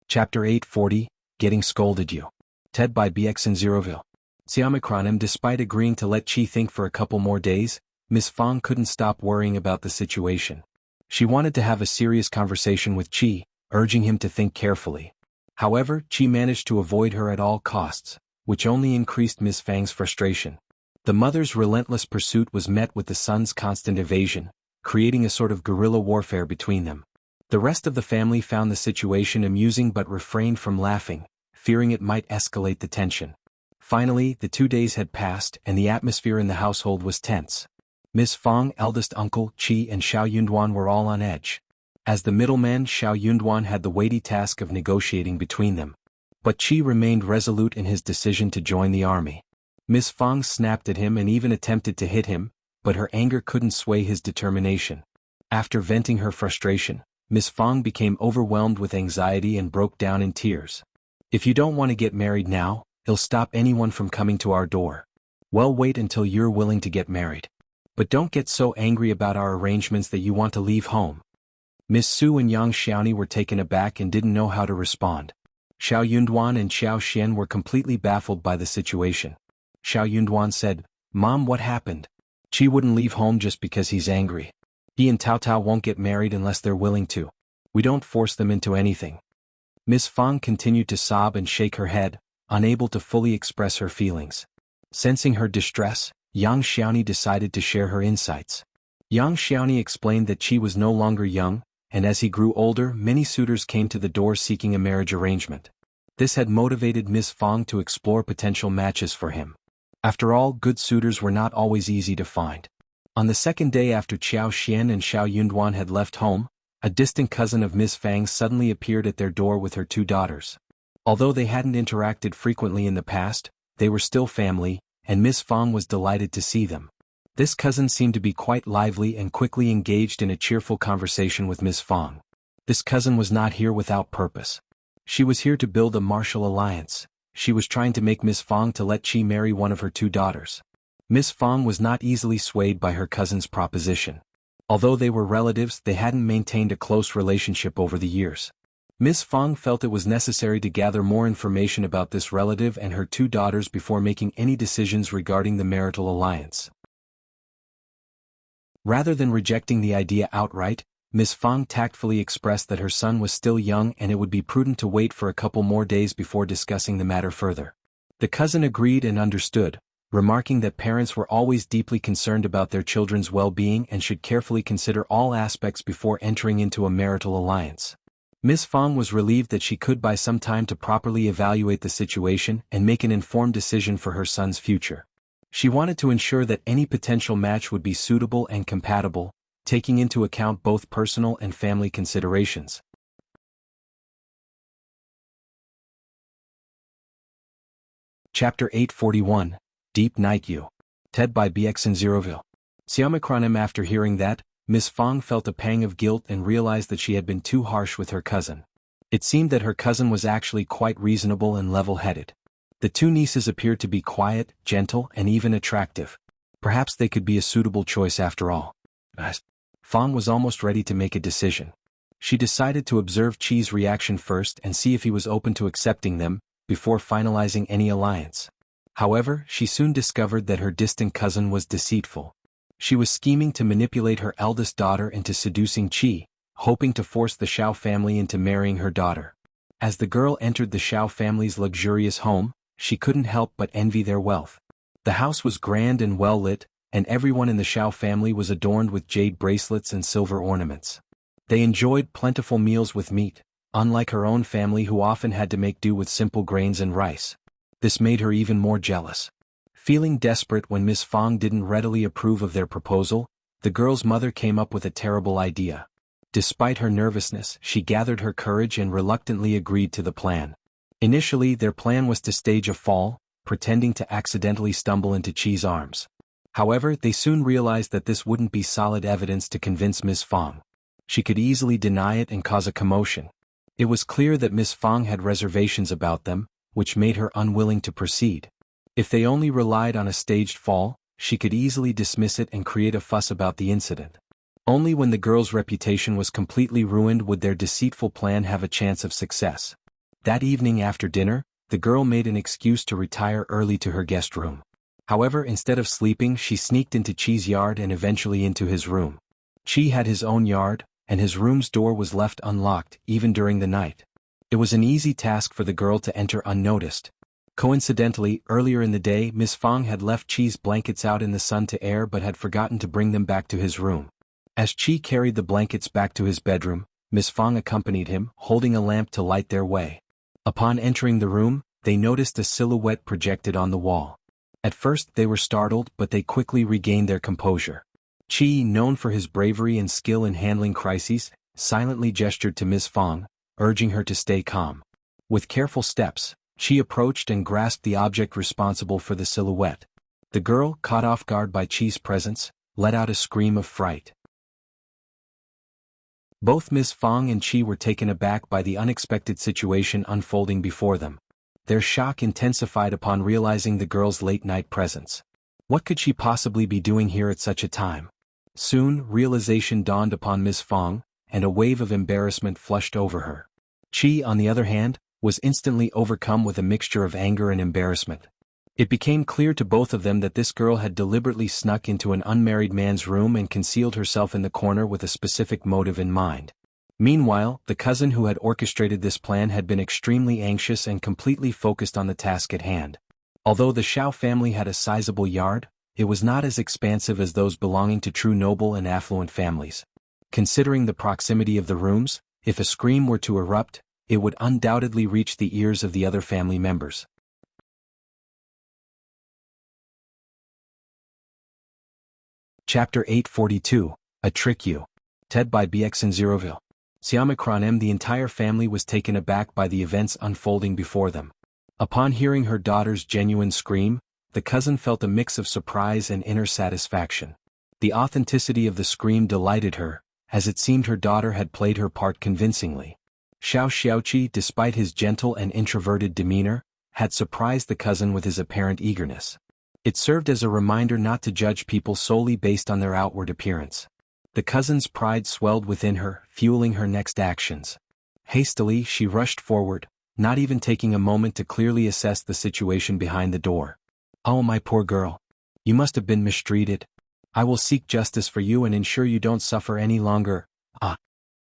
Chapter 840, Getting Scolded You. TED by BX in Zeroville. Xiaomicronim. Despite agreeing to let Qi think for a couple more days, Miss Fang couldn't stop worrying about the situation. She wanted to have a serious conversation with Qi, urging him to think carefully. However, Qi managed to avoid her at all costs, which only increased Miss Fang's frustration. The mother's relentless pursuit was met with the son's constant evasion, creating a sort of guerrilla warfare between them. The rest of the family found the situation amusing but refrained from laughing, fearing it might escalate the tension. Finally, the 2 days had passed and the atmosphere in the household was tense. Miss Fang, eldest uncle, Qi and Xiao Yunduan were all on edge. As the middleman, Xiao Yunduan had the weighty task of negotiating between them. But Qi remained resolute in his decision to join the army. Miss Fang snapped at him and even attempted to hit him, but her anger couldn't sway his determination. After venting her frustration, Miss Fang became overwhelmed with anxiety and broke down in tears. "If you don't want to get married now, it'll stop anyone from coming to our door. Well, wait until you're willing to get married. But don't get so angry about our arrangements that you want to leave home." Miss Su and Yang Xiaoni were taken aback and didn't know how to respond. Xiao Yunduan and Xiao Xian were completely baffled by the situation. Xiao Yunduan said, "Mom, what happened? Qi wouldn't leave home just because he's angry. He and Taotao won't get married unless they're willing to. We don't force them into anything." Miss Fang continued to sob and shake her head, unable to fully express her feelings. Sensing her distress, Yang Xiaoni decided to share her insights. Yang Xiaoni explained that Qi was no longer young, and as he grew older, many suitors came to the door seeking a marriage arrangement. This had motivated Miss Fang to explore potential matches for him. After all, good suitors were not always easy to find. On the second day after Xiao Xian and Xiao Yunduan had left home, A distant cousin of Miss Fang's suddenly appeared at their door with her 2 daughters. Although they hadn't interacted frequently in the past, they were still family, and Miss Fang was delighted to see them. This cousin seemed to be quite lively and quickly engaged in a cheerful conversation with Miss Fang. This cousin was not here without purpose. She was here to build a martial alliance. She was trying to make Miss Fang to let Qi marry one of her 2 daughters. Miss Fang was not easily swayed by her cousin's proposition. Although they were relatives, they hadn't maintained a close relationship over the years. Miss Fang felt it was necessary to gather more information about this relative and her 2 daughters before making any decisions regarding the marital alliance. Rather than rejecting the idea outright, Miss Fang tactfully expressed that her son was still young and it would be prudent to wait for a couple more days before discussing the matter further. The cousin agreed and understood, remarking that parents were always deeply concerned about their children's well-being and should carefully consider all aspects before entering into a marital alliance. Miss Fang was relieved that she could buy some time to properly evaluate the situation and make an informed decision for her son's future. She wanted to ensure that any potential match would be suitable and compatible, taking into account both personal and family considerations. Chapter 841, Deep Night You. Ted by Xianxia. Xiaomicronim. After hearing that, Miss Fang felt a pang of guilt and realized that she had been too harsh with her cousin. It seemed that her cousin was actually quite reasonable and level-headed. The 2 nieces appeared to be quiet, gentle, and even attractive. Perhaps they could be a suitable choice after all. Fang was almost ready to make a decision. She decided to observe Qi's reaction first and see if he was open to accepting them, before finalizing any alliance. However, she soon discovered that her distant cousin was deceitful. She was scheming to manipulate her eldest daughter into seducing Qi, hoping to force the Shao family into marrying her daughter. As the girl entered the Shao family's luxurious home, she couldn't help but envy their wealth. The house was grand and well lit, and everyone in the Shao family was adorned with jade bracelets and silver ornaments. They enjoyed plentiful meals with meat, unlike her own family who often had to make do with simple grains and rice. This made her even more jealous. Feeling desperate when Miss Fang didn't readily approve of their proposal, the girl's mother came up with a terrible idea. Despite her nervousness, she gathered her courage and reluctantly agreed to the plan. Initially, their plan was to stage a fall, pretending to accidentally stumble into Qi's arms. However, they soon realized that this wouldn't be solid evidence to convince Miss Fang. She could easily deny it and cause a commotion. It was clear that Miss Fang had reservations about them, which made her unwilling to proceed. If they only relied on a staged fall, she could easily dismiss it and create a fuss about the incident. Only when the girl's reputation was completely ruined would their deceitful plan have a chance of success. That evening after dinner, the girl made an excuse to retire early to her guest room. However, instead of sleeping, she sneaked into Qi's yard and eventually into his room. Qi had his own yard, and his room's door was left unlocked, even during the night. It was an easy task for the girl to enter unnoticed. Coincidentally, earlier in the day, Miss Fang had left Qi's blankets out in the sun to air but had forgotten to bring them back to his room. As Qi carried the blankets back to his bedroom, Miss Fang accompanied him, holding a lamp to light their way. Upon entering the room, they noticed a silhouette projected on the wall. At first they were startled, but they quickly regained their composure. Qi, known for his bravery and skill in handling crises, silently gestured to Miss Fang, urging her to stay calm. With careful steps, Qi approached and grasped the object responsible for the silhouette. The girl, caught off guard by Qi's presence, let out a scream of fright. Both Miss Fang and Qi were taken aback by the unexpected situation unfolding before them. Their shock intensified upon realizing the girl's late-night presence. What could she possibly be doing here at such a time? Soon, realization dawned upon Miss Fang, and a wave of embarrassment flushed over her. Qi, on the other hand, was instantly overcome with a mixture of anger and embarrassment. It became clear to both of them that this girl had deliberately snuck into an unmarried man's room and concealed herself in the corner with a specific motive in mind. Meanwhile, the cousin who had orchestrated this plan had been extremely anxious and completely focused on the task at hand. Although the Shao family had a sizable yard, it was not as expansive as those belonging to true noble and affluent families. Considering the proximity of the rooms, if a scream were to erupt, it would undoubtedly reach the ears of the other family members. Chapter 842, A Trick You. Ted by Xianxia. Xiaomicron, the entire family was taken aback by the events unfolding before them. Upon hearing her daughter's genuine scream, the cousin felt a mix of surprise and inner satisfaction. The authenticity of the scream delighted her, as it seemed her daughter had played her part convincingly. Shao Xiaoqi, despite his gentle and introverted demeanor, had surprised the cousin with his apparent eagerness. It served as a reminder not to judge people solely based on their outward appearance. The cousin's pride swelled within her, fueling her next actions. Hastily, she rushed forward, not even taking a moment to clearly assess the situation behind the door. "Oh, my poor girl. You must have been mistreated. I will seek justice for you and ensure you don't suffer any longer."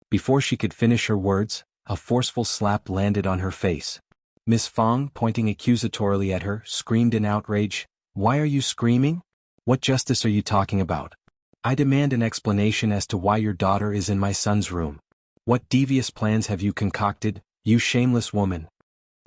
Before she could finish her words, a forceful slap landed on her face. Miss Fang, pointing accusatorily at her, screamed in outrage. "Why are you screaming? What justice are you talking about? I demand an explanation as to why your daughter is in my son's room. What devious plans have you concocted, you shameless woman?"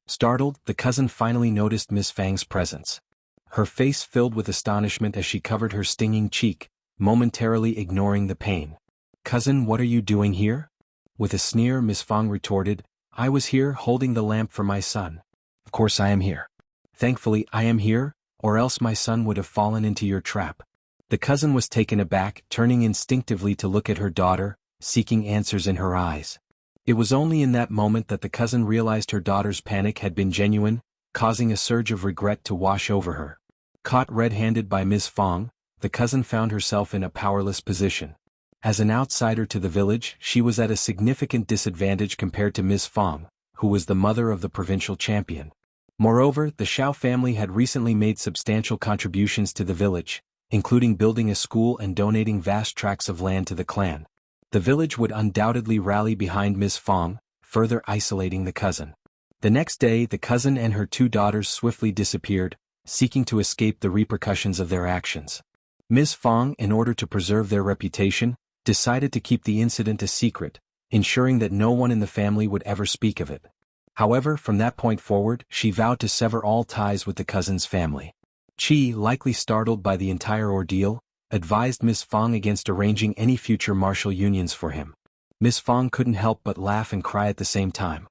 Startled, the cousin finally noticed Miss Fang's presence. Her face filled with astonishment as she covered her stinging cheek, momentarily ignoring the pain. "Cousin, what are you doing here?" With a sneer, Miss Fang retorted, "I was here holding the lamp for my son. Of course I am here. Thankfully I am here, or else my son would have fallen into your trap." The cousin was taken aback, turning instinctively to look at her daughter, seeking answers in her eyes. It was only in that moment that the cousin realized her daughter's panic had been genuine, causing a surge of regret to wash over her. Caught red-handed by Miss Fang, the cousin found herself in a powerless position. As an outsider to the village, she was at a significant disadvantage compared to Miss Fang, who was the mother of the provincial champion. Moreover, the Shao family had recently made substantial contributions to the village, including building a school and donating vast tracts of land to the clan. The village would undoubtedly rally behind Miss Fang, further isolating the cousin. The next day, the cousin and her two daughters swiftly disappeared, seeking to escape the repercussions of their actions. Ms. Fang, in order to preserve their reputation, decided to keep the incident a secret, ensuring that no one in the family would ever speak of it. However, from that point forward, she vowed to sever all ties with the cousin's family. Qi, likely startled by the entire ordeal, advised Ms. Fang against arranging any future martial unions for him. Ms. Fang couldn't help but laugh and cry at the same time.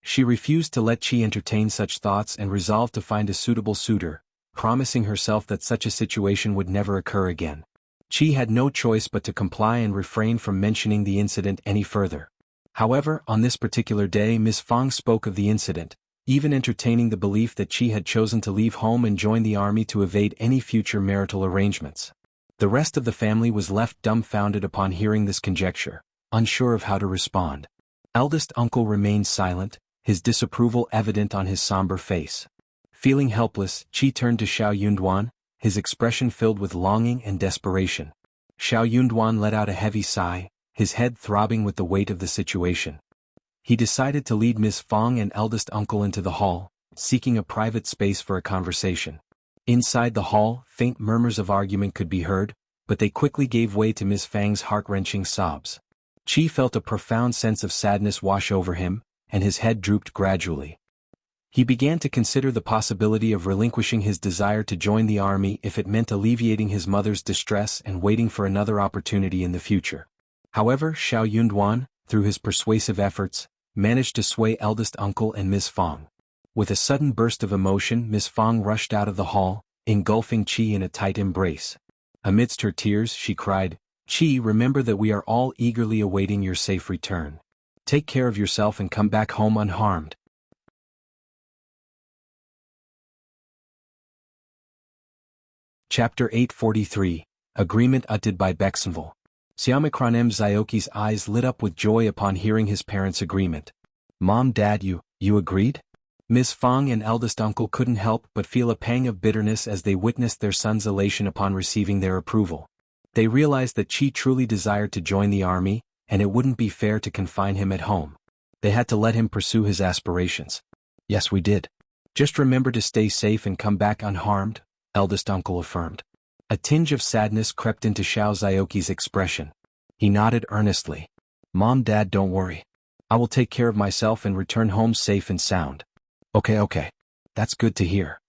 She refused to let Qi entertain such thoughts and resolved to find a suitable suitor, promising herself that such a situation would never occur again. Qi had no choice but to comply and refrain from mentioning the incident any further. However, on this particular day, Miss Fang spoke of the incident, even entertaining the belief that Qi had chosen to leave home and join the army to evade any future marital arrangements. The rest of the family was left dumbfounded upon hearing this conjecture, unsure of how to respond. Eldest uncle remained silent, his disapproval evident on his somber face. Feeling helpless, Qi turned to Xiao Yunduan, his expression filled with longing and desperation. Xiao Yunduan let out a heavy sigh, his head throbbing with the weight of the situation. He decided to lead Miss Fang and eldest uncle into the hall, seeking a private space for a conversation. Inside the hall, faint murmurs of argument could be heard, but they quickly gave way to Miss Fang's heart-wrenching sobs. Qi felt a profound sense of sadness wash over him, and his head drooped gradually. He began to consider the possibility of relinquishing his desire to join the army if it meant alleviating his mother's distress and waiting for another opportunity in the future. However, Xiao Yunduan, through his persuasive efforts, managed to sway eldest uncle and Miss Fang. With a sudden burst of emotion, Miss Fang rushed out of the hall, engulfing Qi in a tight embrace. Amidst her tears, she cried, "Qi, remember that we are all eagerly awaiting your safe return. Take care of yourself and come back home unharmed." Chapter 843, Agreement uttered by Bexenville. Xiaomicron Zioki's eyes lit up with joy upon hearing his parents' agreement. "Mom, Dad, you agreed?" Miss Fang and eldest uncle couldn't help but feel a pang of bitterness as they witnessed their son's elation upon receiving their approval. They realized that Qi truly desired to join the army, and it wouldn't be fair to confine him at home. They had to let him pursue his aspirations. "Yes, we did. Just remember to stay safe and come back unharmed," eldest uncle affirmed. A tinge of sadness crept into Xiao Zioki's expression. He nodded earnestly. "Mom, Dad, don't worry. I will take care of myself and return home safe and sound." Okay. That's good to hear,"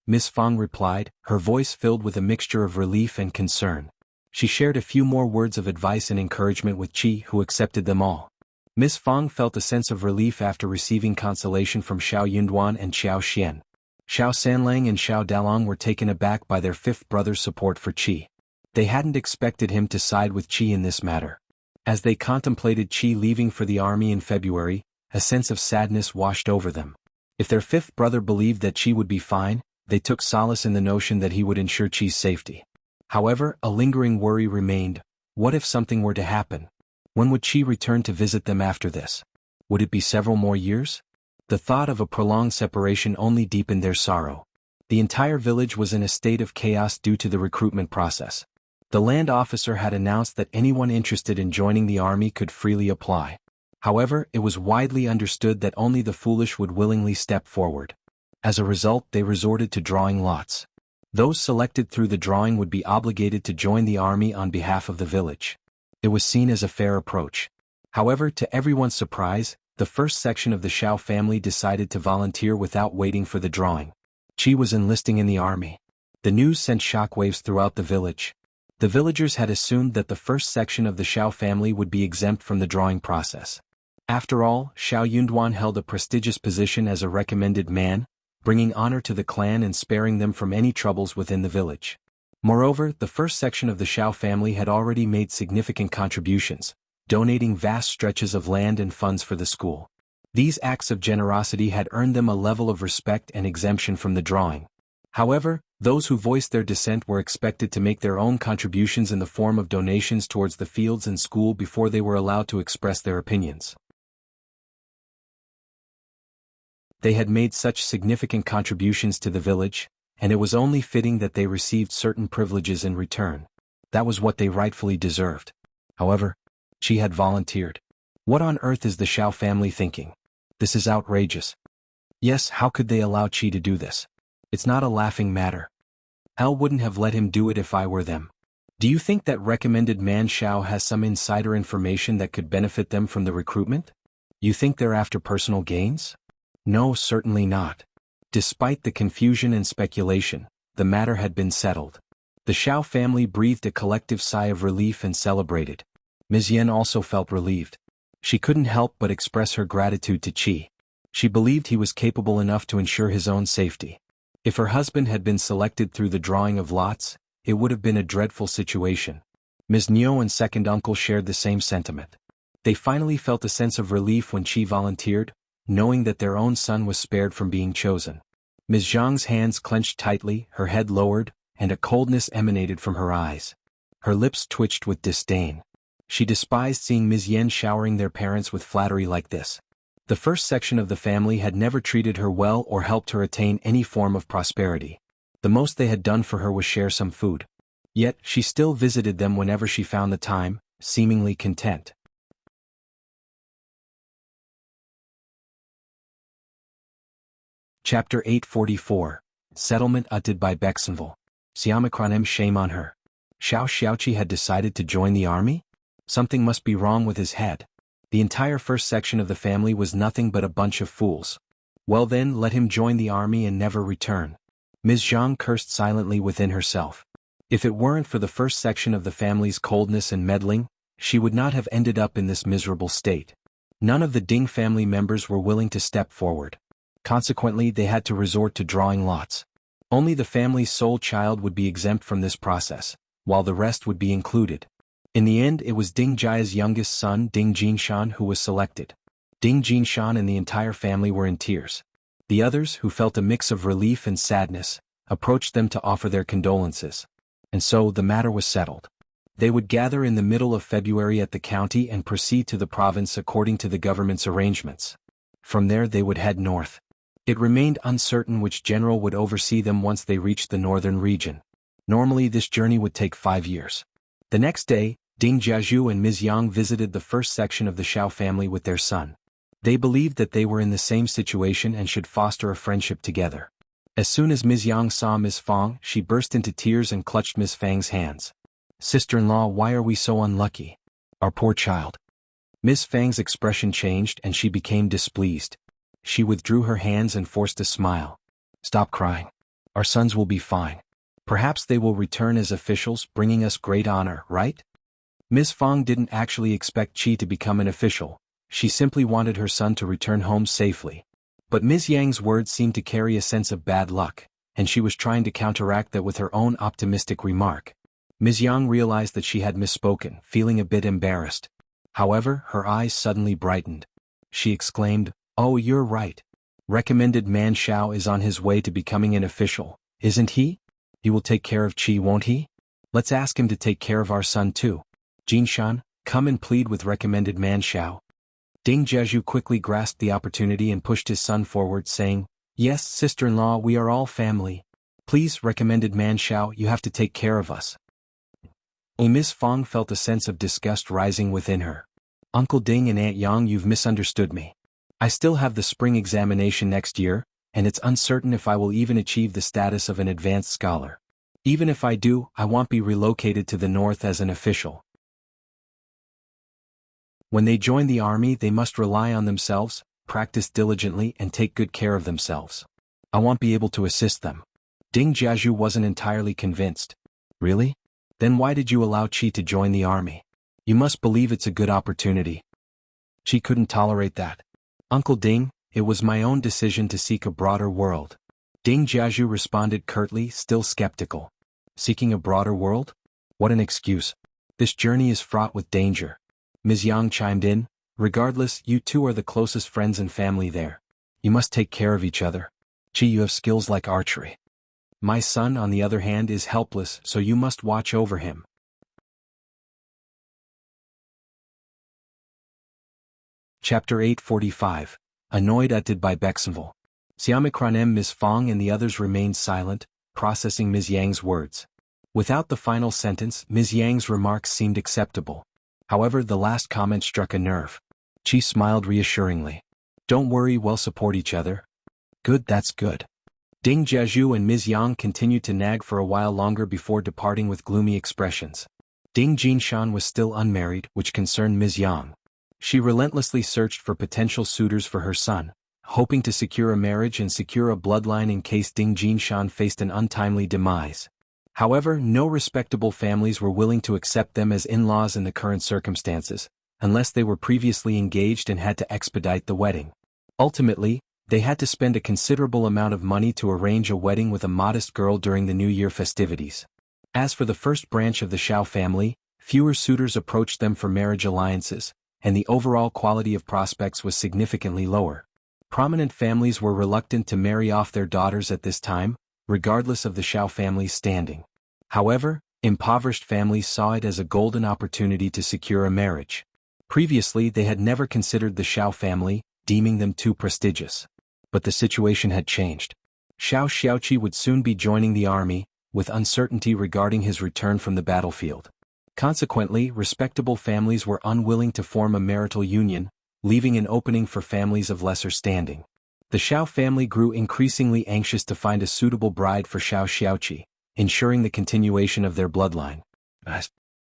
Miss Fang replied, her voice filled with a mixture of relief and concern. She shared a few more words of advice and encouragement with Qi, who accepted them all. Miss Fang felt a sense of relief after receiving consolation from Xiao Yunduan and Xiao Xian. Xiao Sanlang and Xiao Dalong were taken aback by their fifth brother's support for Qi. They hadn't expected him to side with Qi in this matter. As they contemplated Qi leaving for the army in February, a sense of sadness washed over them. If their fifth brother believed that Qi would be fine, they took solace in the notion that he would ensure Qi's safety. However, a lingering worry remained. What if something were to happen? When would Qi return to visit them after this? Would it be several more years? The thought of a prolonged separation only deepened their sorrow. The entire village was in a state of chaos due to the recruitment process. The land officer had announced that anyone interested in joining the army could freely apply. However, it was widely understood that only the foolish would willingly step forward. As a result, they resorted to drawing lots. Those selected through the drawing would be obligated to join the army on behalf of the village. It was seen as a fair approach. However, to everyone's surprise, the first section of the Shao family decided to volunteer without waiting for the drawing. Qi was enlisting in the army. The news sent shockwaves throughout the village. The villagers had assumed that the first section of the Shao family would be exempt from the drawing process. After all, Xiao Yunduan held a prestigious position as a recommended man, bringing honor to the clan and sparing them from any troubles within the village. Moreover, the first section of the Shao family had already made significant contributions, donating vast stretches of land and funds for the school. These acts of generosity had earned them a level of respect and exemption from the drawing. However, those who voiced their dissent were expected to make their own contributions in the form of donations towards the fields and school before they were allowed to express their opinions. They had made such significant contributions to the village, and it was only fitting that they received certain privileges in return. That was what they rightfully deserved. However, Qi had volunteered. What on earth is the Shao family thinking? This is outrageous. Yes, how could they allow Qi to do this? It's not a laughing matter. Hell wouldn't have let him do it if I were them. Do you think that recommended man Shao has some insider information that could benefit them from the recruitment? You think they're after personal gains? No, certainly not. Despite the confusion and speculation, the matter had been settled. The Shao family breathed a collective sigh of relief and celebrated. Ms. Yen also felt relieved. She couldn't help but express her gratitude to Qi. She believed he was capable enough to ensure his own safety. If her husband had been selected through the drawing of lots, it would have been a dreadful situation. Ms. Nio and second uncle shared the same sentiment. They finally felt a sense of relief when Qi volunteered, knowing that their own son was spared from being chosen. Ms.Zhang's hands clenched tightly, her head lowered, and a coldness emanated from her eyes. Her lips twitched with disdain. She despised seeing Ms. Yen showering their parents with flattery like this. The first section of the family had never treated her well or helped her attain any form of prosperity. The most they had done for her was share some food. Yet, she still visited them whenever she found the time, seemingly content. Chapter 844. Settlement uttered by Bexenville. Xiaomicronem, shame on her. Shao Xiaoqi had decided to join the army? Something must be wrong with his head. The entire first section of the family was nothing but a bunch of fools. Well then, let him join the army and never return. Ms.Zhang cursed silently within herself. If it weren't for the first section of the family's coldness and meddling, she would not have ended up in this miserable state. None of the Ding family members were willing to step forward. Consequently, they had to resort to drawing lots. Only the family's sole child would be exempt from this process, while the rest would be included. In the end, it was Ding Jia's youngest son, Ding Jinshan, who was selected. Ding Jinshan and the entire family were in tears. The others, who felt a mix of relief and sadness, approached them to offer their condolences. And so, the matter was settled. They would gather in the middle of February at the county and proceed to the province according to the government's arrangements. From there they would head north. It remained uncertain which general would oversee them once they reached the northern region. Normally this journey would take 5 years. The next day, Ding Jiazhu and Ms. Yang visited the first section of the Shao family with their son. They believed that they were in the same situation and should foster a friendship together. As soon as Ms. Yang saw Ms. Fang, she burst into tears and clutched Ms. Fang's hands. "Sister-in-law, why are we so unlucky? Our poor child." Ms. Fang's expression changed and she became displeased. She withdrew her hands and forced a smile. "Stop crying. Our sons will be fine. Perhaps they will return as officials, bringing us great honor, right? Ms. Fang didn't actually expect Qi to become an official. She simply wanted her son to return home safely. But Ms. Yang's words seemed to carry a sense of bad luck, and she was trying to counteract that with her own optimistic remark. Ms. Yang realized that she had misspoken, feeling a bit embarrassed. However, her eyes suddenly brightened. She exclaimed, "Oh, you're right. Recommended man Shao is on his way to becoming an official, isn't he? He will take care of Qi, won't he? Let's ask him to take care of our son too. Jinshan, come and plead with recommended man Shao." Ding Jiezhu quickly grasped the opportunity and pushed his son forward, saying, "Yes, sister-in-law, we are all family. Please, recommended man Shao, you have to take care of us." Ms. Fang felt a sense of disgust rising within her. "Uncle Ding and Aunt Yang, you've misunderstood me. I still have the spring examination next year, and it's uncertain if I will even achieve the status of an advanced scholar. Even if I do, I won't be relocated to the north as an official. When they join the army, they must rely on themselves, practice diligently, and take good care of themselves. I won't be able to assist them." Ding Jiezhu wasn't entirely convinced. "Really? Then why did you allow Qi to join the army? You must believe it's a good opportunity." "Qi couldn't tolerate that. Uncle Ding, it was my own decision to seek a broader world." Ding Jiezhu responded curtly, still skeptical. "Seeking a broader world? What an excuse. This journey is fraught with danger." Ms. Yang chimed in, "Regardless, you two are the closest friends and family there. You must take care of each other. Qi, you have skills like archery. My son, on the other hand, is helpless, so you must watch over him." Chapter 845. Annoyed by Bexenville. Xiamikronem, Ms. Fang and the others remained silent, processing Ms. Yang's words. Without the final sentence, Ms. Yang's remarks seemed acceptable. However, the last comment struck a nerve. Qi smiled reassuringly. "Don't worry, we'll support each other." "Good, that's good." Ding Jiezhu and Ms. Yang continued to nag for a while longer before departing with gloomy expressions. Ding Jinshan was still unmarried, which concerned Ms. Yang. She relentlessly searched for potential suitors for her son, hoping to secure a marriage and secure a bloodline in case Ding Jinshan faced an untimely demise. However, no respectable families were willing to accept them as in-laws in the current circumstances, unless they were previously engaged and had to expedite the wedding. Ultimately, they had to spend a considerable amount of money to arrange a wedding with a modest girl during the New Year festivities. As for the first branch of the Shao family, fewer suitors approached them for marriage alliances, and the overall quality of prospects was significantly lower. Prominent families were reluctant to marry off their daughters at this time, regardless of the Shao family's standing. However, impoverished families saw it as a golden opportunity to secure a marriage. Previously, they had never considered the Shao family, deeming them too prestigious. But the situation had changed. Shao Xiaoqi would soon be joining the army, with uncertainty regarding his return from the battlefield. Consequently, respectable families were unwilling to form a marital union, leaving an opening for families of lesser standing. The Shao family grew increasingly anxious to find a suitable bride for Shao Xiaoqi, ensuring the continuation of their bloodline.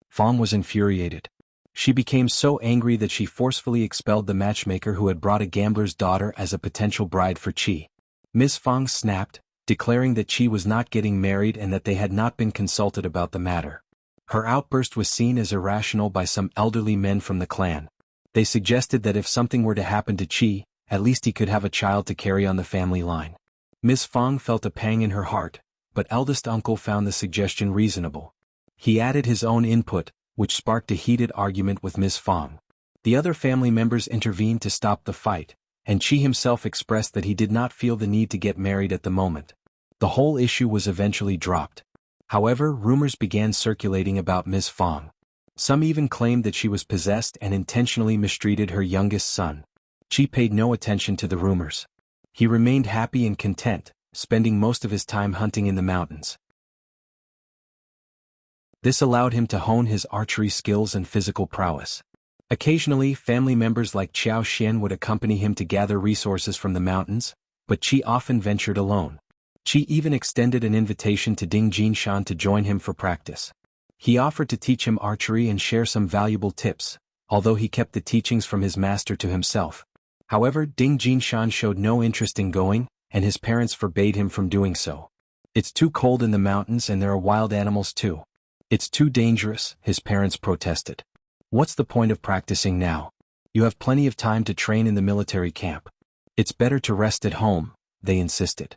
Fang was infuriated. She became so angry that she forcefully expelled the matchmaker who had brought a gambler's daughter as a potential bride for Qi. Ms. Fang snapped, declaring that Qi was not getting married and that they had not been consulted about the matter. Her outburst was seen as irrational by some elderly men from the clan. They suggested that if something were to happen to Qi, at least he could have a child to carry on the family line. Ms. Fang felt a pang in her heart, but eldest uncle found the suggestion reasonable. He added his own input, which sparked a heated argument with Ms. Fang. The other family members intervened to stop the fight, and Qi himself expressed that he did not feel the need to get married at the moment. The whole issue was eventually dropped. However, rumors began circulating about Ms. Fang. Some even claimed that she was possessed and intentionally mistreated her youngest son. Qi paid no attention to the rumors. He remained happy and content, spending most of his time hunting in the mountains. This allowed him to hone his archery skills and physical prowess. Occasionally, family members like Xiao Xian would accompany him to gather resources from the mountains, but Qi often ventured alone. Qi even extended an invitation to Ding Jinshan to join him for practice. He offered to teach him archery and share some valuable tips, although he kept the teachings from his master to himself. However, Ding Jinshan showed no interest in going, and his parents forbade him from doing so. It's too cold in the mountains and there are wild animals too. It's too dangerous, his parents protested. What's the point of practicing now? You have plenty of time to train in the military camp. It's better to rest at home, they insisted.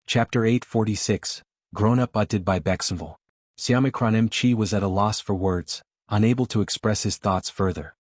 Chapter 846, Grownup uttered by Bexenville. Xianxia was at a loss for words, unable to express his thoughts further.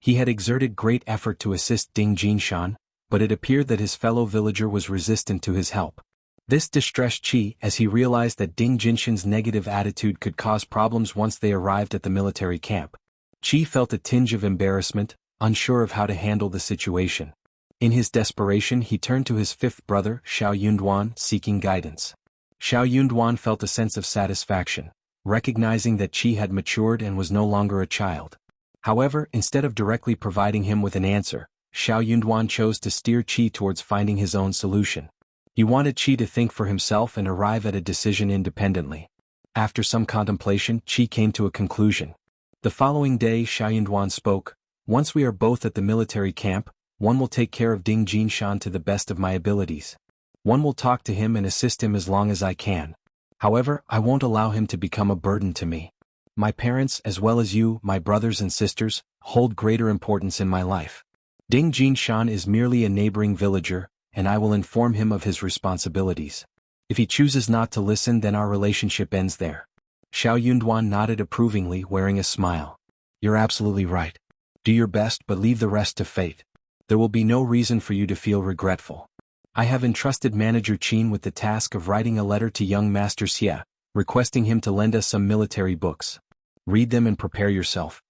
He had exerted great effort to assist Ding Jinshan, but it appeared that his fellow villager was resistant to his help. This distressed Qi as he realized that Ding Jinshan's negative attitude could cause problems once they arrived at the military camp. Qi felt a tinge of embarrassment, unsure of how to handle the situation. In his desperation he turned to his fifth brother, Shao Yunduan, seeking guidance. Shao Yunduan felt a sense of satisfaction, recognizing that Qi had matured and was no longer a child. However, instead of directly providing him with an answer, Shao Yunduan chose to steer Qi towards finding his own solution. He wanted Qi to think for himself and arrive at a decision independently. After some contemplation, Qi came to a conclusion. The following day Shao Yunduan spoke, "Once we are both at the military camp, one will take care of Ding Jinshan to the best of my abilities. One will talk to him and assist him as long as I can. However, I won't allow him to become a burden to me. My parents, as well as you, my brothers and sisters, hold greater importance in my life. Ding Jinshan is merely a neighboring villager, and I will inform him of his responsibilities. If he chooses not to listen, then our relationship ends there." Shao Yunduan nodded approvingly, wearing a smile. "You're absolutely right. Do your best but leave the rest to fate. There will be no reason for you to feel regretful. I have entrusted Manager Qin with the task of writing a letter to young Master Xie, requesting him to lend us some military books. Read them and prepare yourself."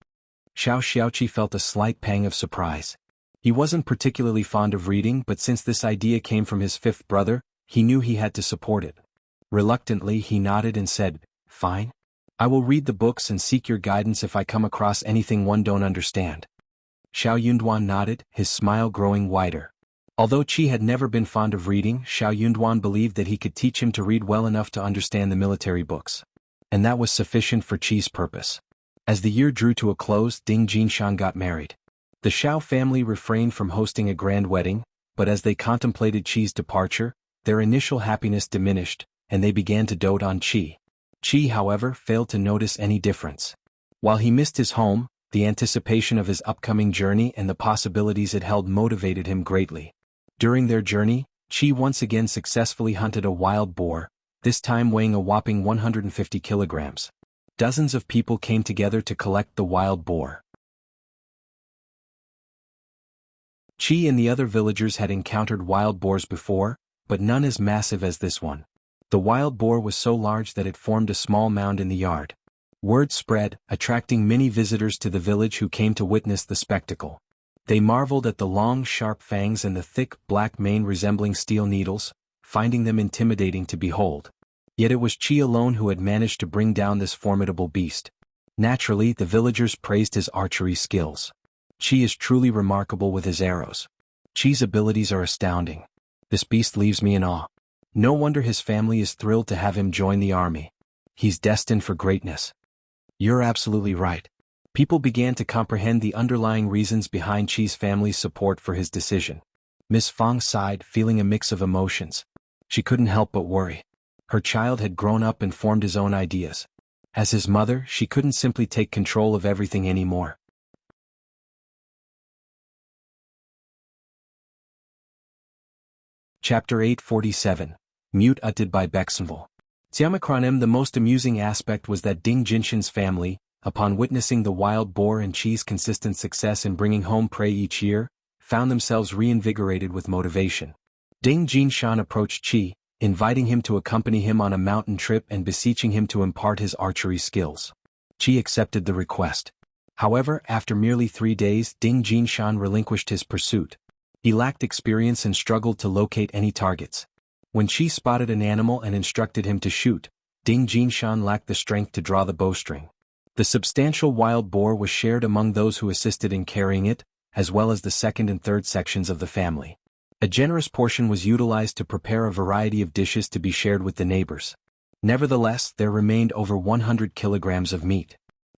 Shao Xiaoqi felt a slight pang of surprise. He wasn't particularly fond of reading, but since this idea came from his fifth brother, he knew he had to support it. Reluctantly he nodded and said, "Fine. I will read the books and seek your guidance if I come across anything one don't understand." Shao Yunduan nodded, his smile growing wider. Although Qi had never been fond of reading, Shao Yunduan believed that he could teach him to read well enough to understand the military books. And that was sufficient for Qi's purpose. As the year drew to a close, Ding Jinshan got married. The Shao family refrained from hosting a grand wedding, but as they contemplated Qi's departure, their initial happiness diminished, and they began to dote on Qi. Qi, however, failed to notice any difference. While he missed his home, the anticipation of his upcoming journey and the possibilities it held motivated him greatly. During their journey, Qi once again successfully hunted a wild boar, this time weighing a whopping 150 kilograms. Dozens of people came together to collect the wild boar. Qi and the other villagers had encountered wild boars before, but none as massive as this one. The wild boar was so large that it formed a small mound in the yard. Word spread, attracting many visitors to the village who came to witness the spectacle. They marveled at the long, sharp fangs and the thick, black mane resembling steel needles, finding them intimidating to behold. Yet it was Qi alone who had managed to bring down this formidable beast. Naturally, the villagers praised his archery skills. Qi is truly remarkable with his arrows. Qi's abilities are astounding. This beast leaves me in awe. No wonder his family is thrilled to have him join the army. He's destined for greatness. You're absolutely right. People began to comprehend the underlying reasons behind Qi's family's support for his decision. Miss Fang sighed, feeling a mix of emotions. She couldn't help but worry. Her child had grown up and formed his own ideas. As his mother, she couldn't simply take control of everything anymore. Chapter 847, Mute uttered by Bexenville. The most amusing aspect was that Ding Jinshan's family, upon witnessing the wild boar and Qi's consistent success in bringing home prey each year, found themselves reinvigorated with motivation. Ding Jinshan approached Qi, inviting him to accompany him on a mountain trip and beseeching him to impart his archery skills. Qi accepted the request. However, after merely 3 days, Ding Jinshan relinquished his pursuit. He lacked experience and struggled to locate any targets. When Qi spotted an animal and instructed him to shoot, Ding Jinshan lacked the strength to draw the bowstring. The substantial wild boar was shared among those who assisted in carrying it, as well as the second and third sections of the family. A generous portion was utilized to prepare a variety of dishes to be shared with the neighbors. Nevertheless, there remained over 100 kilograms of meat.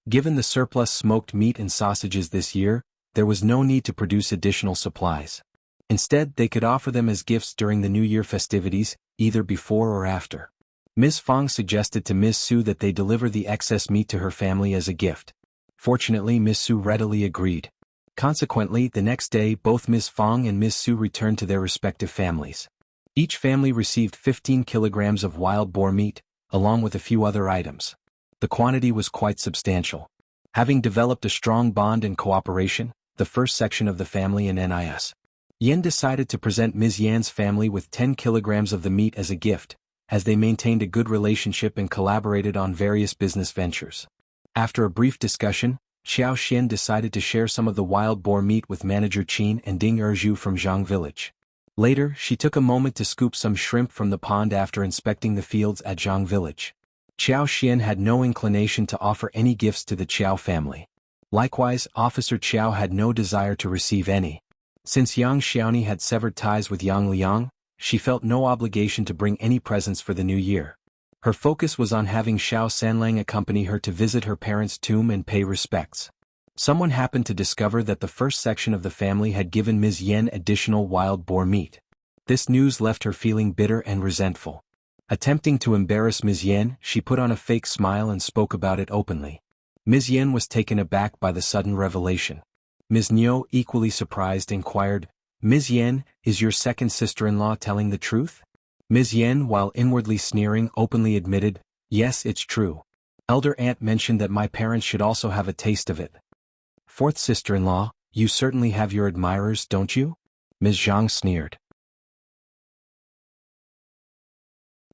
Given the surplus smoked meat and sausages this year, there was no need to produce additional supplies. Instead, they could offer them as gifts during the New Year festivities, either before or after. Ms. Fang suggested to Ms. Su that they deliver the excess meat to her family as a gift. Fortunately, Ms. Su readily agreed. Consequently, the next day both Ms. Fang and Ms. Su returned to their respective families. Each family received 15 kilograms of wild boar meat, along with a few other items. The quantity was quite substantial. Having developed a strong bond and cooperation, the first section of the family in NIS. Yen decided to present Ms. Yan's family with 10 kilograms of the meat as a gift, as they maintained a good relationship and collaborated on various business ventures. After a brief discussion, Xiao decided to share some of the wild boar meat with manager Qin and Ding Erju from Zhang village. Later, she took a moment to scoop some shrimp from the pond after inspecting the fields at Zhang village. Xiao had no inclination to offer any gifts to the Qiao family. Likewise, Officer Qiao had no desire to receive any. Since Yang Xiaoni had severed ties with Yang Liang, she felt no obligation to bring any presents for the new year. Her focus was on having Shao Sanlang accompany her to visit her parents' tomb and pay respects. Someone happened to discover that the first section of the family had given Ms. Yen additional wild boar meat. This news left her feeling bitter and resentful. Attempting to embarrass Ms. Yen, she put on a fake smile and spoke about it openly. Ms. Yen was taken aback by the sudden revelation. Ms. Niu, equally surprised, inquired, "Ms. Yen, is your second sister-in-law telling the truth?" Ms. Yen, while inwardly sneering, openly admitted, "Yes, it's true. Elder aunt mentioned that my parents should also have a taste of it." "Fourth sister-in-law, you certainly have your admirers, don't you?" Ms. Zhang sneered.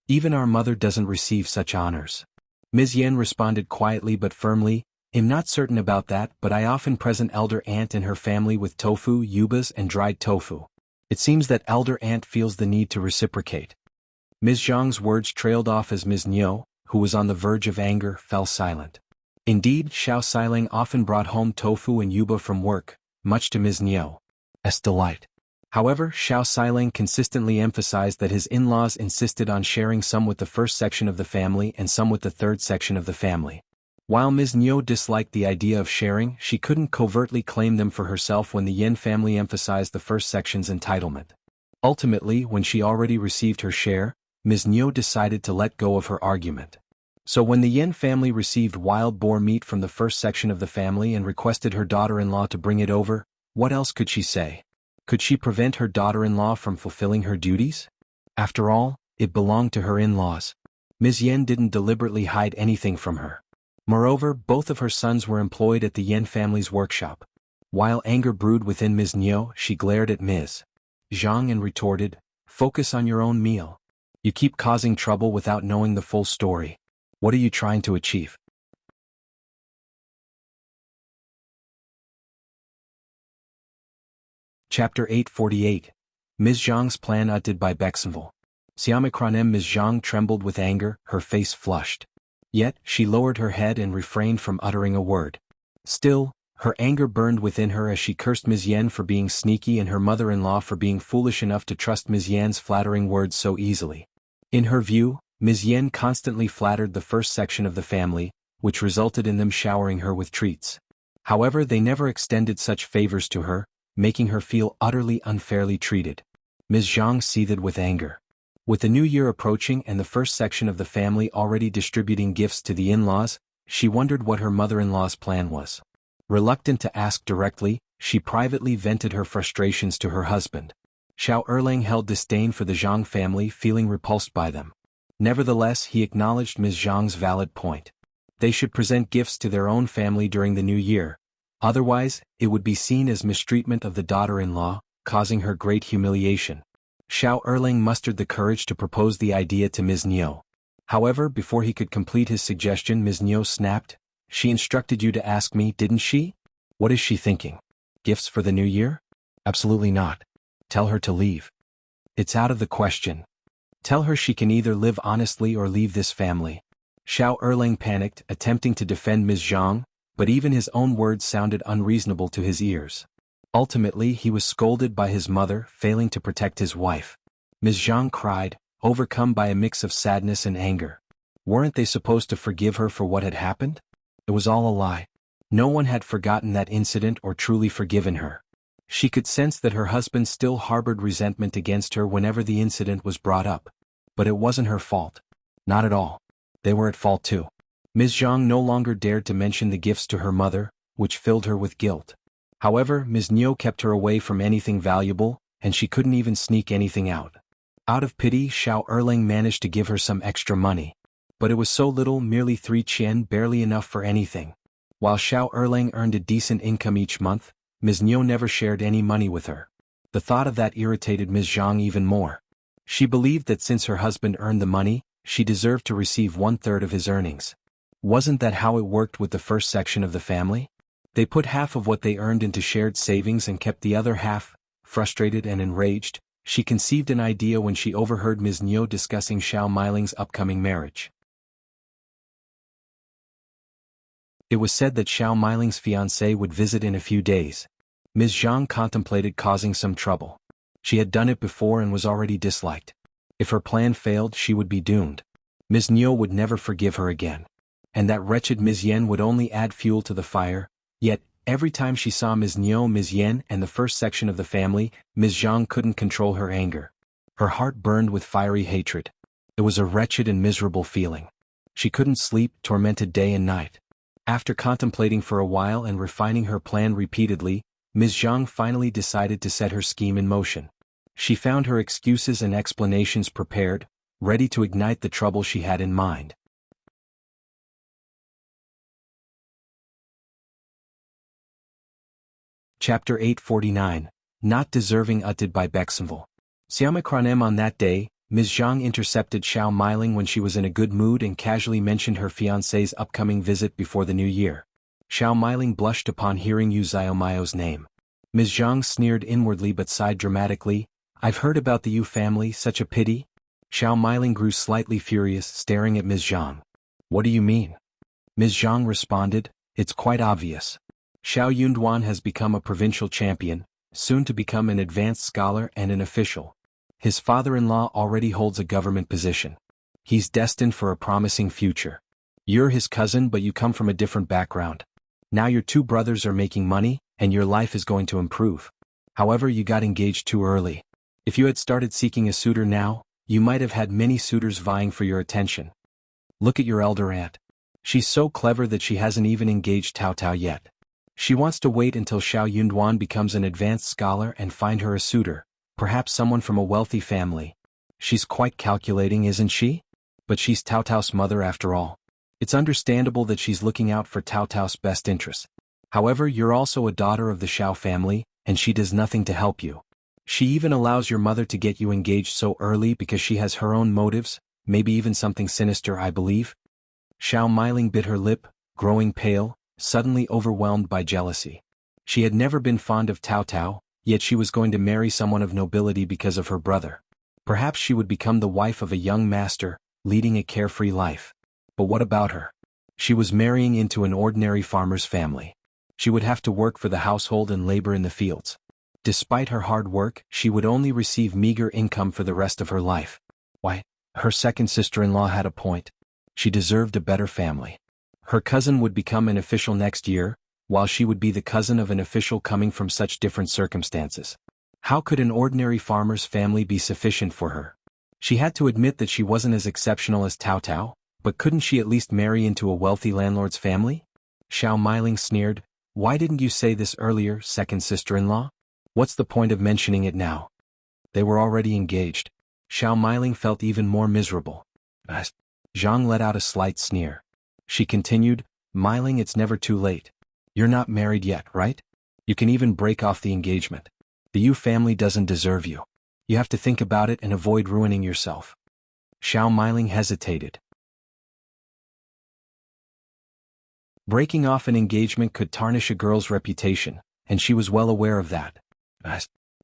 "Even our mother doesn't receive such honors." Ms. Yen responded quietly but firmly, "I'm not certain about that, but I often present Elder Aunt and her family with tofu, yubas and dried tofu. It seems that Elder Aunt feels the need to reciprocate." Ms. Zhang's words trailed off as Ms. Niu, who was on the verge of anger, fell silent. Indeed, Shao Xiling often brought home tofu and yuba from work, much to Ms. Niu's delight. However, Shao Xiling consistently emphasized that his in-laws insisted on sharing some with the first section of the family and some with the third section of the family. While Ms. Niu disliked the idea of sharing, she couldn't covertly claim them for herself when the Yen family emphasized the first section's entitlement. Ultimately, when she already received her share, Ms. Niu decided to let go of her argument. So when the Yen family received wild boar meat from the first section of the family and requested her daughter-in-law to bring it over, what else could she say? Could she prevent her daughter-in-law from fulfilling her duties? After all, it belonged to her in-laws. Ms. Yen didn't deliberately hide anything from her. Moreover, both of her sons were employed at the Yen family's workshop. While anger brewed within Ms. Niu, she glared at Ms. Zhang and retorted, "Focus on your own meal. You keep causing trouble without knowing the full story. What are you trying to achieve?" Chapter 848. Ms. Zhang's plan uttered by Bexenville. Siamicronem. Ms. Zhang trembled with anger, her face flushed. Yet, she lowered her head and refrained from uttering a word. Still, her anger burned within her as she cursed Ms. Yen for being sneaky and her mother-in-law for being foolish enough to trust Ms. Yan's flattering words so easily. In her view, Ms. Yen constantly flattered the first section of the family, which resulted in them showering her with treats. However, they never extended such favors to her, making her feel utterly unfairly treated. Ms. Zhang seethed with anger. With the new year approaching and the first section of the family already distributing gifts to the in-laws, she wondered what her mother-in-law's plan was. Reluctant to ask directly, she privately vented her frustrations to her husband. Shao Erlang held disdain for the Zhang family, feeling repulsed by them. Nevertheless, he acknowledged Ms. Zhang's valid point. They should present gifts to their own family during the new year. Otherwise, it would be seen as mistreatment of the daughter-in-law, causing her great humiliation. Shao Erlang mustered the courage to propose the idea to Ms. Niu. However, before he could complete his suggestion, Ms. Niu snapped, "She instructed you to ask me, didn't she? What is she thinking? Gifts for the new year? Absolutely not. Tell her to leave. It's out of the question. Tell her she can either live honestly or leave this family." Shao Erlang panicked, attempting to defend Ms. Zhang, but even his own words sounded unreasonable to his ears. Ultimately, he was scolded by his mother, failing to protect his wife. Ms. Zhang cried, overcome by a mix of sadness and anger. Weren't they supposed to forgive her for what had happened? It was all a lie. No one had forgotten that incident or truly forgiven her. She could sense that her husband still harbored resentment against her whenever the incident was brought up. But it wasn't her fault. Not at all. They were at fault too. Ms.Zhang no longer dared to mention the gifts to her mother, which filled her with guilt. However, Ms.Mi kept her away from anything valuable, and she couldn't even sneak anything out. Out of pity, Shao Erlang managed to give her some extra money. But it was so little, merely 3 qian, barely enough for anything. While Shao Erlang earned a decent income each month, Ms.Mi never shared any money with her. The thought of that irritated Ms.Zhang even more. She believed that since her husband earned the money, she deserved to receive 1/3 of his earnings. Wasn't that how it worked with the first section of the family? They put half of what they earned into shared savings and kept the other half. Frustrated and enraged, she conceived an idea when she overheard Ms.Mi discussing Shao Miling's upcoming marriage. It was said that Shao Miling's fiancé would visit in a few days. Ms.Zhang contemplated causing some trouble. She had done it before and was already disliked. If her plan failed, she would be doomed. Ms.Mi would never forgive her again. And that wretched Ms. Yen would only add fuel to the fire. Yet, every time she saw Ms.Mi, Ms. Yen, and the first section of the family, Ms. Zhang couldn't control her anger. Her heart burned with fiery hatred. It was a wretched and miserable feeling. She couldn't sleep, tormented day and night. After contemplating for a while and refining her plan repeatedly, Ms. Zhang finally decided to set her scheme in motion. She found her excuses and explanations prepared, ready to ignite the trouble she had in mind. Chapter 849, Not Deserving Utted by Bexenville. Xiamacronem on that day, Ms. Zhang intercepted Shao Miling when she was in a good mood and casually mentioned her fiancé's upcoming visit before the new year. Shao Miling blushed upon hearing Yuezheng's name. Ms. Zhang sneered inwardly but sighed dramatically. I've heard about the Yu family, such a pity. Shao Miling grew slightly furious, staring at Ms. Zhang. What do you mean? Ms. Zhang responded, it's quite obvious. Shao Yunduan has become a provincial champion, soon to become an advanced scholar and an official. His father-in-law already holds a government position. He's destined for a promising future. You're his cousin, but you come from a different background. Now your 2 brothers are making money, and your life is going to improve. However, you got engaged too early. If you had started seeking a suitor now, you might have had many suitors vying for your attention. Look at your elder aunt. She's so clever that she hasn't even engaged Taotao yet. She wants to wait until Shao Yunduan becomes an advanced scholar and find her a suitor, perhaps someone from a wealthy family. She's quite calculating, isn't she? But she's Taotao's mother after all. It's understandable that she's looking out for Taotao's best interests. However, you're also a daughter of the Shao family, and she does nothing to help you. She even allows your mother to get you engaged so early because she has her own motives, maybe even something sinister, I believe. Shao Miling bit her lip, growing pale, suddenly overwhelmed by jealousy. She had never been fond of Taotao, yet she was going to marry someone of nobility because of her brother. Perhaps she would become the wife of a young master, leading a carefree life. But what about her? She was marrying into an ordinary farmer's family. She would have to work for the household and labor in the fields. Despite her hard work, she would only receive meager income for the rest of her life. Why, her second sister-in-law had a point. She deserved a better family. Her cousin would become an official next year, while she would be the cousin of an official coming from such different circumstances. How could an ordinary farmer's family be sufficient for her? She had to admit that she wasn't as exceptional as Taotao, but couldn't she at least marry into a wealthy landlord's family? Shao Miling sneered, why didn't you say this earlier, second sister-in-law? What's the point of mentioning it now? They were already engaged. Shao Miling felt even more miserable. Zhang let out a slight sneer. She continued, Miling, it's never too late. You're not married yet, right? You can even break off the engagement. The Yu family doesn't deserve you. You have to think about it and avoid ruining yourself. Shao Miling hesitated. Breaking off an engagement could tarnish a girl's reputation, and she was well aware of that.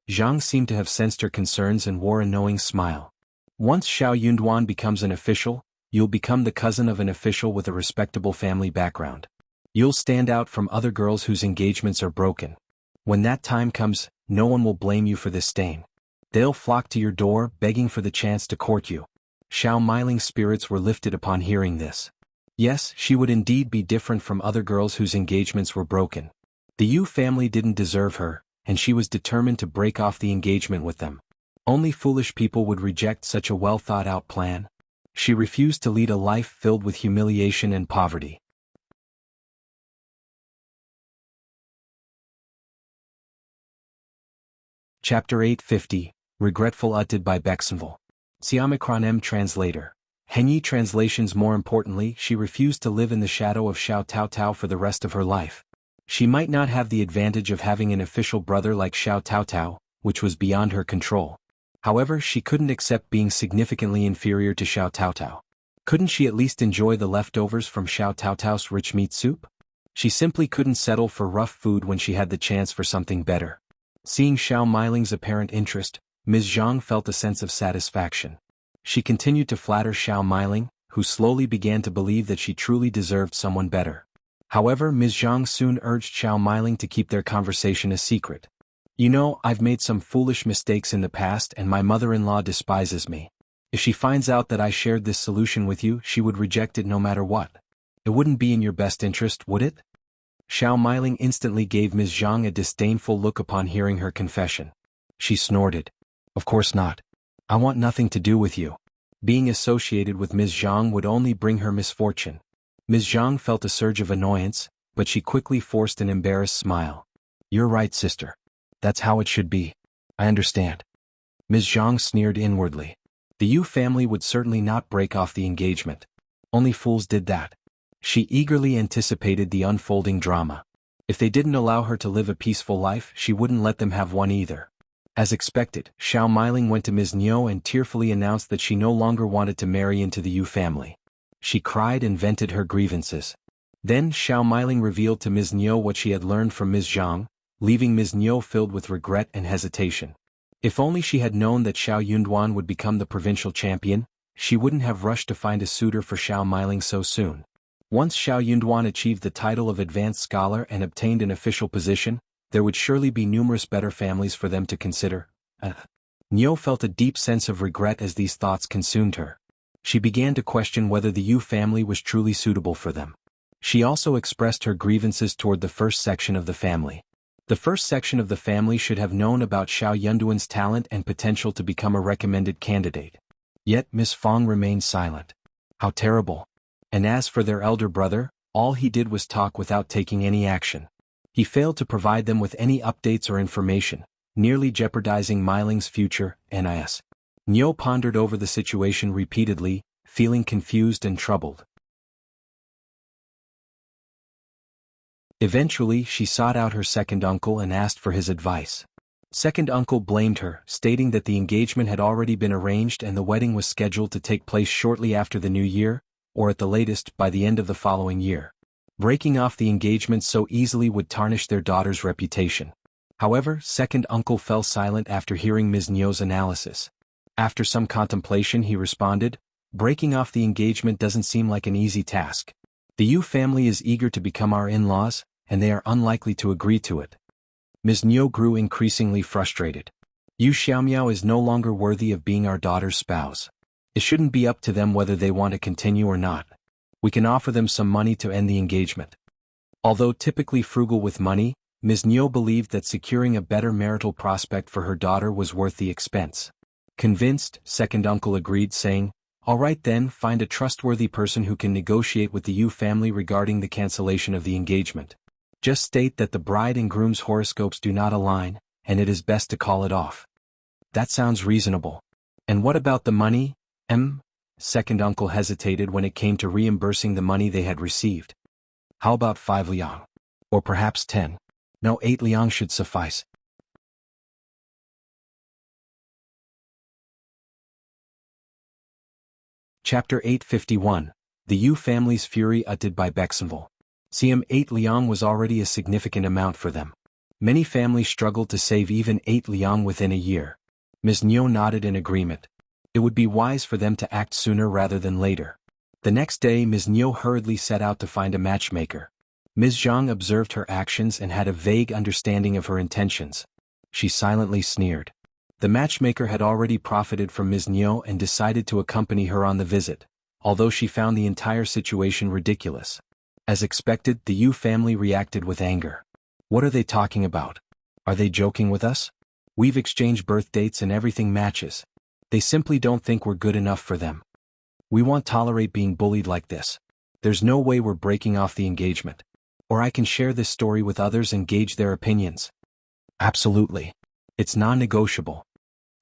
Zhang seemed to have sensed her concerns and wore a knowing smile. Once Shao Yunduan becomes an official, you'll become the cousin of an official with a respectable family background. You'll stand out from other girls whose engagements are broken. When that time comes, no one will blame you for this stain. They'll flock to your door, begging for the chance to court you. Shao Miling's spirits were lifted upon hearing this. Yes, she would indeed be different from other girls whose engagements were broken. The Yu family didn't deserve her, and she was determined to break off the engagement with them. Only foolish people would reject such a well-thought-out plan. She refused to lead a life filled with humiliation and poverty. Chapter 850, Regretful, uttered by Bexenville. Xiaomicron translator. Hengyi translations. More importantly, she refused to live in the shadow of Shao Taotao for the rest of her life. She might not have the advantage of having an official brother like Shao Taotao, which was beyond her control. However, she couldn't accept being significantly inferior to Shao Taotao. Couldn't she at least enjoy the leftovers from Shao Taotao's rich meat soup? She simply couldn't settle for rough food when she had the chance for something better. Seeing Xiao Miling's apparent interest, Ms.Zhang felt a sense of satisfaction. She continued to flatter Xiao Miling, who slowly began to believe that she truly deserved someone better. However, Ms.Zhang soon urged Xiao Miling to keep their conversation a secret. "You know, I've made some foolish mistakes in the past and my mother-in-law despises me. If she finds out that I shared this solution with you, she would reject it no matter what. It wouldn't be in your best interest, would it?" Xiao Miling instantly gave Ms. Zhang a disdainful look upon hearing her confession. She snorted. "Of course not. I want nothing to do with you." Being associated with Ms. Zhang would only bring her misfortune. Ms. Zhang felt a surge of annoyance, but she quickly forced an embarrassed smile. "You're right, sister. That's how it should be. I understand." Ms. Zhang sneered inwardly. The Yu family would certainly not break off the engagement. Only fools did that. She eagerly anticipated the unfolding drama. If they didn't allow her to live a peaceful life, she wouldn't let them have one either. As expected, Xiao Miling went to Ms.Mi and tearfully announced that she no longer wanted to marry into the Yu family. She cried and vented her grievances. Then Xiao Miling revealed to Ms.Mi what she had learned from Ms. Zhang, leaving Ms.Mi filled with regret and hesitation. If only she had known that Xiao Yunduan would become the provincial champion, she wouldn't have rushed to find a suitor for Xiao Miling so soon. Once Xiao Yunduan achieved the title of advanced scholar and obtained an official position, there would surely be numerous better families for them to consider. Nyo felt a deep sense of regret as these thoughts consumed her. She began to question whether the Yu family was truly suitable for them. She also expressed her grievances toward the first section of the family. The first section of the family should have known about Xiao Yunduan's talent and potential to become a recommended candidate. Yet Miss Fong remained silent. How terrible. And as for their elder brother, all he did was talk without taking any action. He failed to provide them with any updates or information, nearly jeopardizing Miling's future. Nyo pondered over the situation repeatedly, feeling confused and troubled. Eventually, she sought out her second uncle and asked for his advice. Second uncle blamed her, stating that the engagement had already been arranged and the wedding was scheduled to take place shortly after the new year, or at the latest by the end of the following year. Breaking off the engagement so easily would tarnish their daughter's reputation. However, second uncle fell silent after hearing Ms. Nyo's analysis. After some contemplation he responded, "Breaking off the engagement doesn't seem like an easy task. The Yu family is eager to become our in-laws, and they are unlikely to agree to it." Ms. Nyo grew increasingly frustrated. "Yu Xiaomiao is no longer worthy of being our daughter's spouse. It shouldn't be up to them whether they want to continue or not. We can offer them some money to end the engagement." Although typically frugal with money, Ms. Nyo believed that securing a better marital prospect for her daughter was worth the expense. Convinced, second uncle agreed, saying, "All right then, find a trustworthy person who can negotiate with the Yu family regarding the cancellation of the engagement. Just state that the bride and groom's horoscopes do not align, and it is best to call it off." "That sounds reasonable. And what about the money?" Second uncle hesitated when it came to reimbursing the money they had received. "How about 5 liang? Or perhaps 10? No, 8 liang should suffice." Chapter 851, The Yu Family's Fury, uttered by Bexenville. 8 liang was already a significant amount for them. Many families struggled to save even 8 liang within a year. Ms. Nyo nodded in agreement. It would be wise for them to act sooner rather than later. The next day Ms. Nyo hurriedly set out to find a matchmaker. Ms. Zhang observed her actions and had a vague understanding of her intentions. She silently sneered. The matchmaker had already profited from Ms. Nyo and decided to accompany her on the visit, although she found the entire situation ridiculous. As expected, the Yu family reacted with anger. "What are they talking about? Are they joking with us? We've exchanged birth dates and everything matches. They simply don't think we're good enough for them. We won't tolerate being bullied like this. There's no way we're breaking off the engagement. Or I can share this story with others and gauge their opinions. Absolutely. It's non-negotiable.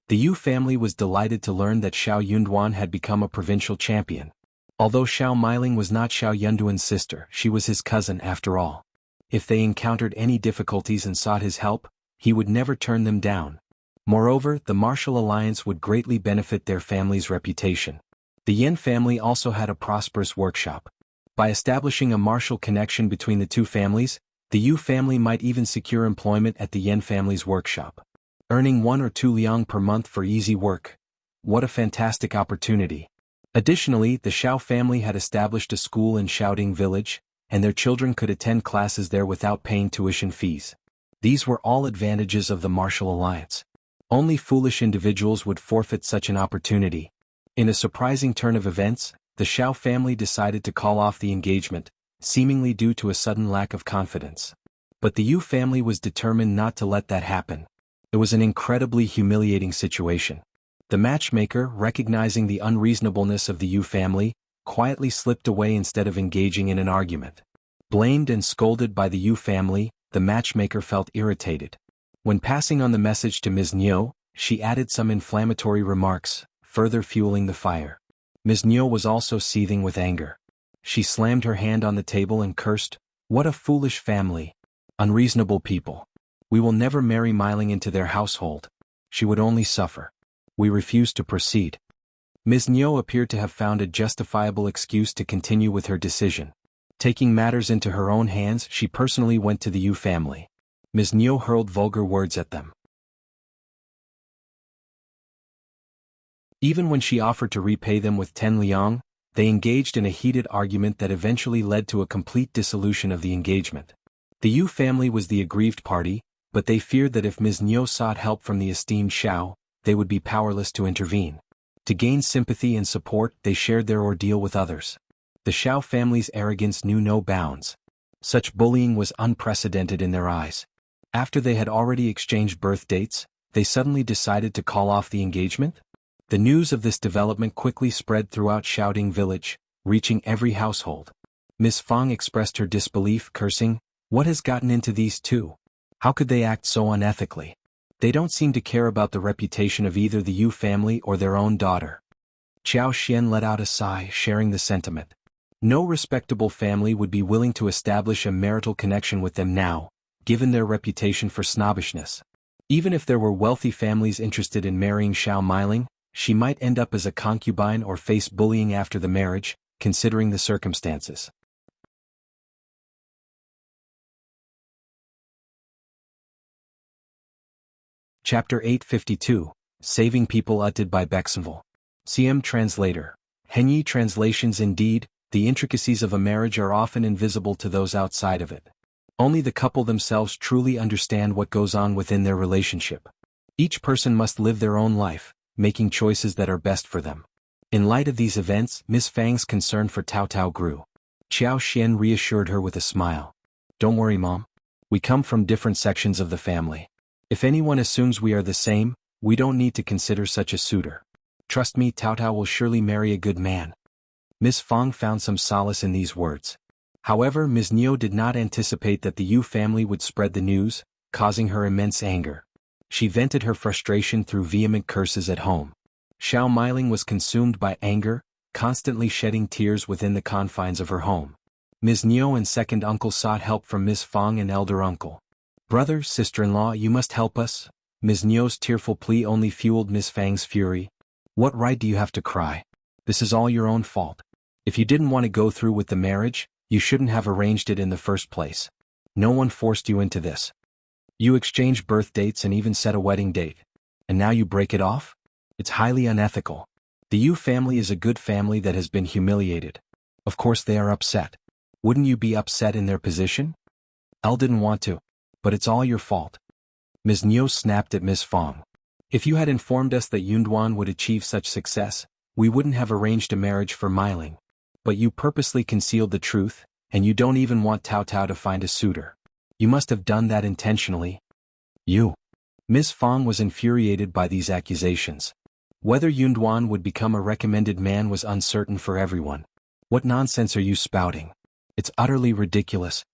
The Yu family was delighted to learn that Xiao Yunduan had become a provincial champion. Although Xiao Miling was not Xiao Yunduan's sister, she was his cousin after all. If they encountered any difficulties and sought his help, he would never turn them down. Moreover, the martial alliance would greatly benefit their family's reputation. The Yin family also had a prosperous workshop. By establishing a martial connection between the two families, the Yu family might even secure employment at the Yin family's workshop. Earning 1 or 2 liang per month for easy work. What a fantastic opportunity. Additionally, the Shao family had established a school in Shaoding village, and their children could attend classes there without paying tuition fees. These were all advantages of the martial alliance. Only foolish individuals would forfeit such an opportunity. In a surprising turn of events, the Shao family decided to call off the engagement, seemingly due to a sudden lack of confidence. But the Yu family was determined not to let that happen. It was an incredibly humiliating situation. The matchmaker, recognizing the unreasonableness of the Yu family, quietly slipped away instead of engaging in an argument. Blamed and scolded by the Yu family, the matchmaker felt irritated. When passing on the message to Ms.Mi, she added some inflammatory remarks, further fueling the fire. Ms.Mi was also seething with anger. She slammed her hand on the table and cursed, "What a foolish family. Unreasonable people. We will never marry Miling into their household. She would only suffer. We refuse to proceed." Ms.Mi appeared to have found a justifiable excuse to continue with her decision. Taking matters into her own hands, she personally went to the Yu family. Ms.Mi hurled vulgar words at them. Even when she offered to repay them with 10 liang, they engaged in a heated argument that eventually led to a complete dissolution of the engagement. The Yu family was the aggrieved party, but they feared that if Ms.Mi sought help from the esteemed Shao, they would be powerless to intervene. To gain sympathy and support, they shared their ordeal with others. The Shao family's arrogance knew no bounds. Such bullying was unprecedented in their eyes. After they had already exchanged birth dates, they suddenly decided to call off the engagement? The news of this development quickly spread throughout Shaoding village, reaching every household. Miss Fang expressed her disbelief, cursing, "What has gotten into these two? How could they act so unethically? They don't seem to care about the reputation of either the Yu family or their own daughter." Qiao Xian let out a sigh, sharing the sentiment. No respectable family would be willing to establish a marital connection with them now, given their reputation for snobbishness. Even if there were wealthy families interested in marrying Xiao Miling, she might end up as a concubine or face bullying after the marriage, considering the circumstances. Chapter 852, Saving People uttered by Bexenville. CM Translator. Henyi translations. Indeed, the intricacies of a marriage are often invisible to those outside of it. Only the couple themselves truly understand what goes on within their relationship. Each person must live their own life, making choices that are best for them. In light of these events, Miss Fang's concern for Taotao grew. Qiao Xian reassured her with a smile. "Don't worry, Mom. We come from different sections of the family. If anyone assumes we are the same, we don't need to consider such a suitor. Trust me, Taotao will surely marry a good man." Miss Fang found some solace in these words. However, Ms.Mi did not anticipate that the Yu family would spread the news, causing her immense anger. She vented her frustration through vehement curses at home. Xiao Miling was consumed by anger, constantly shedding tears within the confines of her home. Ms.Mi and second uncle sought help from Miss Fang and elder uncle. "Brother, sister-in-law, you must help us." Ms.Mi's tearful plea only fueled Miss Fang's fury. "What right do you have to cry? This is all your own fault. If you didn't want to go through with the marriage, you shouldn't have arranged it in the first place. No one forced you into this. You exchanged birth dates and even set a wedding date. And now you break it off? It's highly unethical. The Yu family is a good family that has been humiliated. Of course they are upset. Wouldn't you be upset in their position? Elle didn't want to. But it's all your fault." Ms.Mi snapped at Miss Fang. "If you had informed us that Yunduan would achieve such success, we wouldn't have arranged a marriage for Miling. But you purposely concealed the truth, and you don't even want Taotao to find a suitor. You must have done that intentionally." You. Ms. Fang was infuriated by these accusations. Whether Yunduan would become a recommended man was uncertain for everyone. What nonsense are you spouting? It's utterly ridiculous.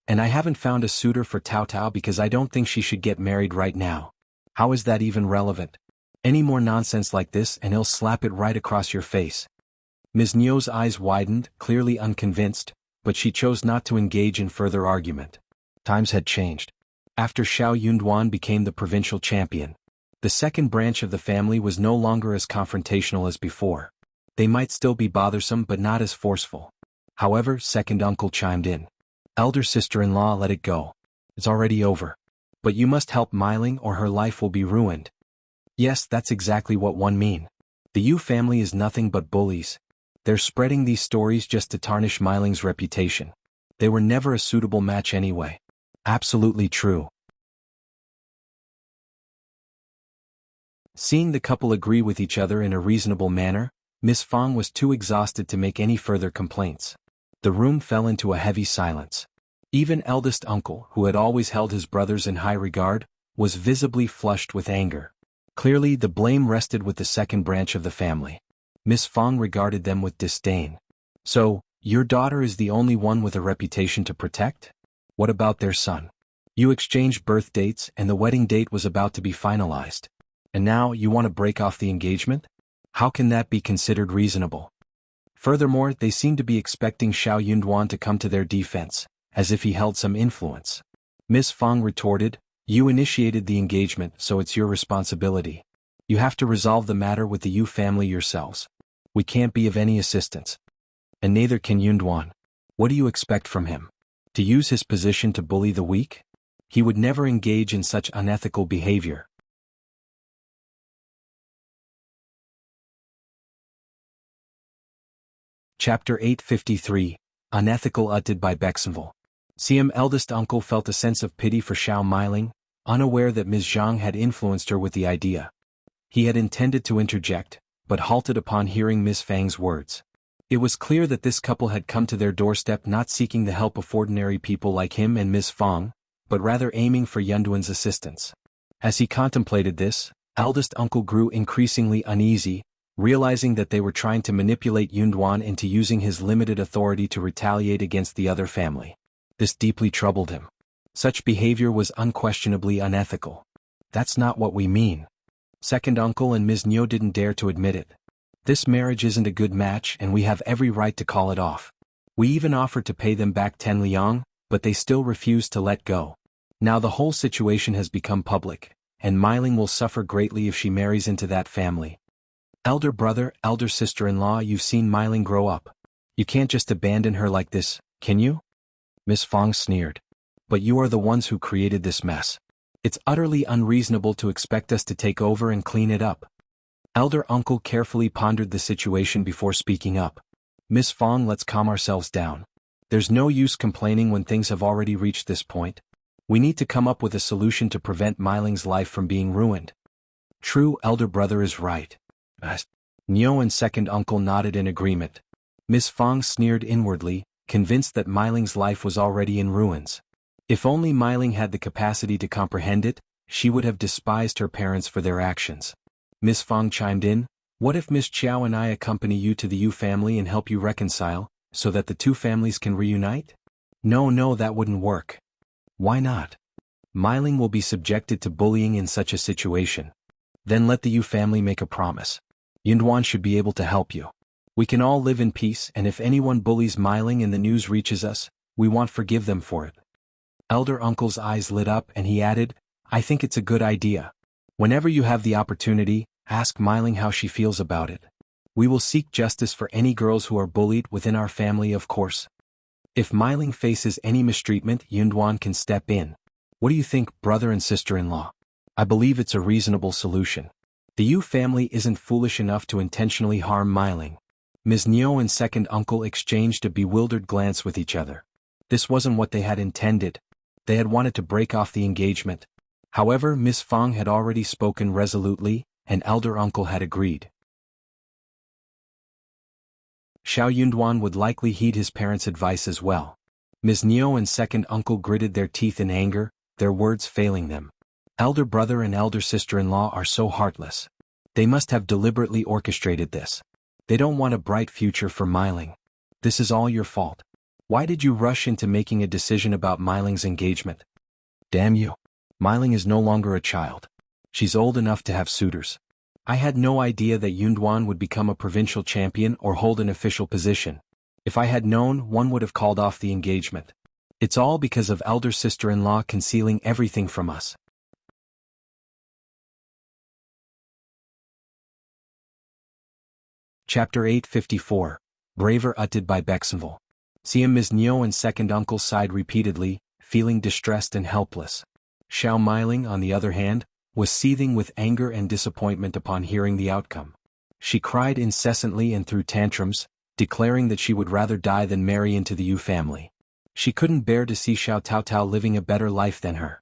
And I haven't found a suitor for Taotao because I don't think she should get married right now. How is that even relevant? Any more nonsense like this and he'll slap it right across your face. Ms. Nio's eyes widened, clearly unconvinced, but she chose not to engage in further argument. Times had changed. After Shao Yunduan became the provincial champion, the second branch of the family was no longer as confrontational as before. They might still be bothersome but not as forceful. However, second uncle chimed in. Elder sister-in-law, let it go. It's already over. But you must help Miling or her life will be ruined. Yes, that's exactly what one mean. The Yu family is nothing but bullies. They're spreading these stories just to tarnish Miling's reputation. They were never a suitable match anyway. Absolutely true. Seeing the couple agree with each other in a reasonable manner, Miss Fang was too exhausted to make any further complaints. The room fell into a heavy silence. Even eldest uncle, who had always held his brothers in high regard, was visibly flushed with anger. Clearly the blame rested with the second branch of the family. Miss Fang regarded them with disdain. So, your daughter is the only one with a reputation to protect? What about their son? You exchanged birth dates and the wedding date was about to be finalized. And now you want to break off the engagement? How can that be considered reasonable? Furthermore, they seem to be expecting Shao Yunduan to come to their defense, as if he held some influence. Miss Fang retorted, you initiated the engagement, so it's your responsibility. You have to resolve the matter with the Yu family yourselves. We can't be of any assistance. And neither can Yunduan. What do you expect from him? To use his position to bully the weak? He would never engage in such unethical behavior. Chapter 853, Unethical, uttered by Bexenville. Siam eldest uncle felt a sense of pity for Shao Miling, unaware that Ms.Zhang had influenced her with the idea. He had intended to interject, but halted upon hearing Ms. Fang's words. It was clear that this couple had come to their doorstep not seeking the help of ordinary people like him and Ms. Fang, but rather aiming for Yunduan's assistance. As he contemplated this, eldest uncle grew increasingly uneasy, realizing that they were trying to manipulate Yunduan into using his limited authority to retaliate against the other family. This deeply troubled him. Such behavior was unquestionably unethical. That's not what we mean. Second uncle and Ms. Nio didn't dare to admit it. This marriage isn't a good match and we have every right to call it off. We even offered to pay them back 10 liang, but they still refused to let go. Now the whole situation has become public, and Miling will suffer greatly if she marries into that family. Elder brother, elder sister-in-law, you've seen Miling grow up. You can't just abandon her like this, can you? Miss Fang sneered. But you are the ones who created this mess. It's utterly unreasonable to expect us to take over and clean it up. Elder uncle carefully pondered the situation before speaking up. Miss Fang, let's calm ourselves down. There's no use complaining when things have already reached this point. We need to come up with a solution to prevent Miling's life from being ruined. True, elder brother is right. Nio and second uncle nodded in agreement. Miss Fang sneered inwardly, convinced that Miling's life was already in ruins. If only Miling had the capacity to comprehend it, she would have despised her parents for their actions. Miss Fang chimed in, what if Miss Xiao and I accompany you to the Yu family and help you reconcile, so that the two families can reunite? No, that wouldn't work. Why not? Miling will be subjected to bullying in such a situation. Then let the Yu family make a promise. Yunduan should be able to help you. We can all live in peace, and if anyone bullies Miling and the news reaches us, we won't forgive them for it. Elder uncle's eyes lit up and he added, I think it's a good idea. Whenever you have the opportunity, ask Miling how she feels about it. We will seek justice for any girls who are bullied within our family, of course. If Miling faces any mistreatment, Yunduan can step in. What do you think, brother and sister-in-law? I believe it's a reasonable solution. The Yu family isn't foolish enough to intentionally harm Miling. Ms. Nio and second uncle exchanged a bewildered glance with each other. This wasn't what they had intended. They had wanted to break off the engagement. However, Miss Fang had already spoken resolutely, and elder uncle had agreed. Shao Yunduan would likely heed his parents' advice as well. Ms. Nio and second uncle gritted their teeth in anger, their words failing them. Elder brother and elder sister-in-law are so heartless. They must have deliberately orchestrated this. They don't want a bright future for Mi. This is all your fault. Why did you rush into making a decision about Mi.'s engagement? Damn you. Mi is no longer a child. She's old enough to have suitors. I had no idea that Yunduan would become a provincial champion or hold an official position. If I had known, one would have called off the engagement. It's all because of elder sister-in-law concealing everything from us. Chapter 854. Braver uttered by Bexenville. Ms.Mi and second uncle sighed repeatedly, feeling distressed and helpless. Shao Mi, on the other hand, was seething with anger and disappointment upon hearing the outcome. She cried incessantly and threw tantrums, declaring that she would rather die than marry into the Yu family. She couldn't bear to see Xiao Taotao living a better life than her.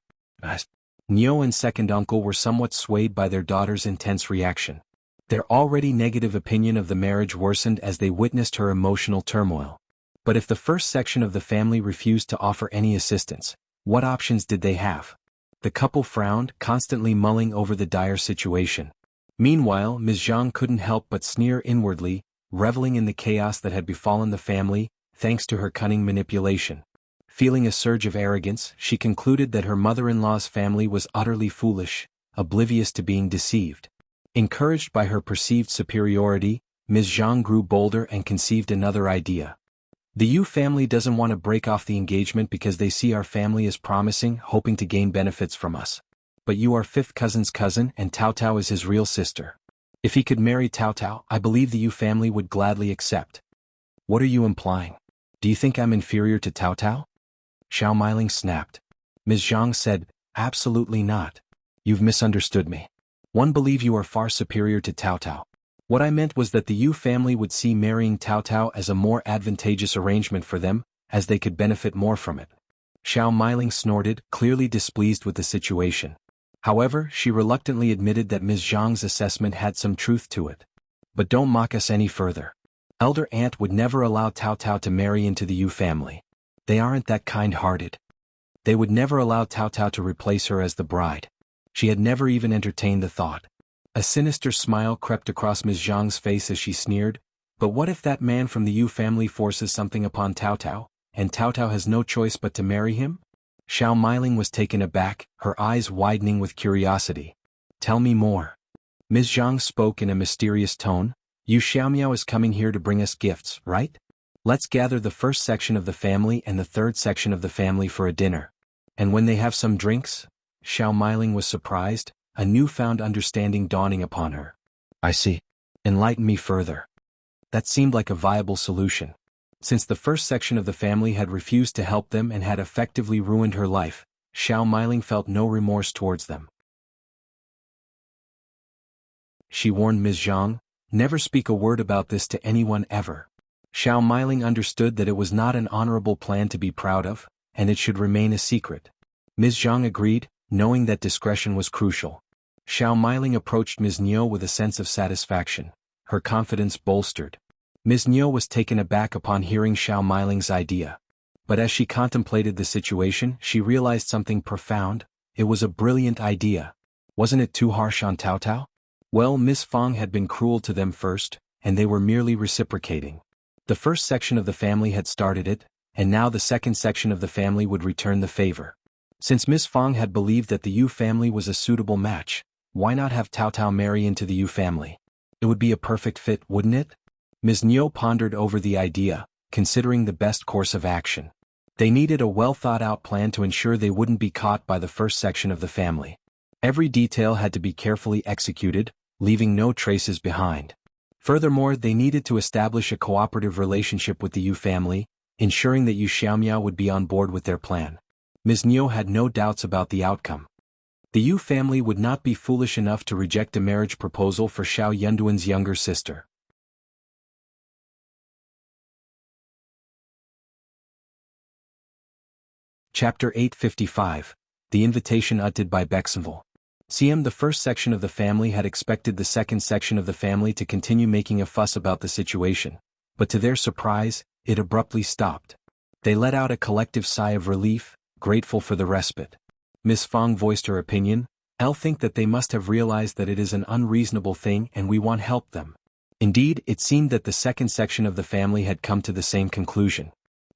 Nio and second uncle were somewhat swayed by their daughter's intense reaction. Their already negative opinion of the marriage worsened as they witnessed her emotional turmoil. But if the first section of the family refused to offer any assistance, what options did they have? The couple frowned, constantly mulling over the dire situation. Meanwhile, Ms.Zhang couldn't help but sneer inwardly, reveling in the chaos that had befallen the family, thanks to her cunning manipulation. Feeling a surge of arrogance, she concluded that her mother-in-law's family was utterly foolish, oblivious to being deceived. Encouraged by her perceived superiority, Ms.Zhang grew bolder and conceived another idea. The Yu family doesn't want to break off the engagement because they see our family as promising, hoping to gain benefits from us. But you are fifth cousin's cousin and Taotao is his real sister. If he could marry Taotao, I believe the Yu family would gladly accept. What are you implying? Do you think I'm inferior to Taotao? Shao Mi snapped. Ms.Zhang said, absolutely not. You've misunderstood me. One believe you are far superior to Taotao. What I meant was that the Yu family would see marrying Taotao as a more advantageous arrangement for them, as they could benefit more from it. Shao Mi snorted, clearly displeased with the situation. However, she reluctantly admitted that Ms. Zhang's assessment had some truth to it. But don't mock us any further. Elder Aunt would never allow Taotao to marry into the Yu family. They aren't that kind-hearted. They would never allow Taotao to replace her as the bride. She had never even entertained the thought. A sinister smile crept across Ms. Zhang's face as she sneered, but what if that man from the Yu family forces something upon Taotao, and Taotao has no choice but to marry him? Shao Mi was taken aback, her eyes widening with curiosity. Tell me more. Ms. Zhang spoke in a mysterious tone. Yu Xiaomiao is coming here to bring us gifts, right? Let's gather the first section of the family and the third section of the family for a dinner. And when they have some drinks? Shao Mi was surprised, a newfound understanding dawning upon her. I see. Enlighten me further. That seemed like a viable solution. Since the first section of the family had refused to help them and had effectively ruined her life, Shao Mi felt no remorse towards them. She warned Ms. Zhang, never speak a word about this to anyone ever. Shao Mi understood that it was not an honorable plan to be proud of, and it should remain a secret. Ms. Zhang agreed, knowing that discretion was crucial. Shao Mi approached Ms. Nio with a sense of satisfaction, her confidence bolstered. Ms. Nio was taken aback upon hearing Shao Mi's idea. But as she contemplated the situation, she realized something profound. It was a brilliant idea. Wasn't it too harsh on Taotao? Well, Miss Fang had been cruel to them first, and they were merely reciprocating. The first section of the family had started it, and now the second section of the family would return the favor. Since Miss Fang had believed that the Yu family was a suitable match, why not have Taotao marry into the Yu family? It would be a perfect fit, wouldn't it? Ms. Nio pondered over the idea, considering the best course of action. They needed a well-thought-out plan to ensure they wouldn't be caught by the first section of the family. Every detail had to be carefully executed, leaving no traces behind. Furthermore, they needed to establish a cooperative relationship with the Yu family, ensuring that Yu Xiaomiao would be on board with their plan. Ms. Nio had no doubts about the outcome. The Yu family would not be foolish enough to reject a marriage proposal for Shao Yunduan's younger sister. Chapter 855. The Invitation uttered by Bexenville. The first section of the family had expected the second section of the family to continue making a fuss about the situation, but to their surprise, it abruptly stopped. They let out a collective sigh of relief, grateful for the respite. Miss Fang voiced her opinion, I'll think that they must have realized that it is an unreasonable thing and we want help them. Indeed, it seemed that the second section of the family had come to the same conclusion.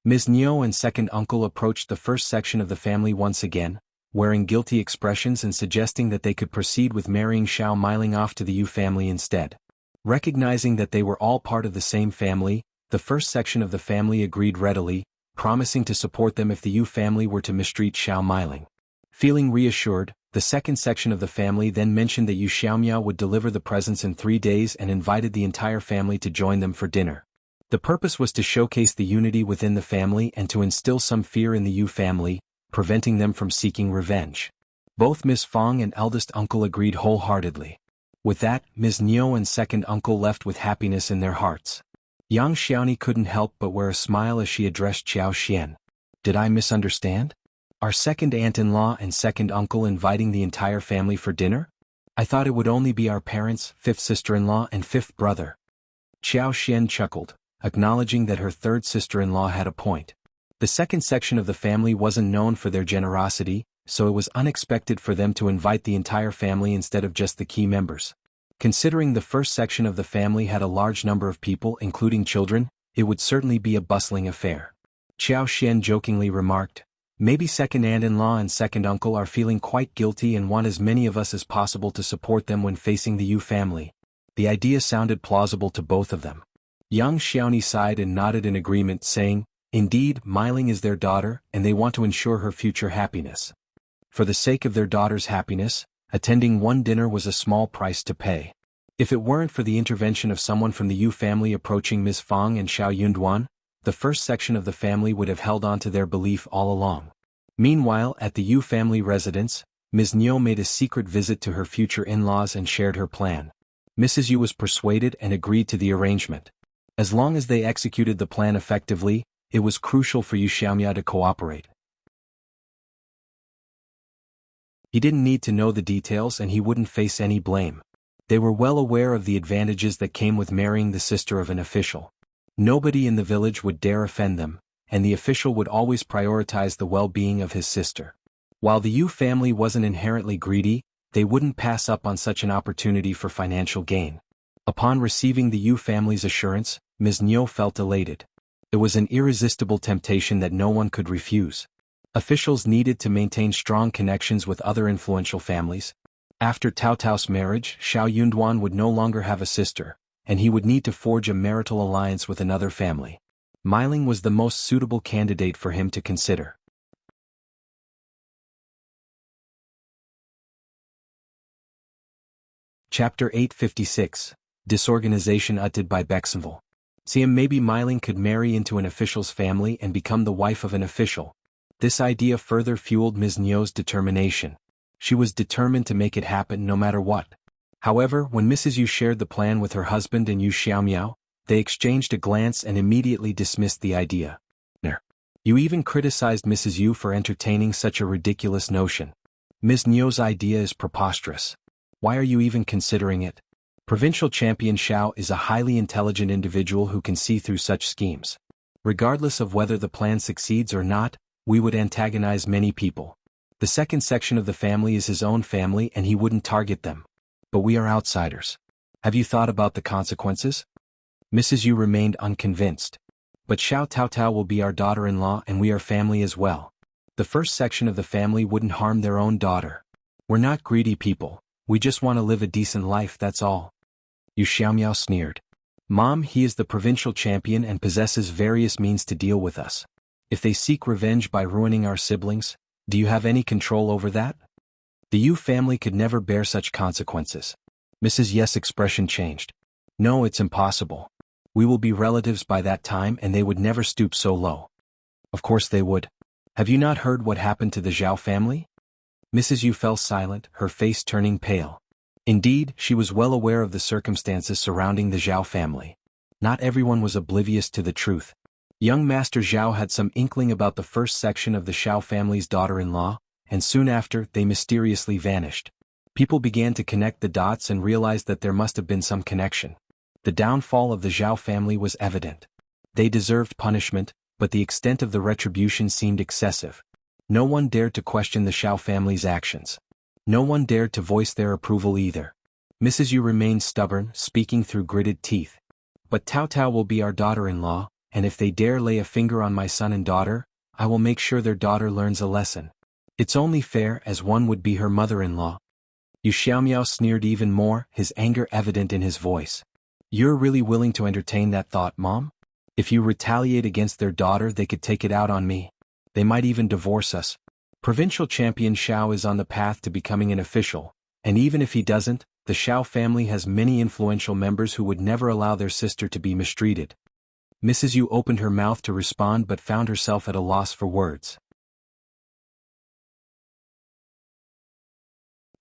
Ms.Mi and second uncle approached the first section of the family once again, wearing guilty expressions and suggesting that they could proceed with marrying Shao Miling off to the Yu family instead. Recognizing that they were all part of the same family, the first section of the family agreed readily, promising to support them if the Yu family were to mistreat Shao Miling. Feeling reassured, the second section of the family then mentioned that Yu Xiaomiao would deliver the presents in 3 days and invited the entire family to join them for dinner. The purpose was to showcase the unity within the family and to instill some fear in the Yu family, preventing them from seeking revenge. Both Ms. Fang and eldest uncle agreed wholeheartedly. With that, Ms.Mi and second uncle left with happiness in their hearts. Yang Xiaoni couldn't help but wear a smile as she addressed Xiao Xian. Did I misunderstand? Our second aunt-in-law and second uncle inviting the entire family for dinner? I thought it would only be our parents, fifth sister-in-law and fifth brother. Xiao Xian chuckled, acknowledging that her third sister-in-law had a point. The second section of the family wasn't known for their generosity, so it was unexpected for them to invite the entire family instead of just the key members. Considering the first section of the family had a large number of people including children, it would certainly be a bustling affair. Xiao Xian jokingly remarked, maybe second aunt-in-law and second uncle are feeling quite guilty and want as many of us as possible to support them when facing the Yu family. The idea sounded plausible to both of them. Yang Xiaoni sighed and nodded in agreement, saying, indeed, Miling is their daughter and they want to ensure her future happiness. For the sake of their daughter's happiness, attending one dinner was a small price to pay. If it weren't for the intervention of someone from the Yu family approaching Ms. Fang and Xiao Yunduan, the first section of the family would have held on to their belief all along. Meanwhile, at the Yu family residence, Ms.Mi made a secret visit to her future in-laws and shared her plan. Mrs. Yu was persuaded and agreed to the arrangement. As long as they executed the plan effectively, it was crucial for Yu Xiaomia to cooperate. He didn't need to know the details and he wouldn't face any blame. They were well aware of the advantages that came with marrying the sister of an official. Nobody in the village would dare offend them, and the official would always prioritize the well-being of his sister. While the Yu family wasn't inherently greedy, they wouldn't pass up on such an opportunity for financial gain. Upon receiving the Yu family's assurance, Ms.Mi felt elated. It was an irresistible temptation that no one could refuse. Officials needed to maintain strong connections with other influential families. After Taotao's marriage, Xiao Yunduan would no longer have a sister, and he would need to forge a marital alliance with another family. Miling was the most suitable candidate for him to consider. Chapter 856, Disorganization uttered by Bexenville. Maybe Miling could marry into an official's family and become the wife of an official. This idea further fueled Ms.Mi's determination. She was determined to make it happen no matter what. However, when Mrs. Yu shared the plan with her husband and Yu Xiaomiao, they exchanged a glance and immediately dismissed the idea. You even criticized Mrs. Yu for entertaining such a ridiculous notion. Ms.Mi's idea is preposterous. Why are you even considering it? Provincial champion Shao is a highly intelligent individual who can see through such schemes. Regardless of whether the plan succeeds or not, we would antagonize many people. The second section of the family is his own family and he wouldn't target them. But we are outsiders. Have you thought about the consequences? Mrs. Yu remained unconvinced. But Xiao Taotao will be our daughter-in-law and we are family as well. The first section of the family wouldn't harm their own daughter. We're not greedy people, we just want to live a decent life, that's all. Yu Xiaomiao sneered. Mom, he is the provincial champion and possesses various means to deal with us. If they seek revenge by ruining our siblings, do you have any control over that? The Yu family could never bear such consequences. Mrs. Yes' expression changed. No, it's impossible. We will be relatives by that time and they would never stoop so low. Of course they would. Have you not heard what happened to the Zhao family? Mrs. Yu fell silent, her face turning pale. Indeed, she was well aware of the circumstances surrounding the Zhao family. Not everyone was oblivious to the truth. Young Master Zhao had some inkling about the first section of the Shao family's daughter-in-law, and soon after, they mysteriously vanished. People began to connect the dots and realized that there must have been some connection. The downfall of the Zhao family was evident. They deserved punishment, but the extent of the retribution seemed excessive. No one dared to question the Shao family's actions. No one dared to voice their approval either. Mrs. Yu remained stubborn, speaking through gritted teeth. But Taotao will be our daughter-in-law, and if they dare lay a finger on my son and daughter, I will make sure their daughter learns a lesson. It's only fair as one would be her mother-in-law. Xiaomiao sneered even more, his anger evident in his voice. You're really willing to entertain that thought, Mom? If you retaliate against their daughter, they could take it out on me. They might even divorce us. Provincial champion Shao is on the path to becoming an official, and even if he doesn't, the Shao family has many influential members who would never allow their sister to be mistreated. Mrs. Yu opened her mouth to respond but found herself at a loss for words.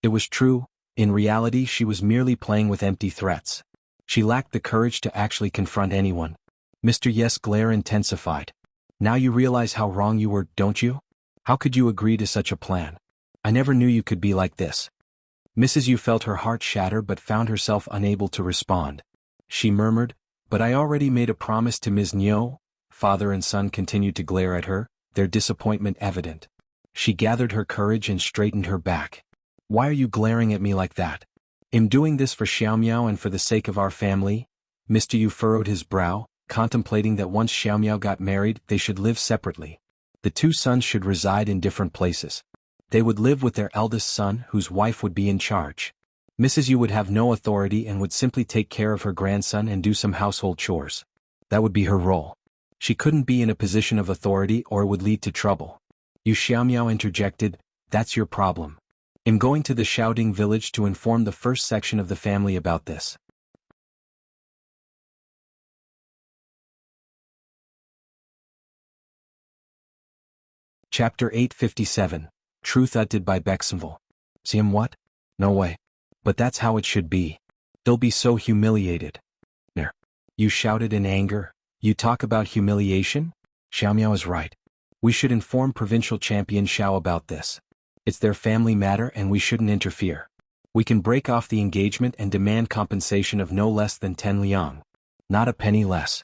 It was true, in reality she was merely playing with empty threats. She lacked the courage to actually confront anyone. Mr. Yes' glare intensified. Now you realize how wrong you were, don't you? How could you agree to such a plan? I never knew you could be like this. Mrs. Yu felt her heart shatter but found herself unable to respond. She murmured, but I already made a promise to Ms. Nyo. Father and son continued to glare at her, their disappointment evident. She gathered her courage and straightened her back. Why are you glaring at me like that? I'm doing this for Xiaomiao and for the sake of our family. Mr. Yu furrowed his brow, contemplating that once Xiaomiao got married, they should live separately. The two sons should reside in different places. They would live with their eldest son, whose wife would be in charge. Mrs. Yu would have no authority and would simply take care of her grandson and do some household chores. That would be her role. She couldn't be in a position of authority or it would lead to trouble. Xiaomiao interjected, that's your problem. I'm going to the Shaoding village to inform the first section of the family about this. Chapter 857. Truth Uttered by Bexenville. See him what? No way. But that's how it should be. They'll be so humiliated. Ner. You shouted in anger. You talk about humiliation? Xiaomiao is right. We should inform Provincial Champion Shao about this. It's their family matter and we shouldn't interfere. We can break off the engagement and demand compensation of no less than 10 liang. Not a penny less.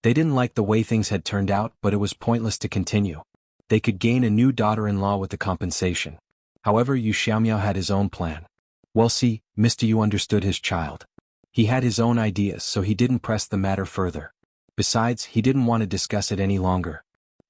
They didn't like the way things had turned out, but it was pointless to continue. They could gain a new daughter-in-law with the compensation. However, Xiaomiao had his own plan. Well, see, Mr. Yu understood his child. He had his own ideas, so he didn't press the matter further. Besides, he didn't want to discuss it any longer.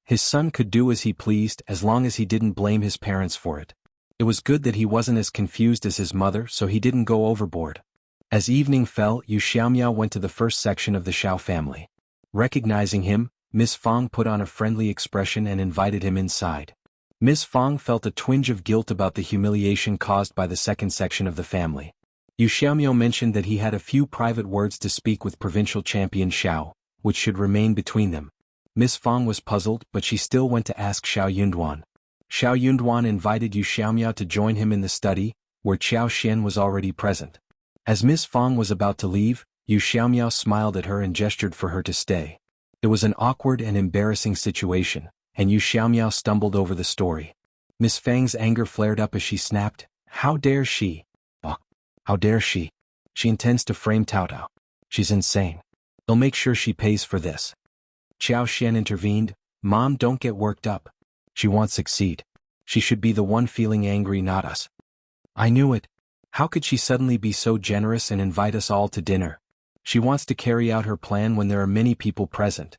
His son could do as he pleased as long as he didn't blame his parents for it. It was good that he wasn't as confused as his mother, so he didn't go overboard. As evening fell, Xiaomiao went to the first section of the Shao family. Recognizing him, Miss Fang put on a friendly expression and invited him inside. Miss Fang felt a twinge of guilt about the humiliation caused by the second section of the family. Xiaomiao mentioned that he had a few private words to speak with Provincial Champion Shao, which should remain between them. Miss Fang was puzzled, but she still went to ask Shao Yunduan. Shao Yunduan invited Xiaomiao to join him in the study, where Qiao Xian was already present. As Miss Fang was about to leave, Xiaomiao smiled at her and gestured for her to stay. It was an awkward and embarrassing situation, and Xiaomiao stumbled over the story. Miss Fang's anger flared up as she snapped, how dare she? Oh, how dare she? She intends to frame Taotao. She's insane. They'll make sure she pays for this. Qiao Xian intervened, Mom, don't get worked up. She won't succeed. She should be the one feeling angry, not us. I knew it. How could she suddenly be so generous and invite us all to dinner? She wants to carry out her plan when there are many people present.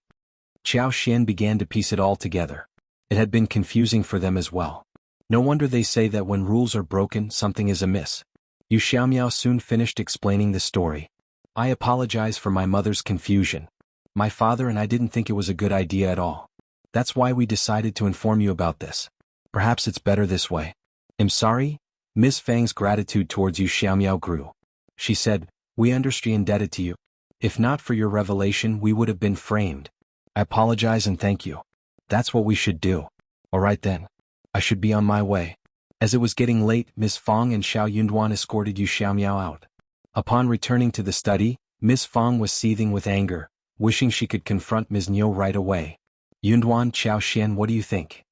Qiao Xian began to piece it all together. It had been confusing for them as well. No wonder they say that when rules are broken, something is amiss. Xiaomiao soon finished explaining the story. I apologize for my mother's confusion. My father and I didn't think it was a good idea at all. That's why we decided to inform you about this. Perhaps it's better this way. I'm sorry? Ms. Fang's gratitude towards Xiaomiao grew. She said, we understand indebted to you. If not for your revelation, we would have been framed. I apologize and thank you. That's what we should do. All right then. I should be on my way. As it was getting late, Miss Fang and Shao Yunduan escorted Xiaomiao out. Upon returning to the study, Miss Fang was seething with anger, wishing she could confront Ms. Nyo right away. Yunduan, Qiao Xian, what do you think?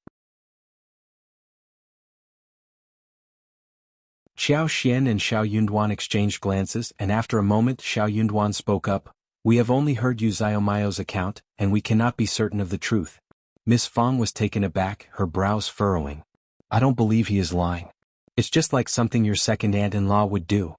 Qiao Xian and Shao Yunduan exchanged glances, and after a moment Shao Yunduan spoke up, we have only heard Xiaomiao's account, and we cannot be certain of the truth. Miss Fang was taken aback, her brows furrowing. I don't believe he is lying. It's just like something your second aunt-in-law would do.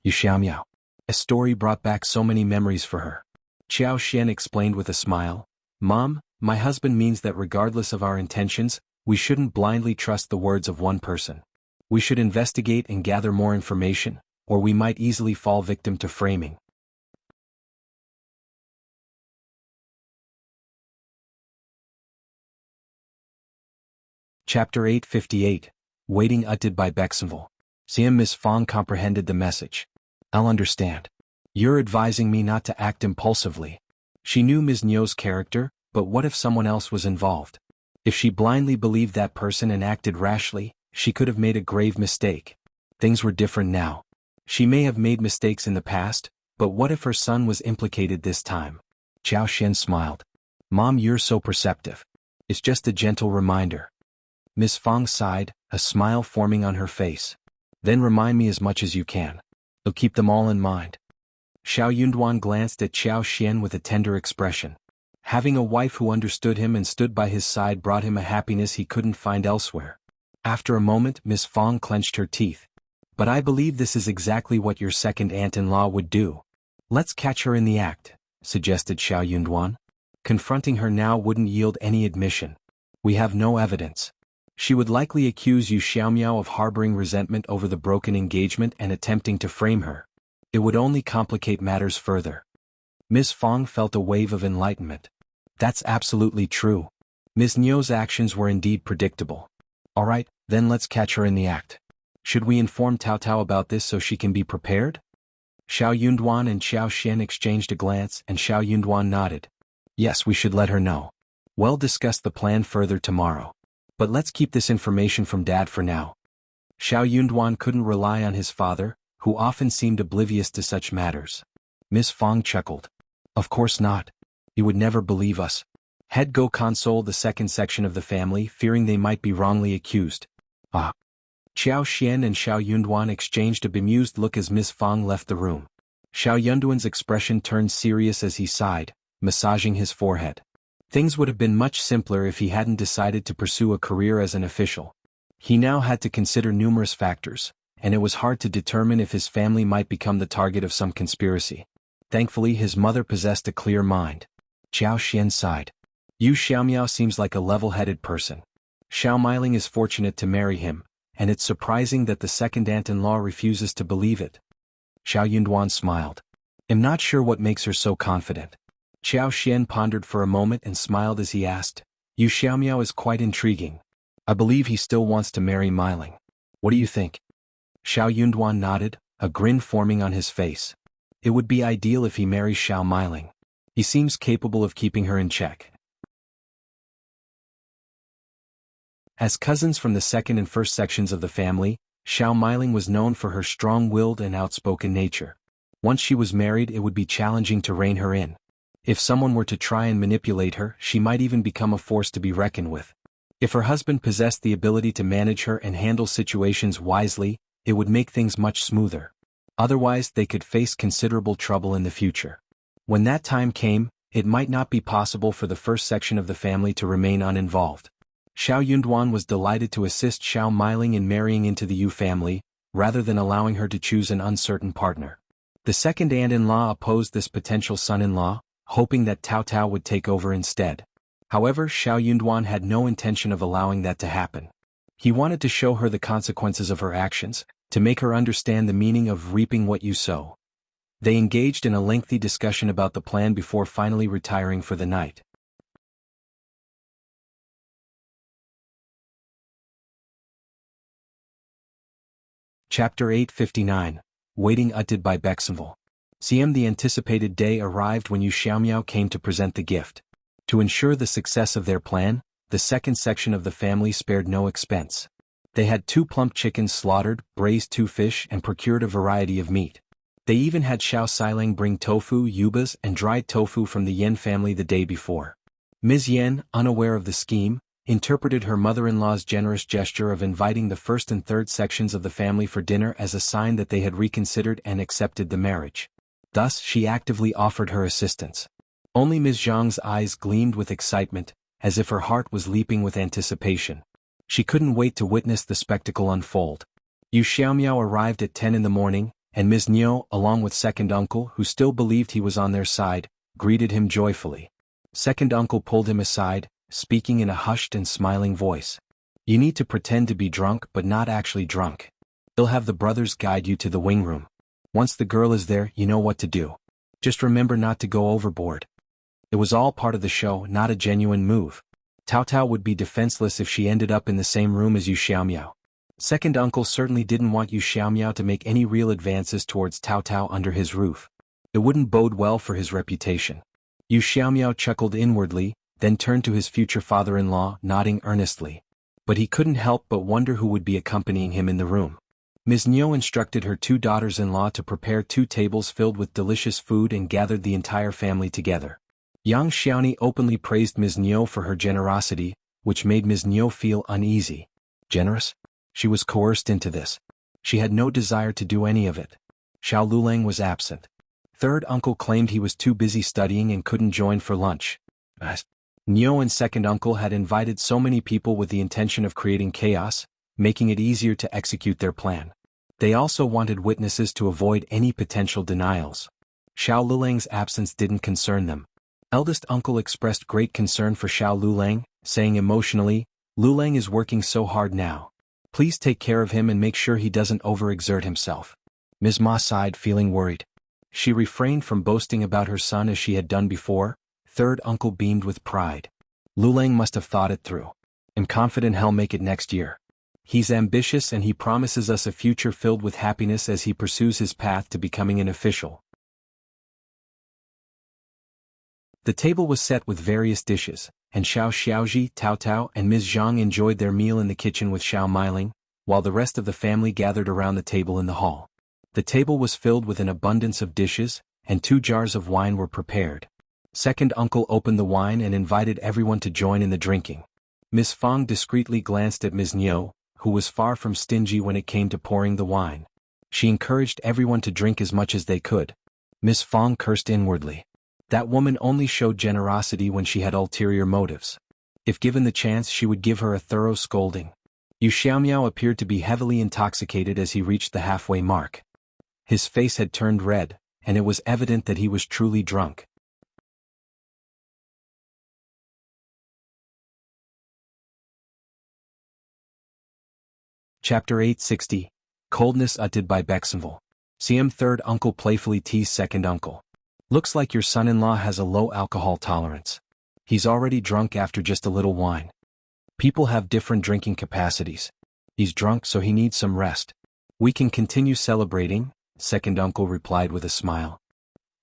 Xianxia. A story brought back so many memories for her. Xiao Xian explained with a smile, Mom, my husband means that regardless of our intentions, we shouldn't blindly trust the words of one person. We should investigate and gather more information, or we might easily fall victim to framing. Chapter 858, Waiting Utted by Bexenville. Ms. Fong comprehended the message. I'll understand. You're advising me not to act impulsively. She knew Ms. Nyo's character, but what if someone else was involved? If she blindly believed that person and acted rashly, she could have made a grave mistake. Things were different now. She may have made mistakes in the past, but what if her son was implicated this time? Xiao Xian smiled. Mom, you're so perceptive. It's just a gentle reminder. Ms. Fong sighed, a smile forming on her face. Then remind me as much as you can. I'll keep them all in mind. Shao Yunduan glanced at Xiao Xian with a tender expression. Having a wife who understood him and stood by his side brought him a happiness he couldn't find elsewhere. After a moment, Ms. Fong clenched her teeth. But I believe this is exactly what your second aunt-in-law would do. Let's catch her in the act, suggested Shao Yunduan. Confronting her now wouldn't yield any admission. We have no evidence. She would likely accuse Yu Xiaomiao of harboring resentment over the broken engagement and attempting to frame her. It would only complicate matters further. Ms. Fong felt a wave of enlightenment. That's absolutely true. Ms. Nyo's actions were indeed predictable. All right, then let's catch her in the act. Should we inform Taotao about this so she can be prepared? Shao Yunduan and Xiao Xian exchanged a glance and Shao Yunduan nodded. Yes, we should let her know. We'll discuss the plan further tomorrow. But let's keep this information from Dad for now. Shao Yunduan couldn't rely on his father, who often seemed oblivious to such matters. Ms. Fong chuckled. Of course not. He would never believe us. Head go console the second section of the family, fearing they might be wrongly accused. Ah. Xiao Xian and Shao Yunduan exchanged a bemused look as Ms. Fong left the room. Shao Yunduan's expression turned serious as he sighed, massaging his forehead. Things would have been much simpler if he hadn't decided to pursue a career as an official. He now had to consider numerous factors, and it was hard to determine if his family might become the target of some conspiracy. Thankfully, his mother possessed a clear mind. Xiao Xian sighed. Yu Xiaomiao seems like a level-headed person. Xiao Meiling is fortunate to marry him, and it's surprising that the second aunt-in-law refuses to believe it. Shao Yunduan smiled. I'm not sure what makes her so confident. Xiao Xian pondered for a moment and smiled as he asked, Yu Xiaomiao is quite intriguing. I believe he still wants to marry Meiling. What do you think? Shao Yunduan nodded, a grin forming on his face. It would be ideal if he marries Shao Meiling. He seems capable of keeping her in check. As cousins from the second and first sections of the family, Shao Meiling was known for her strong-willed and outspoken nature. Once she was married, it would be challenging to rein her in. If someone were to try and manipulate her, she might even become a force to be reckoned with. If her husband possessed the ability to manage her and handle situations wisely, it would make things much smoother. Otherwise, they could face considerable trouble in the future. When that time came, it might not be possible for the first section of the family to remain uninvolved. Shao Yunduan was delighted to assist Shao Meiling in marrying into the Yu family, rather than allowing her to choose an uncertain partner. The second aunt-in-law opposed this potential son-in-law, hoping that Taotao would take over instead. However, Shao Yunduan had no intention of allowing that to happen. He wanted to show her the consequences of her actions, to make her understand the meaning of reaping what you sow. They engaged in a lengthy discussion about the plan before finally retiring for the night. Chapter 859, Waiting Utted by Bexenville. The anticipated day arrived when Yu Xiaomiao came to present the gift. To ensure the success of their plan, the second section of the family spared no expense. They had 2 plump chickens slaughtered, braised 2 fish, and procured a variety of meat. They even had Xiao Xiling bring tofu, yubas, and dried tofu from the Yan family the day before. Ms. Yan, unaware of the scheme, interpreted her mother-in-law's generous gesture of inviting the first and third sections of the family for dinner as a sign that they had reconsidered and accepted the marriage. Thus, she actively offered her assistance. Only Ms. Zhang's eyes gleamed with excitement, as if her heart was leaping with anticipation. She couldn't wait to witness the spectacle unfold. Yu Xiaomiao arrived at 10 in the morning, and Ms.Mi, along with second uncle who still believed he was on their side, greeted him joyfully. Second uncle pulled him aside, speaking in a hushed and smiling voice. You need to pretend to be drunk but not actually drunk. He'll have the brothers guide you to the wing room. Once the girl is there, you know what to do. Just remember not to go overboard. It was all part of the show, not a genuine move. Taotao would be defenseless if she ended up in the same room as Yu Xiaomiao. Second uncle certainly didn't want Yu Xiaomiao to make any real advances towards Taotao under his roof. It wouldn't bode well for his reputation. Yu Xiaomiao chuckled inwardly, then turned to his future father-in-law, nodding earnestly. But he couldn't help but wonder who would be accompanying him in the room. Ms.Mi instructed her 2 daughters-in-law to prepare 2 tables filled with delicious food and gathered the entire family together. Yang Xiaoni openly praised Ms.Mi for her generosity, which made Ms.Mi feel uneasy. Generous? She was coerced into this. She had no desire to do any of it. Xiao Lulang was absent. Third uncle claimed he was too busy studying and couldn't join for lunch. Nio and second uncle had invited so many people with the intention of creating chaos, making it easier to execute their plan. They also wanted witnesses to avoid any potential denials. Xiao Lulang's absence didn't concern them. Eldest uncle expressed great concern for Xiao Lulang, saying emotionally, Lulang is working so hard now. Please take care of him and make sure he doesn't overexert himself. Ms.Mi sighed, feeling worried. She refrained from boasting about her son as she had done before. Third uncle beamed with pride. Lulang must have thought it through. I'm confident he'll make it next year. He's ambitious and he promises us a future filled with happiness as he pursues his path to becoming an official. The table was set with various dishes, and Shao Xiaoji, Taotao, and Ms.Zhang enjoyed their meal in the kitchen with Xiao Meiling, while the rest of the family gathered around the table in the hall. The table was filled with an abundance of dishes, and 2 jars of wine were prepared. Second uncle opened the wine and invited everyone to join in the drinking. Miss Fang discreetly glanced at Ms.Mi, who was far from stingy when it came to pouring the wine. She encouraged everyone to drink as much as they could. Miss Fang cursed inwardly. That woman only showed generosity when she had ulterior motives. If given the chance, she would give her a thorough scolding. Yu Xiaomiao appeared to be heavily intoxicated as he reached the halfway mark. His face had turned red, and it was evident that he was truly drunk. Chapter 860. Coldness uttered by Bexenville. CM third uncle playfully teased second uncle. Looks like your son-in-law has a low alcohol tolerance. He's already drunk after just a little wine. People have different drinking capacities. He's drunk so he needs some rest. We can continue celebrating, second uncle replied with a smile.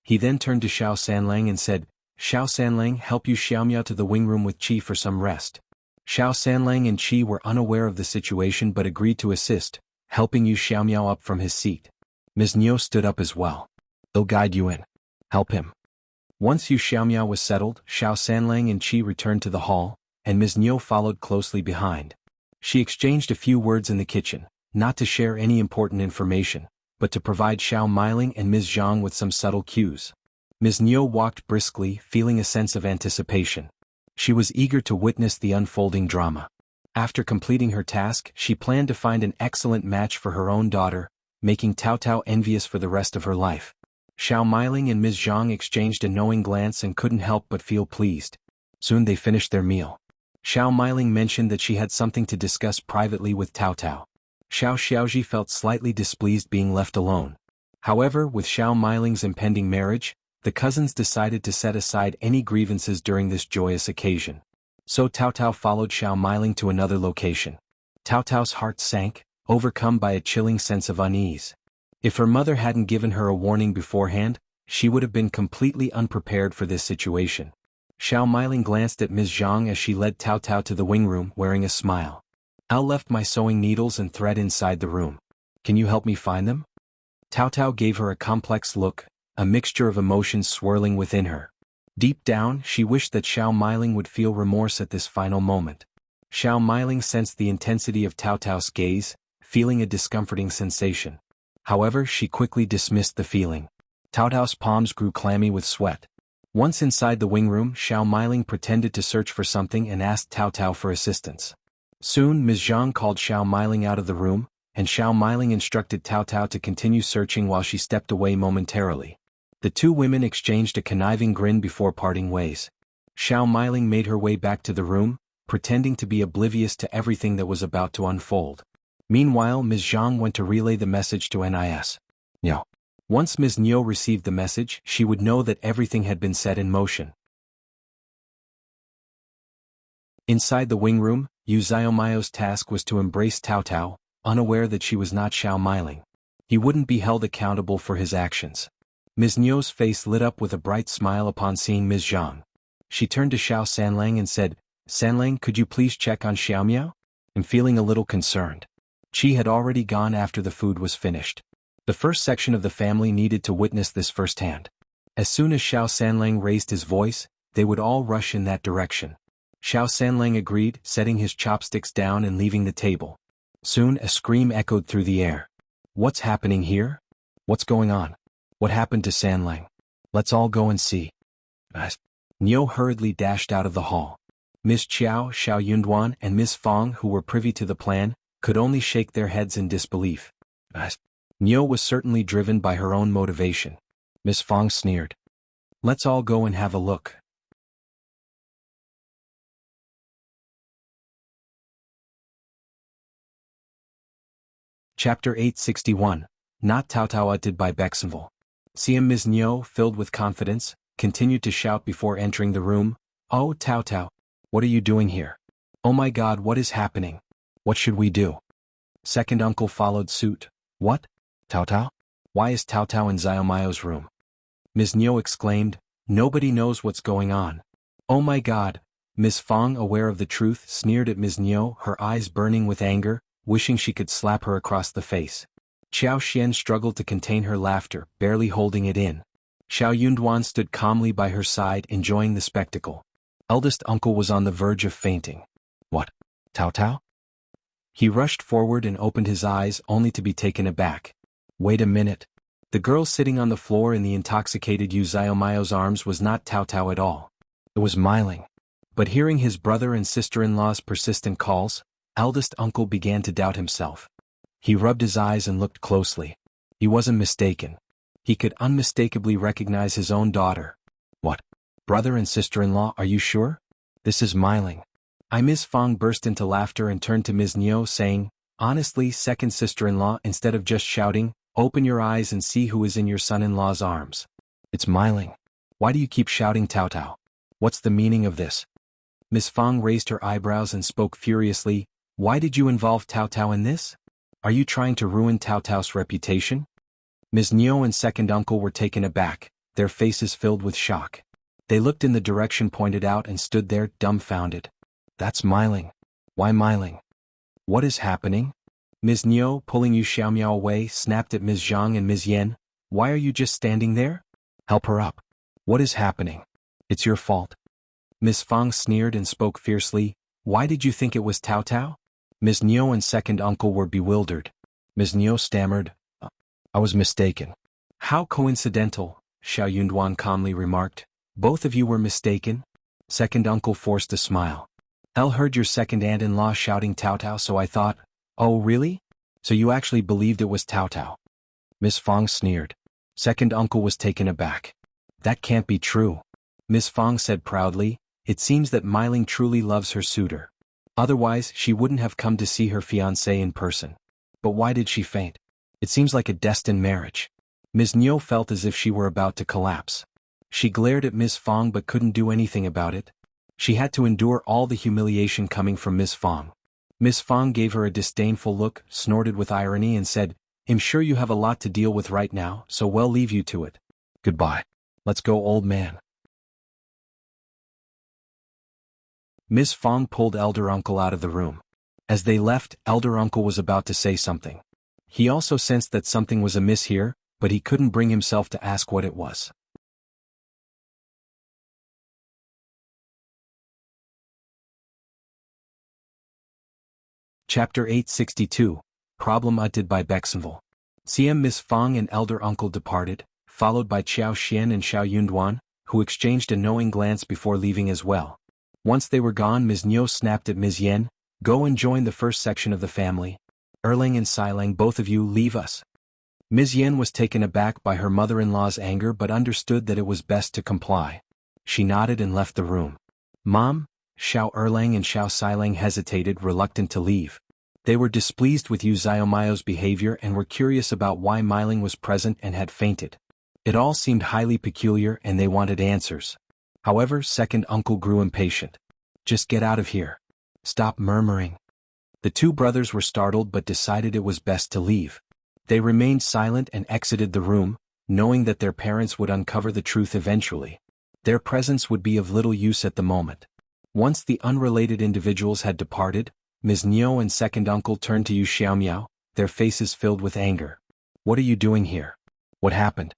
He then turned to Xiao Sanlang and said, Xiao Sanlang, help Yu Xiaomiao to the wing room with Qi for some rest. Xiao Sanlang and Qi were unaware of the situation but agreed to assist, helping Yu Xiaomiao up from his seat. Ms.Mi stood up as well. They'll guide you in. Help him. Once Yu Xiaomiao was settled, Xiao Sanlang and Qi returned to the hall, and Ms.Mi followed closely behind. She exchanged a few words in the kitchen, not to share any important information, but to provide Xiao Meiling and Ms.Zhang with some subtle cues. Ms.Mi walked briskly, feeling a sense of anticipation. She was eager to witness the unfolding drama. After completing her task, she planned to find an excellent match for her own daughter, making Taotao envious for the rest of her life. Xiao Meiling and Ms.Zhang exchanged a knowing glance and couldn't help but feel pleased. Soon they finished their meal. Xiao Meiling mentioned that she had something to discuss privately with Taotao. Xiao Xiaoji felt slightly displeased being left alone. However, with Xiao Meiling's impending marriage, the cousins decided to set aside any grievances during this joyous occasion. So Taotao followed Xiao Meiling to another location. Taotao's heart sank, overcome by a chilling sense of unease. If her mother hadn't given her a warning beforehand, she would have been completely unprepared for this situation. Xiao Meiling glanced at Ms.Zhang as she led Taotao to the wing room, wearing a smile. Al left my sewing needles and thread inside the room. Can you help me find them? Taotao gave her a complex look, a mixture of emotions swirling within her. Deep down, she wished that Xiao Meiling would feel remorse at this final moment. Xiao Meiling sensed the intensity of Taotao's gaze, feeling a discomforting sensation. However, she quickly dismissed the feeling. Taotao's palms grew clammy with sweat. Once inside the wing room, Xiao Meiling pretended to search for something and asked Taotao for assistance. Soon Ms.Zhang called Xiao Meiling out of the room, and Shao Miling instructed Taotao to continue searching while she stepped away momentarily. The two women exchanged a conniving grin before parting ways. Shao Miling made her way back to the room, pretending to be oblivious to everything that was about to unfold. Meanwhile, Ms.Zhang went to relay the message to Ms.Mi. Once Ms.Mi received the message, she would know that everything had been set in motion. Inside the wing room, Yuezheng's task was to embrace Taotao, unaware that she was not Shao Miling. He wouldn't be held accountable for his actions. Ms.Mi's face lit up with a bright smile upon seeing Ms.Zhang. She turned to Shao Sanlang and said, "Sanlang, could you please check on Xiaomiao? I'm feeling a little concerned." She had already gone after the food was finished. The first section of the family needed to witness this firsthand. As soon as Shao Sanlang raised his voice, they would all rush in that direction. Shao Sanlang agreed, setting his chopsticks down and leaving the table. Soon a scream echoed through the air. "What's happening here? What's going on? What happened to Sanlang? Let's all go and see." Nio hurriedly dashed out of the hall. Miss Qiao, Xiao Yunduan, and Miss Fong, who were privy to the plan, could only shake their heads in disbelief. Nio was certainly driven by her own motivation. Miss Fong sneered. "Let's all go and have a look." Chapter 861, Not Taotao by Bexenville. Ms.Mi, filled with confidence, continued to shout before entering the room, "Oh, Taotao, what are you doing here? Oh my God, what is happening? What should we do?" Second uncle followed suit. "What? Taotao? Why is Taotao in Xiaomiao's room?" Ms.Mi exclaimed, "Nobody knows what's going on." "Oh my God." Miss Fong, aware of the truth, sneered at Ms.Mi, her eyes burning with anger, wishing she could slap her across the face. Xiao Xian struggled to contain her laughter, barely holding it in. Xiao Yunduan stood calmly by her side, enjoying the spectacle. Eldest uncle was on the verge of fainting. "What? Taotao?" He rushed forward and opened his eyes, only to be taken aback. "Wait a minute." The girl sitting on the floor in the intoxicated Yuezheng's arms was not Taotao at all. It was Miling. But hearing his brother and sister-in-law's persistent calls, eldest uncle began to doubt himself. He rubbed his eyes and looked closely. He wasn't mistaken. He could unmistakably recognize his own daughter. "What? Brother and sister-in-law, are you sure? This is Miling." Miss Fong burst into laughter and turned to Ms.Mi, saying, "Honestly, second sister-in-law, instead of just shouting, open your eyes and see who is in your son-in-law's arms. It's Miling. Why do you keep shouting Taotao? What's the meaning of this?" Miss Fong raised her eyebrows and spoke furiously, "Why did you involve Taotao in this? Are you trying to ruin Taotao's reputation?" Ms.Mi and second uncle were taken aback, their faces filled with shock. They looked in the direction pointed out and stood there, dumbfounded. "That's Miling. Why Miling? What is happening?" Ms.Mi, pulling Xiaomiao away, snapped at Ms.Zhang and Ms. Yen. "Why are you just standing there? Help her up. What is happening? It's your fault." Miss Fong sneered and spoke fiercely, "Why did you think it was Taotao?" Ms.Mi and second uncle were bewildered. Ms.Mi stammered, "I was mistaken." "How coincidental," Xiao Yunduan calmly remarked. "Both of you were mistaken?" Second uncle forced a smile. "El heard your second aunt-in-law shouting Taotao, so I thought, oh really? So you actually believed it was Taotao?" Miss Fong sneered. Second uncle was taken aback. "That can't be true." Miss Fong said proudly, "It seems that Miling truly loves her suitor. Otherwise, she wouldn't have come to see her fiancé in person. But why did she faint? It seems like a destined marriage." Ms.Mi felt as if she were about to collapse. She glared at Miss Fong but couldn't do anything about it. She had to endure all the humiliation coming from Miss Fong. Miss Fong gave her a disdainful look, snorted with irony and said, "I'm sure you have a lot to deal with right now, so we'll leave you to it. Goodbye. Let's go, old man." Miss Fong pulled elder uncle out of the room. As they left, elder uncle was about to say something. He also sensed that something was amiss here, but he couldn't bring himself to ask what it was. Chapter 862, Problem Utted by Bexenville. Miss Fong and elder uncle departed, followed by Xiao Xian and Xiao Yunduan, who exchanged a knowing glance before leaving as well. Once they were gone, Ms.Mi snapped at Ms. Yen, "Go and join the first section of the family." Erlang and Xilang, both of you leave us. Ms. Yan was taken aback by her mother-in-law's anger but understood that it was best to comply. She nodded and left the room. Mom, Shao Erlang and Shao Xilang hesitated, reluctant to leave. They were displeased with Yu Xiaomao's behavior and were curious about why Miling was present and had fainted. It all seemed highly peculiar and they wanted answers. However, second uncle grew impatient. Just get out of here. Stop murmuring. The two brothers were startled but decided it was best to leave. They remained silent and exited the room, knowing that their parents would uncover the truth eventually. Their presence would be of little use at the moment. Once the unrelated individuals had departed, Ms.Mi and second uncle turned to Yu Xiaomiao, their faces filled with anger. What are you doing here? What happened?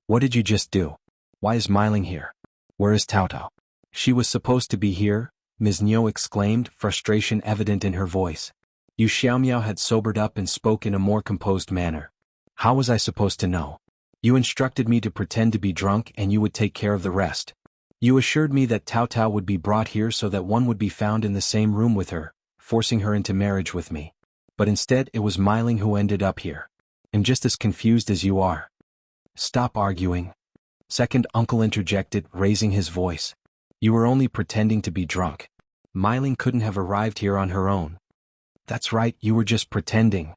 What did you just do? Why is Miling here? Where is Taotao? She was supposed to be here, Ms.Mi exclaimed, frustration evident in her voice. Yu Xiaomiao had sobered up and spoke in a more composed manner. How was I supposed to know? You instructed me to pretend to be drunk and you would take care of the rest. You assured me that Taotao would be brought here so that one would be found in the same room with her, forcing her into marriage with me. But instead it was Miling who ended up here. I'm just as confused as you are. Stop arguing. Second uncle interjected, raising his voice. You were only pretending to be drunk. Miling couldn't have arrived here on her own. That's right, you were just pretending.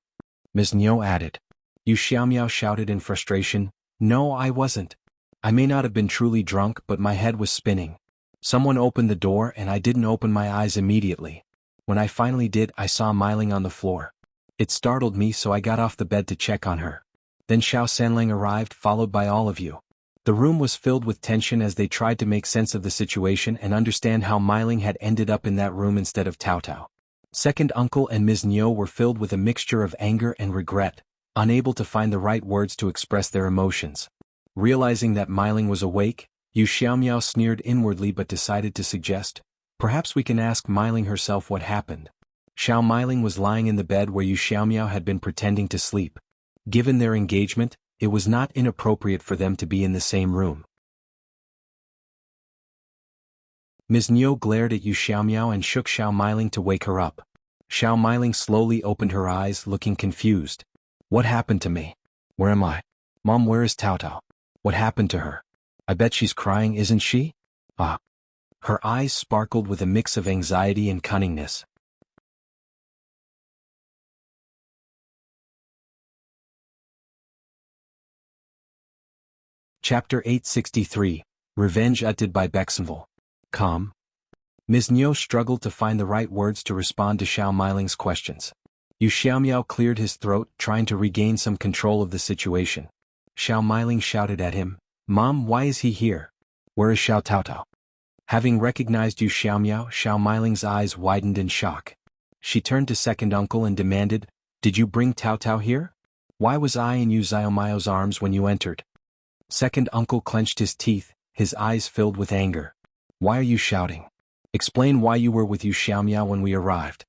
Ms.Mi added. Yu Xiaomiao shouted in frustration, no, I wasn't. I may not have been truly drunk but my head was spinning. Someone opened the door and I didn't open my eyes immediately. When I finally did, I saw Miling on the floor. It startled me so I got off the bed to check on her. Then Shao Sanlang arrived, followed by all of you. The room was filled with tension as they tried to make sense of the situation and understand how Miling had ended up in that room instead of Taotao. Second uncle and Ms.Mi were filled with a mixture of anger and regret, unable to find the right words to express their emotions. Realizing that Miling was awake, Yu Xiaomiao sneered inwardly but decided to suggest, perhaps we can ask Miling herself what happened. Shao Miling was lying in the bed where Yu Xiaomiao had been pretending to sleep. Given their engagement, it was not inappropriate for them to be in the same room. Ms.Mi glared at Yu Xiaomiao and shook Shao Miling to wake her up. Shao Miling slowly opened her eyes, looking confused. What happened to me? Where am I? Mom, where is Taotao? What happened to her? I bet she's crying, isn't she? Ah. Her eyes sparkled with a mix of anxiety and cunningness. Chapter 863, Revenge Uttered by Bexenville. Calm. Ms.Mi struggled to find the right words to respond to Shao Miling's questions. Yu Xiaomiao cleared his throat, trying to regain some control of the situation. Shao Miling shouted at him, Mom, why is he here? Where is Shao Taotao? Having recognized Yu Xiaomiao, Shao Miling's eyes widened in shock. She turned to second uncle and demanded, Did you bring Taotao here? Why was I in Yu Xiaomiao's arms when you entered? Second uncle clenched his teeth, his eyes filled with anger. Why are you shouting? Explain why you were with Yu Xiaomiao when we arrived.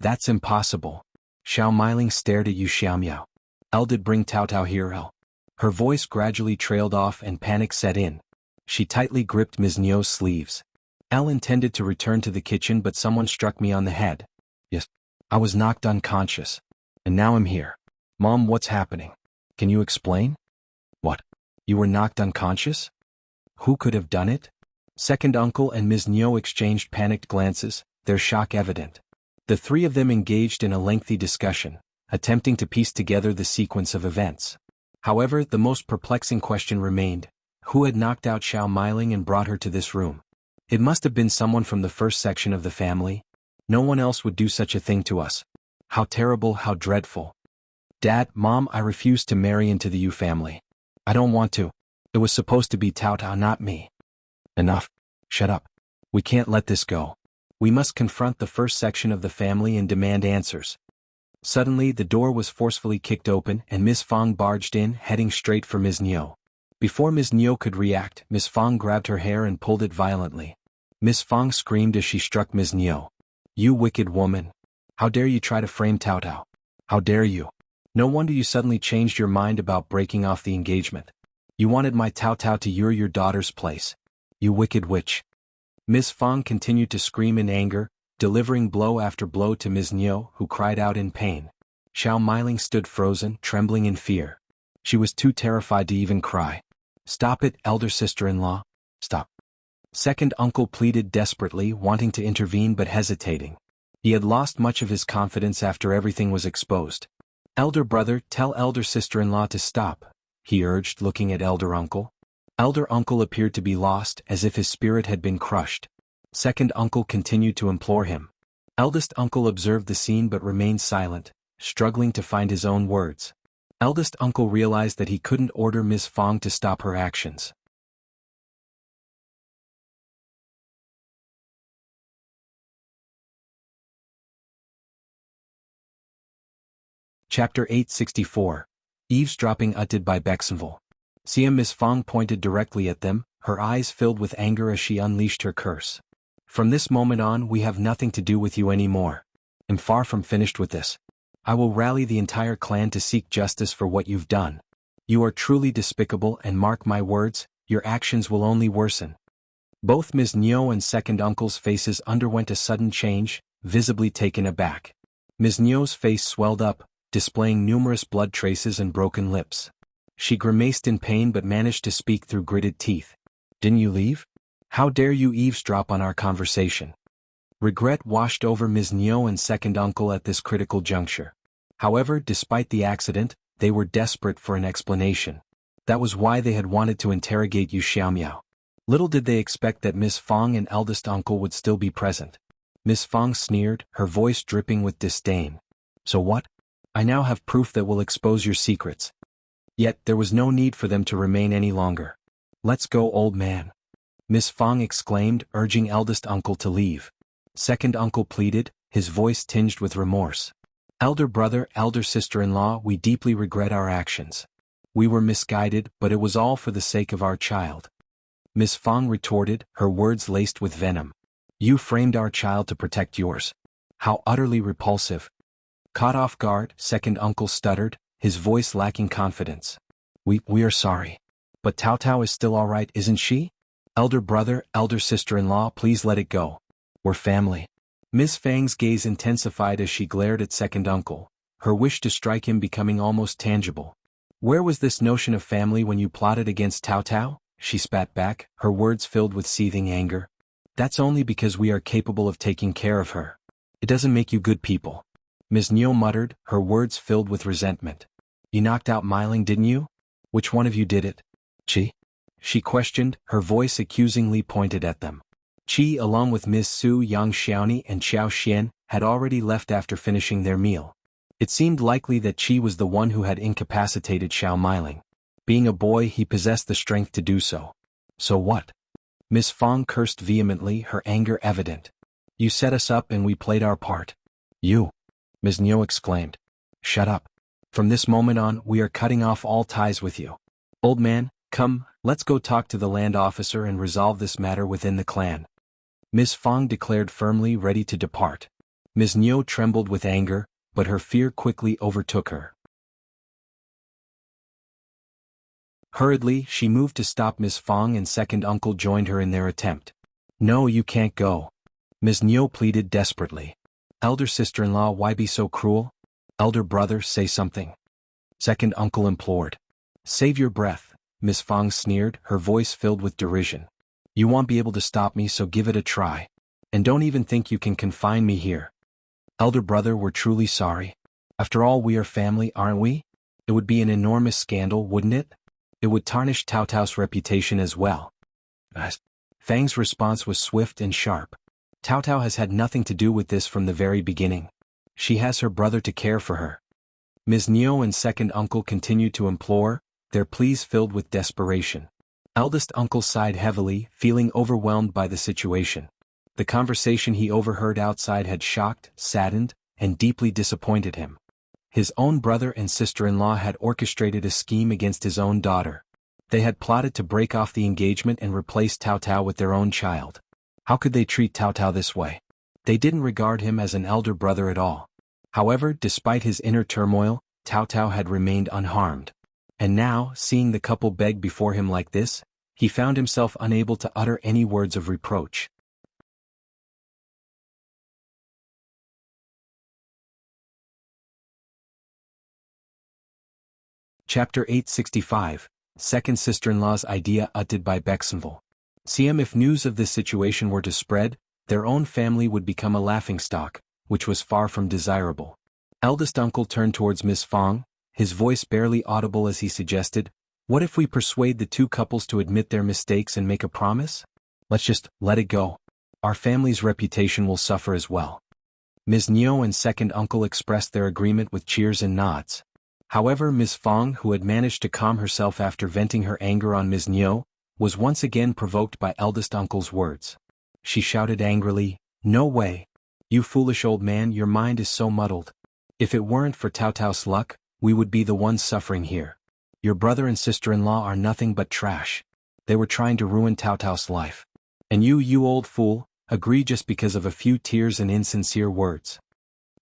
That's impossible. Shao Miling stared at Yu Xiaomiao. Elle did bring Taotao here, Elle. Her voice gradually trailed off and panic set in. She tightly gripped Ms.Mi's sleeves. Elle intended to return to the kitchen but someone struck me on the head. Yes. I was knocked unconscious. And now I'm here. Mom, what's happening? Can you explain? What? You were knocked unconscious? Who could have done it? Second uncle and Ms.Mi exchanged panicked glances, their shock evident. The three of them engaged in a lengthy discussion, attempting to piece together the sequence of events. However, the most perplexing question remained. Who had knocked out Shao Miling and brought her to this room? It must have been someone from the first section of the family. No one else would do such a thing to us. How terrible, how dreadful. Dad, Mom, I refuse to marry into the Yu family. I don't want to. It was supposed to be Taotao, not me. Enough. Shut up. We can't let this go. We must confront the first section of the family and demand answers. Suddenly, the door was forcefully kicked open and Miss Fang barged in, heading straight for Ms.Mi. Before Ms.Mi could react, Miss Fang grabbed her hair and pulled it violently. Miss Fang screamed as she struck Ms.Mi. You wicked woman. How dare you try to frame Taotao? How dare you? No wonder you suddenly changed your mind about breaking off the engagement. You wanted my Taotao to your daughter's place. You wicked witch. Miss Fang continued to scream in anger, delivering blow after blow to Ms.Mi, who cried out in pain. Xianxia stood frozen, trembling in fear. She was too terrified to even cry. "Stop it, elder sister-in-law. Stop." Second uncle pleaded desperately, wanting to intervene but hesitating. He had lost much of his confidence after everything was exposed. "Elder brother, tell elder sister-in-law to stop," he urged, looking at elder uncle. Elder uncle appeared to be lost, as if his spirit had been crushed. Second uncle continued to implore him. Eldest uncle observed the scene but remained silent, struggling to find his own words. Eldest uncle realized that he couldn't order Ms. Fang to stop her actions. Chapter 864. Eavesdropping uttered by Bexenville. Seeing Ms. Fang pointed directly at them, her eyes filled with anger as she unleashed her curse. "From this moment on, we have nothing to do with you anymore. I'm far from finished with this. I will rally the entire clan to seek justice for what you've done. You are truly despicable, and mark my words, your actions will only worsen." Both Ms.Mi and second uncle's faces underwent a sudden change, visibly taken aback. Ms.Mi's face swelled up, displaying numerous blood traces and broken lips. She grimaced in pain but managed to speak through gritted teeth. "Didn't you leave? How dare you eavesdrop on our conversation?" Regret washed over Ms.Mi and second uncle at this critical juncture. However, despite the accident, they were desperate for an explanation. That was why they had wanted to interrogate Xianxia. Little did they expect that Ms. Fang and eldest uncle would still be present. Ms. Fang sneered, her voice dripping with disdain. "So what? I now have proof that will expose your secrets." Yet there was no need for them to remain any longer. "Let's go, old man," Ms. Fang exclaimed, urging eldest uncle to leave. Second uncle pleaded, his voice tinged with remorse. "Elder brother, elder sister-in-law, we deeply regret our actions. We were misguided, but it was all for the sake of our child." Ms. Fang retorted, her words laced with venom. "You framed our child to protect yours. How utterly repulsive." Caught off guard, second uncle stuttered, his voice lacking confidence. We are sorry. But Taotao is still all right, isn't she? Elder brother, elder sister-in-law, please let it go. We're family." Ms. Fang's gaze intensified as she glared at second uncle, her wish to strike him becoming almost tangible. "Where was this notion of family when you plotted against Taotao?" she spat back, her words filled with seething anger. "That's only because we are capable of taking care of her. It doesn't make you good people." Ms.Mi muttered, her words filled with resentment. "You knocked out Miling, didn't you? Which one of you did it?" "Chi?" she questioned, her voice accusingly pointed at them. Chi, along with Ms. Su Yangxiaoni and Xiao Xian, had already left after finishing their meal. It seemed likely that Chi was the one who had incapacitated Xiao Miling. Being a boy, he possessed the strength to do so. "So what?" Ms. Fang cursed vehemently, her anger evident. "You set us up and we played our part." "You?" Ms.Mi exclaimed. "Shut up. From this moment on, we are cutting off all ties with you. Old man, come, let's go talk to the land officer and resolve this matter within the clan." Ms. Fang declared firmly, ready to depart. Ms.Mi trembled with anger, but her fear quickly overtook her. Hurriedly, she moved to stop Ms. Fang, and second uncle joined her in their attempt. "No, you can't go." Ms.Mi pleaded desperately. "Elder sister-in-law, why be so cruel? Elder brother, say something." Second uncle implored. "Save your breath," Ms. Fang sneered, her voice filled with derision. "You won't be able to stop me, so give it a try. And don't even think you can confine me here. Elder brother, we're truly sorry. After all, we are family, aren't we? It would be an enormous scandal, wouldn't it? It would tarnish Taotao's reputation as well." Fang's response was swift and sharp. "Taotao has had nothing to do with this from the very beginning. She has her brother to care for her." Ms.Mi and second uncle continued to implore, their pleas filled with desperation. Eldest uncle sighed heavily, feeling overwhelmed by the situation. The conversation he overheard outside had shocked, saddened, and deeply disappointed him. His own brother and sister-in-law had orchestrated a scheme against his own daughter. They had plotted to break off the engagement and replace Taotao with their own child. How could they treat Taotao this way? They didn't regard him as an elder brother at all. However, despite his inner turmoil, Taotao had remained unharmed. And now, seeing the couple beg before him like this, he found himself unable to utter any words of reproach. Chapter 865, Second Sister-in-Law's Idea uttered by Bexenville. CM If news of this situation were to spread, their own family would become a laughingstock, which was far from desirable. Eldest uncle turned towards Miss Fang, his voice barely audible as he suggested, "What if we persuade the two couples to admit their mistakes and make a promise? Let's just let it go. Our family's reputation will suffer as well." Ms.Mi and second uncle expressed their agreement with cheers and nods. However, Miss Fang, who had managed to calm herself after venting her anger on Ms.Mi, was once again provoked by eldest uncle's words. She shouted angrily, "No way! You foolish old man, your mind is so muddled. If it weren't for Taotao's luck, we would be the ones suffering here. Your brother and sister-in-law are nothing but trash. They were trying to ruin Taotao's life. And you old fool, agree just because of a few tears and insincere words.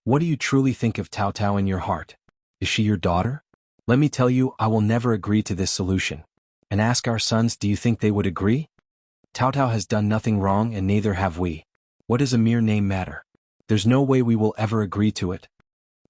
What do you truly think of Taotao in your heart? Is she your daughter? Let me tell you, I will never agree to this solution. And ask our sons, do you think they would agree? Taotao has done nothing wrong and neither have we. What does a mere name matter? There's no way we will ever agree to it."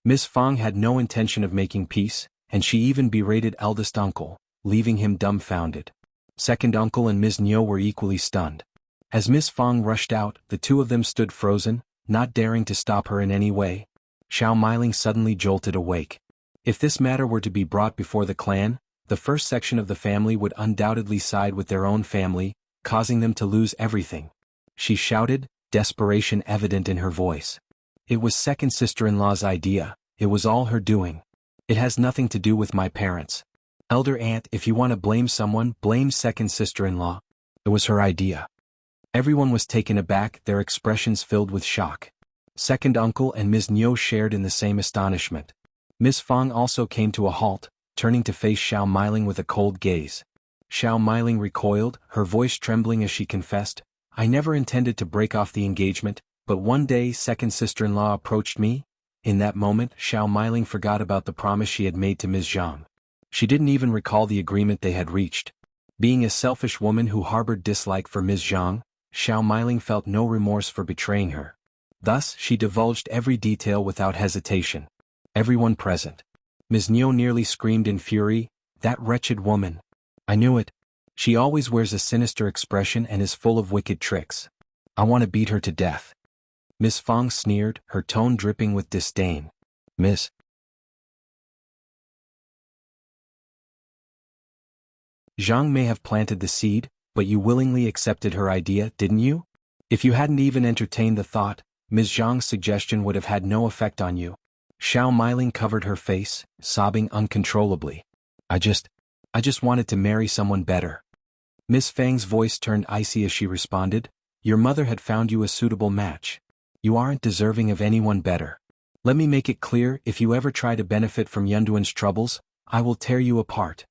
Miss Fang had no intention of making peace, and she even berated eldest uncle, leaving him dumbfounded. Second uncle and Ms.Mi were equally stunned. As Miss Fang rushed out, the two of them stood frozen, not daring to stop her in any way. Xiao suddenly jolted awake. If this matter were to be brought before the clan, the first section of the family would undoubtedly side with their own family, causing them to lose everything. She shouted, desperation evident in her voice. "It was second sister-in-law's idea, it was all her doing. It has nothing to do with my parents. Elder aunt, if you want to blame someone, blame second sister-in-law. It was her idea." Everyone was taken aback, their expressions filled with shock. Second uncle and Ms.Mi shared in the same astonishment. Miss Fang also came to a halt, turning to face Xiao with a cold gaze. Xiao recoiled, her voice trembling as she confessed, "I never intended to break off the engagement, but one day second sister-in-law approached me." In that moment, Xiao forgot about the promise she had made to Ms.Zhang. She didn't even recall the agreement they had reached. Being a selfish woman who harbored dislike for Ms.Zhang, Xiao felt no remorse for betraying her. Thus, she divulged every detail without hesitation. Everyone present. Ms.Mi nearly screamed in fury, "That wretched woman! I knew it. She always wears a sinister expression and is full of wicked tricks. I want to beat her to death." Miss Fang sneered, her tone dripping with disdain. "Miss Zhang may have planted the seed, but you willingly accepted her idea, didn't you? If you hadn't even entertained the thought, Ms. Zhang's suggestion would have had no effect on you." Xiao covered her face, sobbing uncontrollably. I just wanted to marry someone better." Miss Fang's voice turned icy as she responded, "Your mother had found you a suitable match. You aren't deserving of anyone better. Let me make it clear, if you ever try to benefit from Yunduan's troubles, I will tear you apart."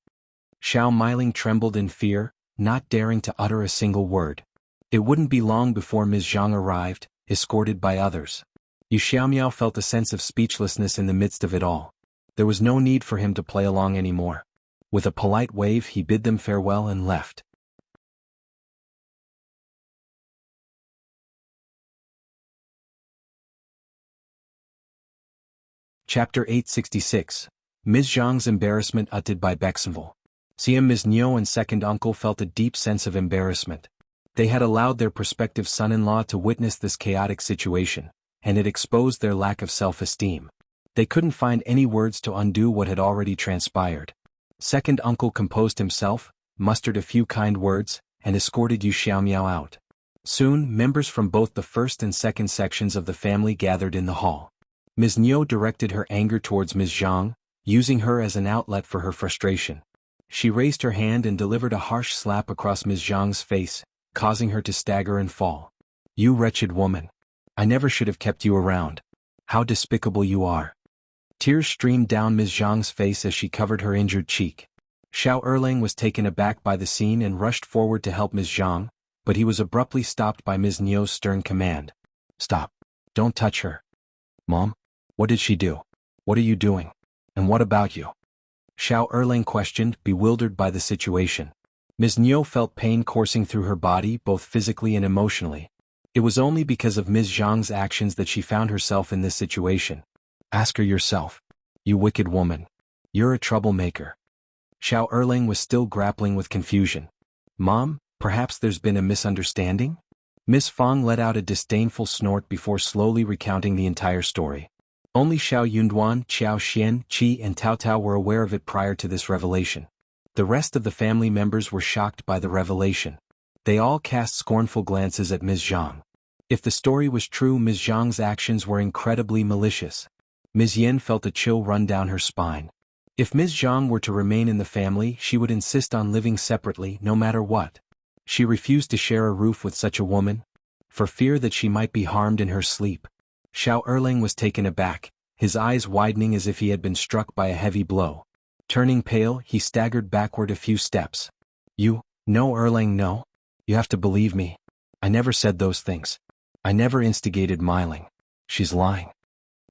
Xiao trembled in fear, not daring to utter a single word. It wouldn't be long before Ms. Zhang arrived, escorted by others. Xiao felt a sense of speechlessness in the midst of it all. There was no need for him to play along anymore. With a polite wave he bid them farewell and left. Chapter 866, Ms. Zhang's Embarrassment uttered by Bexenville. Ms.Mi and second uncle felt a deep sense of embarrassment. They had allowed their prospective son-in-law to witness this chaotic situation, and it exposed their lack of self-esteem. They couldn't find any words to undo what had already transpired. Second uncle composed himself, mustered a few kind words, and escorted Xiao out. Soon, members from both the first and second sections of the family gathered in the hall. Ms.Mi directed her anger towards Ms. Zhang, using her as an outlet for her frustration. She raised her hand and delivered a harsh slap across Ms. Zhang's face, causing her to stagger and fall. "You wretched woman! I never should have kept you around. How despicable you are." Tears streamed down Ms. Zhang's face as she covered her injured cheek. Shao was taken aback by the scene and rushed forward to help Ms. Zhang, but he was abruptly stopped by Ms. Mi's stern command. "Stop. Don't touch her." "Mom? What did she do? What are you doing? And what about you?" Shao questioned, bewildered by the situation. Ms. Mi felt pain coursing through her body both physically and emotionally. It was only because of Ms. Zhang's actions that she found herself in this situation. "Ask her yourself. You wicked woman. You're a troublemaker. Xiao Erlang was still grappling with confusion. Mom, perhaps there's been a misunderstanding? Miss Fang let out a disdainful snort before slowly recounting the entire story. Only Xiao Yunduan, Xiao Xian, Qi and Taotao were aware of it prior to this revelation. The rest of the family members were shocked by the revelation. They all cast scornful glances at Ms. Zhang. If the story was true, Ms. Zhang's actions were incredibly malicious. Ms. Yen felt a chill run down her spine. If Ms. Zhang were to remain in the family, she would insist on living separately no matter what. She refused to share a roof with such a woman, for fear that she might be harmed in her sleep. Xiao Erlang was taken aback, his eyes widening as if he had been struck by a heavy blow. Turning pale, he staggered backward a few steps. No Erlang, no. You have to believe me. I never said those things. I never instigated Miling. She's lying.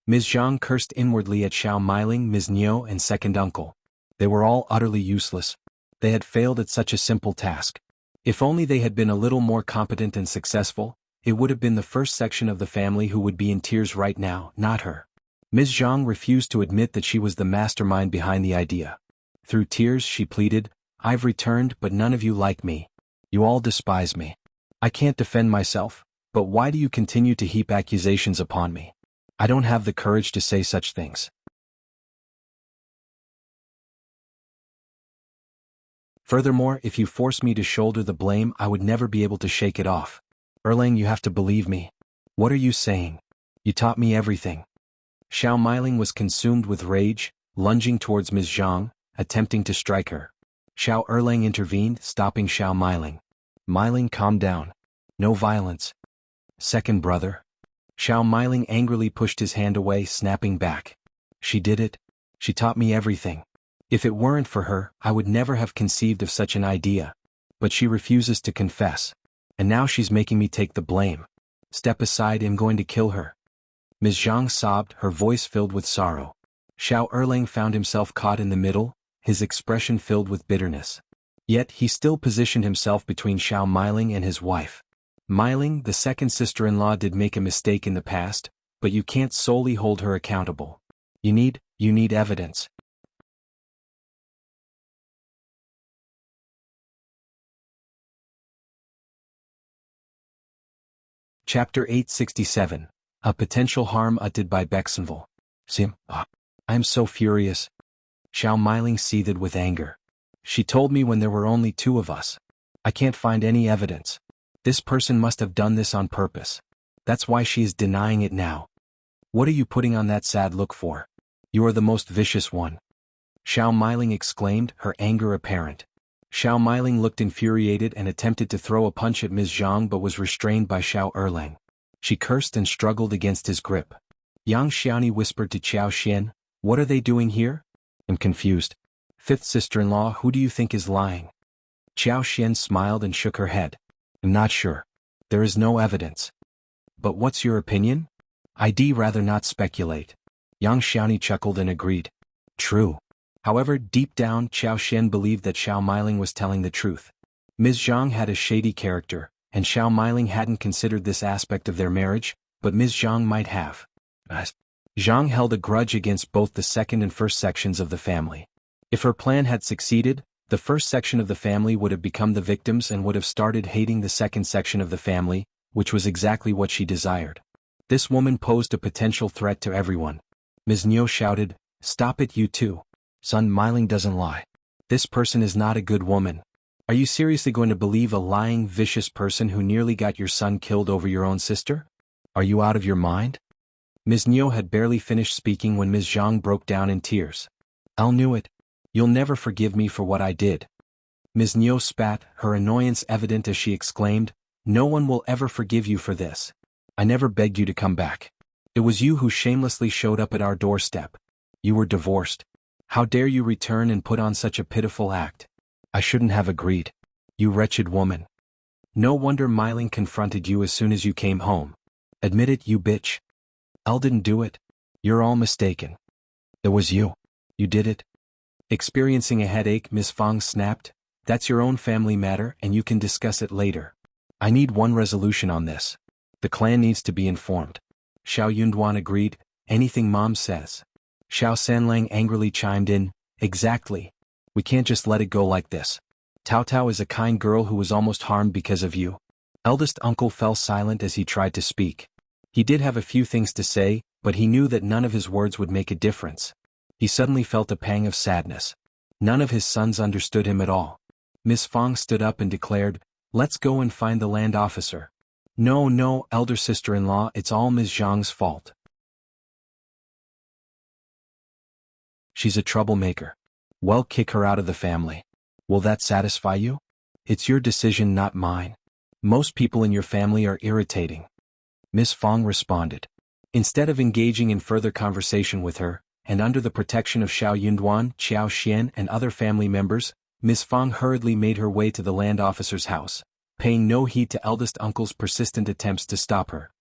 Ms. Zhang cursed inwardly at Xiao Miling, Ms. Niu and second uncle. They were all utterly useless. They had failed at such a simple task. If only they had been a little more competent and successful, it would have been the first section of the family who would be in tears right now, not her. Ms. Zhang refused to admit that she was the mastermind behind the idea. Through tears she pleaded, I've returned, but none of you like me. You all despise me. I can't defend myself, but why do you continue to heap accusations upon me? I don't have the courage to say such things. Furthermore, if you force me to shoulder the blame, I would never be able to shake it off. Erlang, you have to believe me. What are you saying? You taught me everything. Xiao Miling was consumed with rage, lunging towards Ms. Zhang, attempting to strike her. Xiao Erlang intervened, stopping Xiao Miling. Miling, calm down. No violence. Second brother. Xiao Miling angrily pushed his hand away, snapping back. She did it. She taught me everything. If it weren't for her, I would never have conceived of such an idea. But she refuses to confess. And now she's making me take the blame. Step aside, I'm going to kill her. Ms. Zhang sobbed, her voice filled with sorrow. Xiao Erlang found himself caught in the middle, his expression filled with bitterness. Yet he still positioned himself between Xiao Miling and his wife. Miling, the second sister-in-law, did make a mistake in the past, but you can't solely hold her accountable. You need evidence. Chapter 867. A potential harm uttered by Bexenville. I'm so furious. Xiao Miling seethed with anger. She told me when there were only two of us. I can't find any evidence. This person must have done this on purpose. That's why she is denying it now. What are you putting on that sad look for? You are the most vicious one. Xiao Miling exclaimed, her anger apparent. Xiao Miling looked infuriated and attempted to throw a punch at Ms. Zhang but was restrained by Xiao Erlang. She cursed and struggled against his grip. Yang Xiaoni whispered to Qiao Xian, what are they doing here? I'm confused. Fifth sister-in-law, who do you think is lying? Qiao Xian smiled and shook her head. I'm not sure. There is no evidence. But what's your opinion? I'd rather not speculate. Yang Xiaoni chuckled and agreed. True. However, deep down, Qiao Xian believed that Xiao Miling was telling the truth. Ms. Zhang had a shady character, and Xiao Miling hadn't considered this aspect of their marriage, but Ms. Zhang might have. Zhang held a grudge against both the second and first sections of the family. If her plan had succeeded, the first section of the family would have become the victims and would have started hating the second section of the family, which was exactly what she desired. This woman posed a potential threat to everyone. Ms. Niu shouted, Stop it, you two. Son, Miling doesn't lie. This person is not a good woman. Are you seriously going to believe a lying, vicious person who nearly got your son killed over your own sister? Are you out of your mind? Ms. Niu had barely finished speaking when Ms. Zhang broke down in tears. I knew it. You'll never forgive me for what I did. Ms. Niu spat, her annoyance evident as she exclaimed, No one will ever forgive you for this. I never begged you to come back. It was you who shamelessly showed up at our doorstep. You were divorced. How dare you return and put on such a pitiful act? I shouldn't have agreed. You wretched woman. No wonder Miling confronted you as soon as you came home. Admit it, you bitch. Elle didn't do it. You're all mistaken. It was you. You did it. Experiencing a headache, Miss Fang snapped, That's your own family matter and you can discuss it later. I need one resolution on this. The clan needs to be informed. Xiao Yunduan agreed, anything Mom says. Xiao Sanlang angrily chimed in, Exactly. We can't just let it go like this. Taotao is a kind girl who was almost harmed because of you. Eldest uncle fell silent as he tried to speak. He did have a few things to say, but he knew that none of his words would make a difference. He suddenly felt a pang of sadness. None of his sons understood him at all. Miss Fang stood up and declared, "Let's go and find the land officer." "No, no, elder sister-in-law, it's all Ms. Zhang's fault. She's a troublemaker. Well, kick her out of the family. Will that satisfy you? It's your decision, not mine. Most people in your family are irritating." Miss Fang responded. Instead of engaging in further conversation with her, and under the protection of Shao Yunduan, Xiao Xian and other family members, Miss Fang hurriedly made her way to the land officer's house, paying no heed to eldest uncle's persistent attempts to stop her.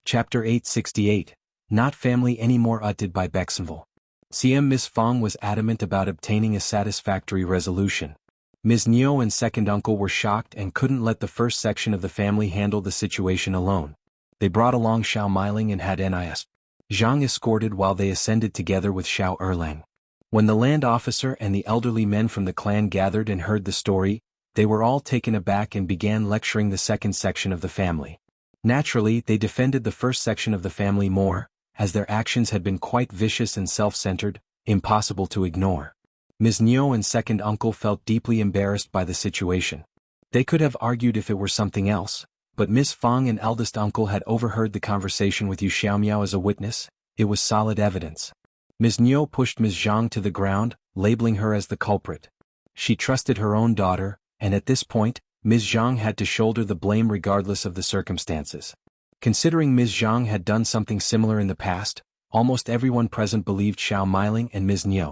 Chapter 868. Not family anymore. Utted by Bexenville. CM Miss Fang was adamant about obtaining a satisfactory resolution. Ms.Mi and second uncle were shocked and couldn't let the first section of the family handle the situation alone. They brought along Shao Miling and had Ms.Zhang escorted while they ascended together with Shao Erlang. When the land officer and the elderly men from the clan gathered and heard the story, they were all taken aback and began lecturing the second section of the family. Naturally, they defended the first section of the family more, as their actions had been quite vicious and self-centered, impossible to ignore. Ms.Mi and second uncle felt deeply embarrassed by the situation. They could have argued if it were something else, but Miss Fang and eldest uncle had overheard the conversation with Yu Xiaomiao as a witness. It was solid evidence. Ms.Mi pushed Ms. Zhang to the ground, labeling her as the culprit. She trusted her own daughter, and at this point, Ms. Zhang had to shoulder the blame regardless of the circumstances. Considering Ms. Zhang had done something similar in the past, almost everyone present believed Shao Miling and Ms.Mi.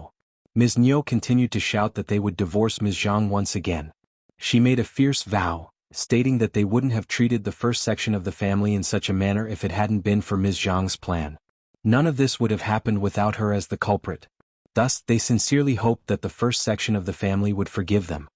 Ms.Mi continued to shout that they would divorce Ms. Zhang once again. She made a fierce vow, stating that they wouldn't have treated the first section of the family in such a manner if it hadn't been for Ms. Zhang's plan. None of this would have happened without her as the culprit. Thus, they sincerely hoped that the first section of the family would forgive them.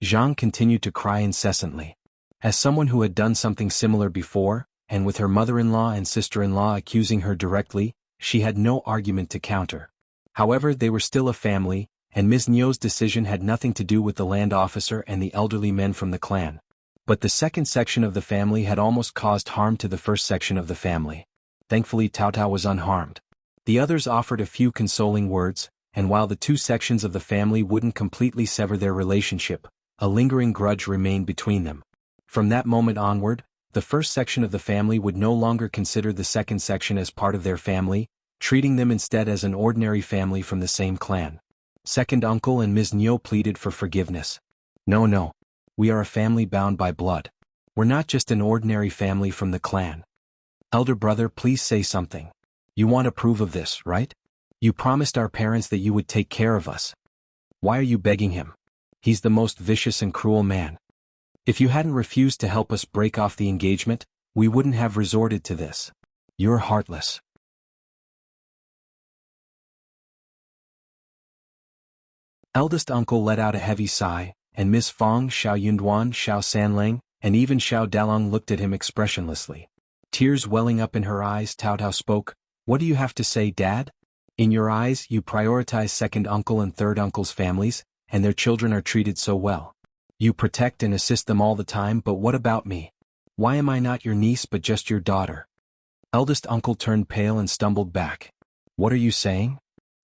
Zhang continued to cry incessantly. As someone who had done something similar before, and with her mother-in-law and sister-in-law accusing her directly, she had no argument to counter. However, they were still a family, and Ms.Mi's decision had nothing to do with the land officer and the elderly men from the clan. But the second section of the family had almost caused harm to the first section of the family. Thankfully, Taotao was unharmed. The others offered a few consoling words, and while the two sections of the family wouldn't completely sever their relationship, a lingering grudge remained between them. From that moment onward, the first section of the family would no longer consider the second section as part of their family, treating them instead as an ordinary family from the same clan. Second uncle and Ms.Mi pleaded for forgiveness. "No, no. We are a family bound by blood. We're not just an ordinary family from the clan. Elder brother, please say something. You want to prove of this, right? You promised our parents that you would take care of us. Why are you begging him? He's the most vicious and cruel man. If you hadn't refused to help us break off the engagement, we wouldn't have resorted to this. You're heartless." Eldest uncle let out a heavy sigh, and Miss Fang, Shao Yunduan, Shao Sanlang, and even Shao Dalong looked at him expressionlessly. Tears welling up in her eyes, Taotao spoke, "What do you have to say, Dad? In your eyes, you prioritize second uncle and third uncle's families, and their children are treated so well. You protect and assist them all the time, but what about me? Why am I not your niece but just your daughter?" Eldest uncle turned pale and stumbled back. "What are you saying?"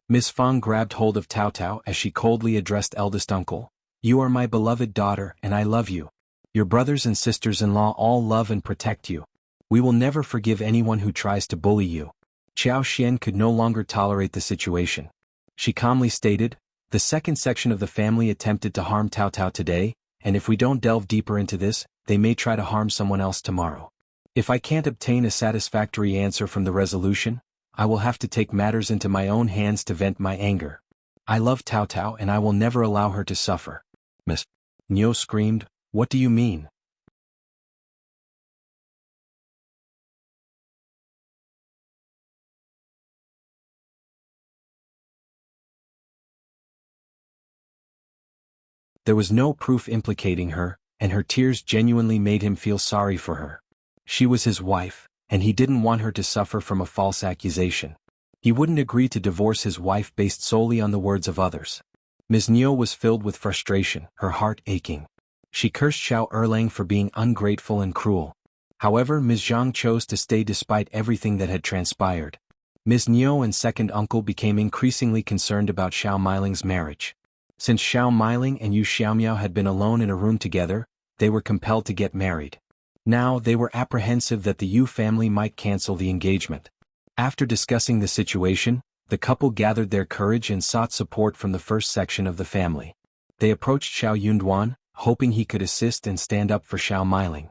Miss Fang grabbed hold of Taotao as she coldly addressed eldest uncle. "You are my beloved daughter and I love you. Your brothers and sisters-in-law all love and protect you. We will never forgive anyone who tries to bully you." Xiao Xian could no longer tolerate the situation. She calmly stated, "The second section of the family attempted to harm Taotao today, and if we don't delve deeper into this, they may try to harm someone else tomorrow. If I can't obtain a satisfactory answer from the resolution, I will have to take matters into my own hands to vent my anger. I love Taotao and I will never allow her to suffer." Ms.Mi screamed, "What do you mean?" There was no proof implicating her, and her tears genuinely made him feel sorry for her. She was his wife, and he didn't want her to suffer from a false accusation. He wouldn't agree to divorce his wife based solely on the words of others. Ms.Mi was filled with frustration, her heart aching. She cursed Xiao Erlang for being ungrateful and cruel. However, Ms.Zhang chose to stay despite everything that had transpired. Ms.Mi and second uncle became increasingly concerned about Xiao Miling's marriage. Since Xiao Miling and Yu Xiaomiao had been alone in a room together, they were compelled to get married. Now they were apprehensive that the Yu family might cancel the engagement. After discussing the situation, the couple gathered their courage and sought support from the first section of the family. They approached Xiao Yunduan, hoping he could assist and stand up for Xiao Miling.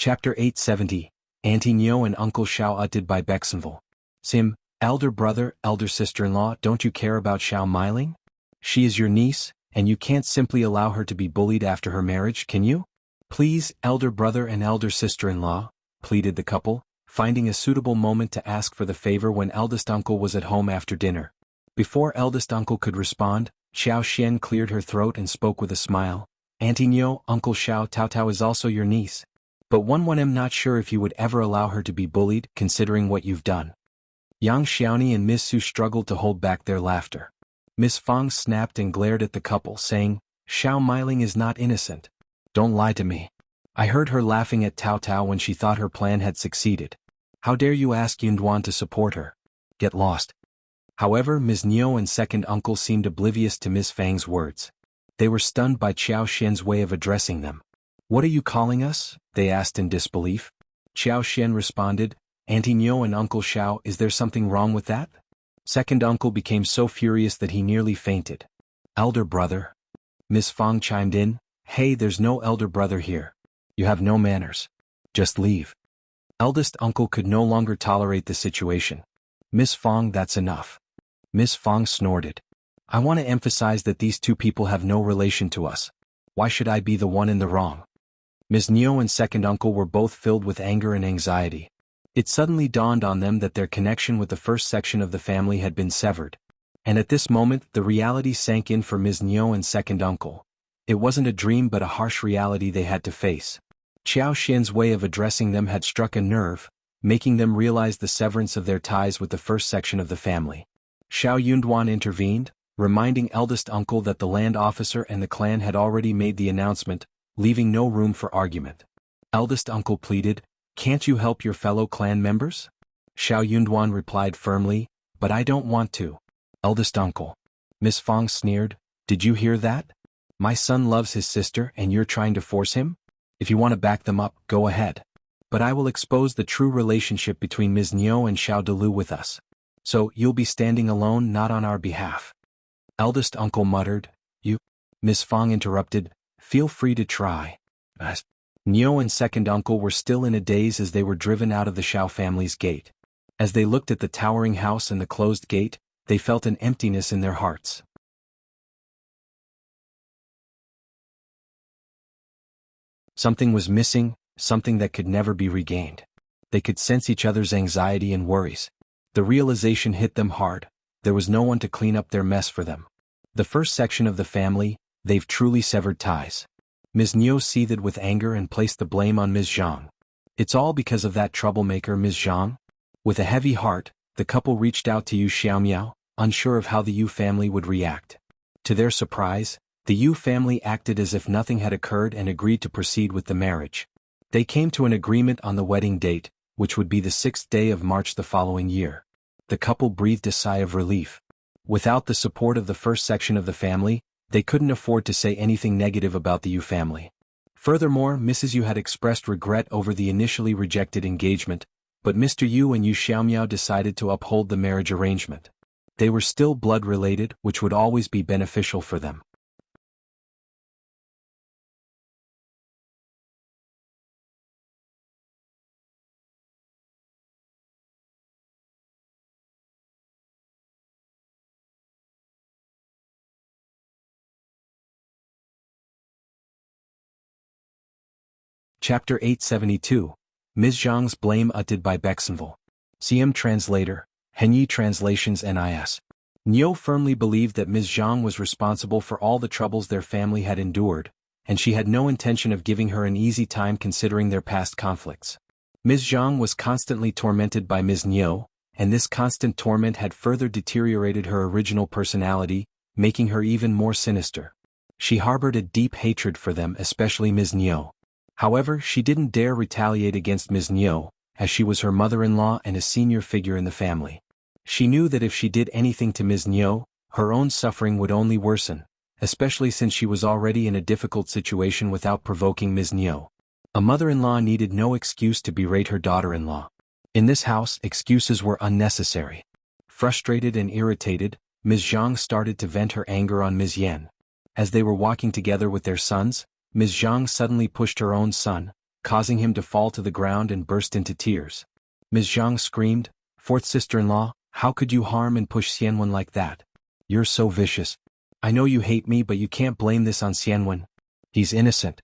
Chapter 870, Auntie Nyo and Uncle Xiao utted by Bexenville. Sim, elder brother, elder sister-in-law, don't you care about Xiao Miling? She is your niece, and you can't simply allow her to be bullied after her marriage, can you? Please, elder brother and elder sister-in-law, pleaded the couple, finding a suitable moment to ask for the favor when eldest uncle was at home after dinner. Before eldest uncle could respond, Xiao Xian cleared her throat and spoke with a smile. Auntie Nyo, Uncle Xiao Taotao is also your niece. But I'm not sure if you would ever allow her to be bullied, considering what you've done. Yang Xiaoni and Ms. Su struggled to hold back their laughter. Miss Fang snapped and glared at the couple, saying, Xiao Miling is not innocent. Don't lie to me. I heard her laughing at Taotao when she thought her plan had succeeded. How dare you ask Yunduan to support her? Get lost. However, Ms. Nyo and second uncle seemed oblivious to Miss Fang's words. They were stunned by Qiao Xian's way of addressing them. What are you calling us? They asked in disbelief. Qiao Xian responded, Auntie Nyo and Uncle Xiao, is there something wrong with that? Second uncle became so furious that he nearly fainted. Elder brother. Miss Fang chimed in, Hey, there's no elder brother here. You have no manners. Just leave. Eldest uncle could no longer tolerate the situation. Miss Fang, that's enough. Miss Fang snorted. I want to emphasize that these two people have no relation to us. Why should I be the one in the wrong? Ms. Nyo and second uncle were both filled with anger and anxiety. It suddenly dawned on them that their connection with the first section of the family had been severed. And at this moment, the reality sank in for Ms. Nyo and second uncle. It wasn't a dream but a harsh reality they had to face. Qiao Xian's way of addressing them had struck a nerve, making them realize the severance of their ties with the first section of the family. Xiao Yunduan intervened, reminding eldest uncle that the land officer and the clan had already made the announcement, leaving no room for argument. Eldest uncle pleaded, Can't you help your fellow clan members? Xiao Yunduan replied firmly, But I don't want to. Eldest uncle. Miss Fang sneered, Did you hear that? My son loves his sister and you're trying to force him? If you want to back them up, go ahead. But I will expose the true relationship between Ms. Nyo and Xiao Delu with us. So, you'll be standing alone, not on our behalf. Eldest uncle muttered, You? Miss Fang interrupted, Feel free to try. Nyo and second uncle were still in a daze as they were driven out of the Xiao family's gate. As they looked at the towering house and the closed gate, they felt an emptiness in their hearts. Something was missing, something that could never be regained. They could sense each other's anxiety and worries. The realization hit them hard. There was no one to clean up their mess for them. The first section of the family, they've truly severed ties. Ms. Nyo seethed with anger and placed the blame on Ms. Zhang. It's all because of that troublemaker Ms. Zhang? With a heavy heart, the couple reached out to Yu Xiaomiao, unsure of how the Yu family would react. To their surprise, the Yu family acted as if nothing had occurred and agreed to proceed with the marriage. They came to an agreement on the wedding date, which would be the 6th day of March the following year. The couple breathed a sigh of relief. Without the support of the first section of the family, they couldn't afford to say anything negative about the Yu family. Furthermore, Mrs. Yu had expressed regret over the initially rejected engagement, but Mr. Yu and Yu Xiaomiao decided to uphold the marriage arrangement. They were still blood-related, which would always be beneficial for them. Chapter 872, Ms.Zhang's Blame uttered by Bexenville. CM Translator, Henyi Translations NIS. Niu firmly believed that Ms. Zhang was responsible for all the troubles their family had endured, and she had no intention of giving her an easy time considering their past conflicts. Ms. Zhang was constantly tormented by Ms. Niu, and this constant torment had further deteriorated her original personality, making her even more sinister. She harbored a deep hatred for them, especially Ms. Niu. However, she didn't dare retaliate against Ms. Niu, as she was her mother-in-law and a senior figure in the family. She knew that if she did anything to Ms. Niu, her own suffering would only worsen, especially since she was already in a difficult situation without provoking Ms. Niu. A mother-in-law needed no excuse to berate her daughter-in-law. In this house, excuses were unnecessary. Frustrated and irritated, Ms. Zhang started to vent her anger on Ms. Yan. As they were walking together with their sons, Ms. Zhang suddenly pushed her own son, causing him to fall to the ground and burst into tears. Ms. Zhang screamed, "Fourth sister-in-law, how could you harm and push Xianwen like that? You're so vicious. I know you hate me, but you can't blame this on Xianwen. He's innocent."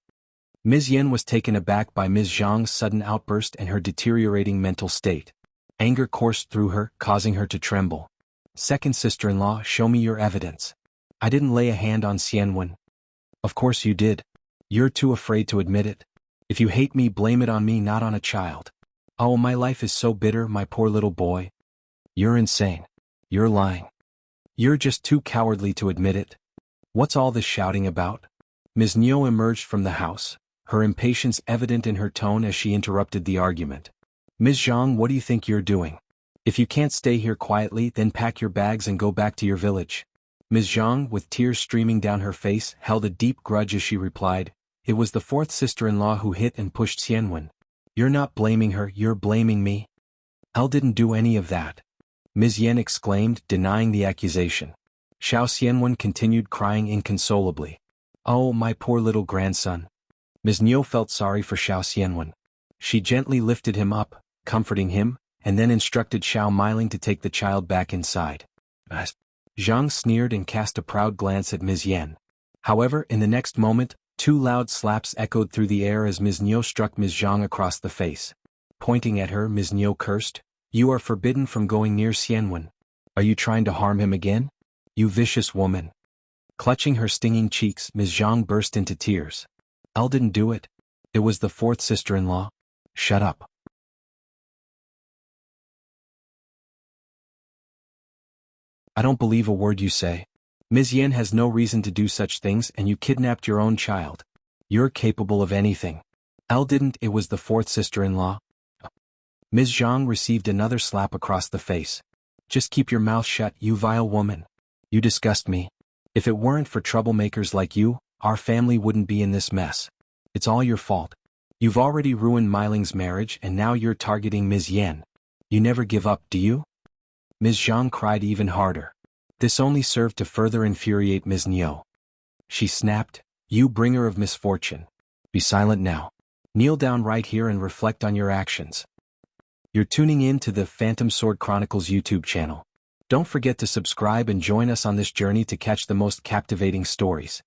Ms. Yan was taken aback by Ms. Zhang's sudden outburst and her deteriorating mental state. Anger coursed through her, causing her to tremble. "Second sister-in-law, show me your evidence. I didn't lay a hand on Xianwen." "Of course you did. You're too afraid to admit it. If you hate me, blame it on me, not on a child." "Oh, my life is so bitter, my poor little boy." "You're insane. You're lying. You're just too cowardly to admit it. What's all this shouting about?" Ms. Niu emerged from the house, her impatience evident in her tone as she interrupted the argument. "Ms. Zhang, what do you think you're doing? If you can't stay here quietly, then pack your bags and go back to your village." Ms. Zhang, with tears streaming down her face, held a deep grudge as she replied, "It was the fourth sister-in-law who hit and pushed Xianwen. You're not blaming her, you're blaming me." "Elle didn't do any of that," Ms. Yan exclaimed, denying the accusation. Shao Xianwen continued crying inconsolably. "Oh, my poor little grandson." Ms. Niu felt sorry for Shao Xianwen. She gently lifted him up, comforting him, and then instructed Shao Miling to take the child back inside. Zhang sneered and cast a proud glance at Ms. Yan. However, in the next moment, two loud slaps echoed through the air as Ms. Niu struck Ms. Zhang across the face. Pointing at her, Ms. Niu cursed, "You are forbidden from going near Xianwen. Are you trying to harm him again? You vicious woman." Clutching her stinging cheeks, Ms. Zhang burst into tears. "Elle didn't do it. It was the fourth sister-in-law." "Shut up." "I don't believe a word you say. Ms. Yan has no reason to do such things, and you kidnapped your own child. You're capable of anything." "Elle didn't, it was the fourth sister-in-law." Ms. Zhang received another slap across the face. "Just keep your mouth shut, you vile woman. You disgust me. If it weren't for troublemakers like you, our family wouldn't be in this mess. It's all your fault. You've already ruined Miling's marriage and now you're targeting Ms. Yan. You never give up, do you?" Ms. Zhang cried even harder. This only served to further infuriate Ms. Niu. She snapped, "You bringer of misfortune. Be silent now. Kneel down right here and reflect on your actions." You're tuning in to the Phantom Sword Chronicles YouTube channel. Don't forget to subscribe and join us on this journey to catch the most captivating stories.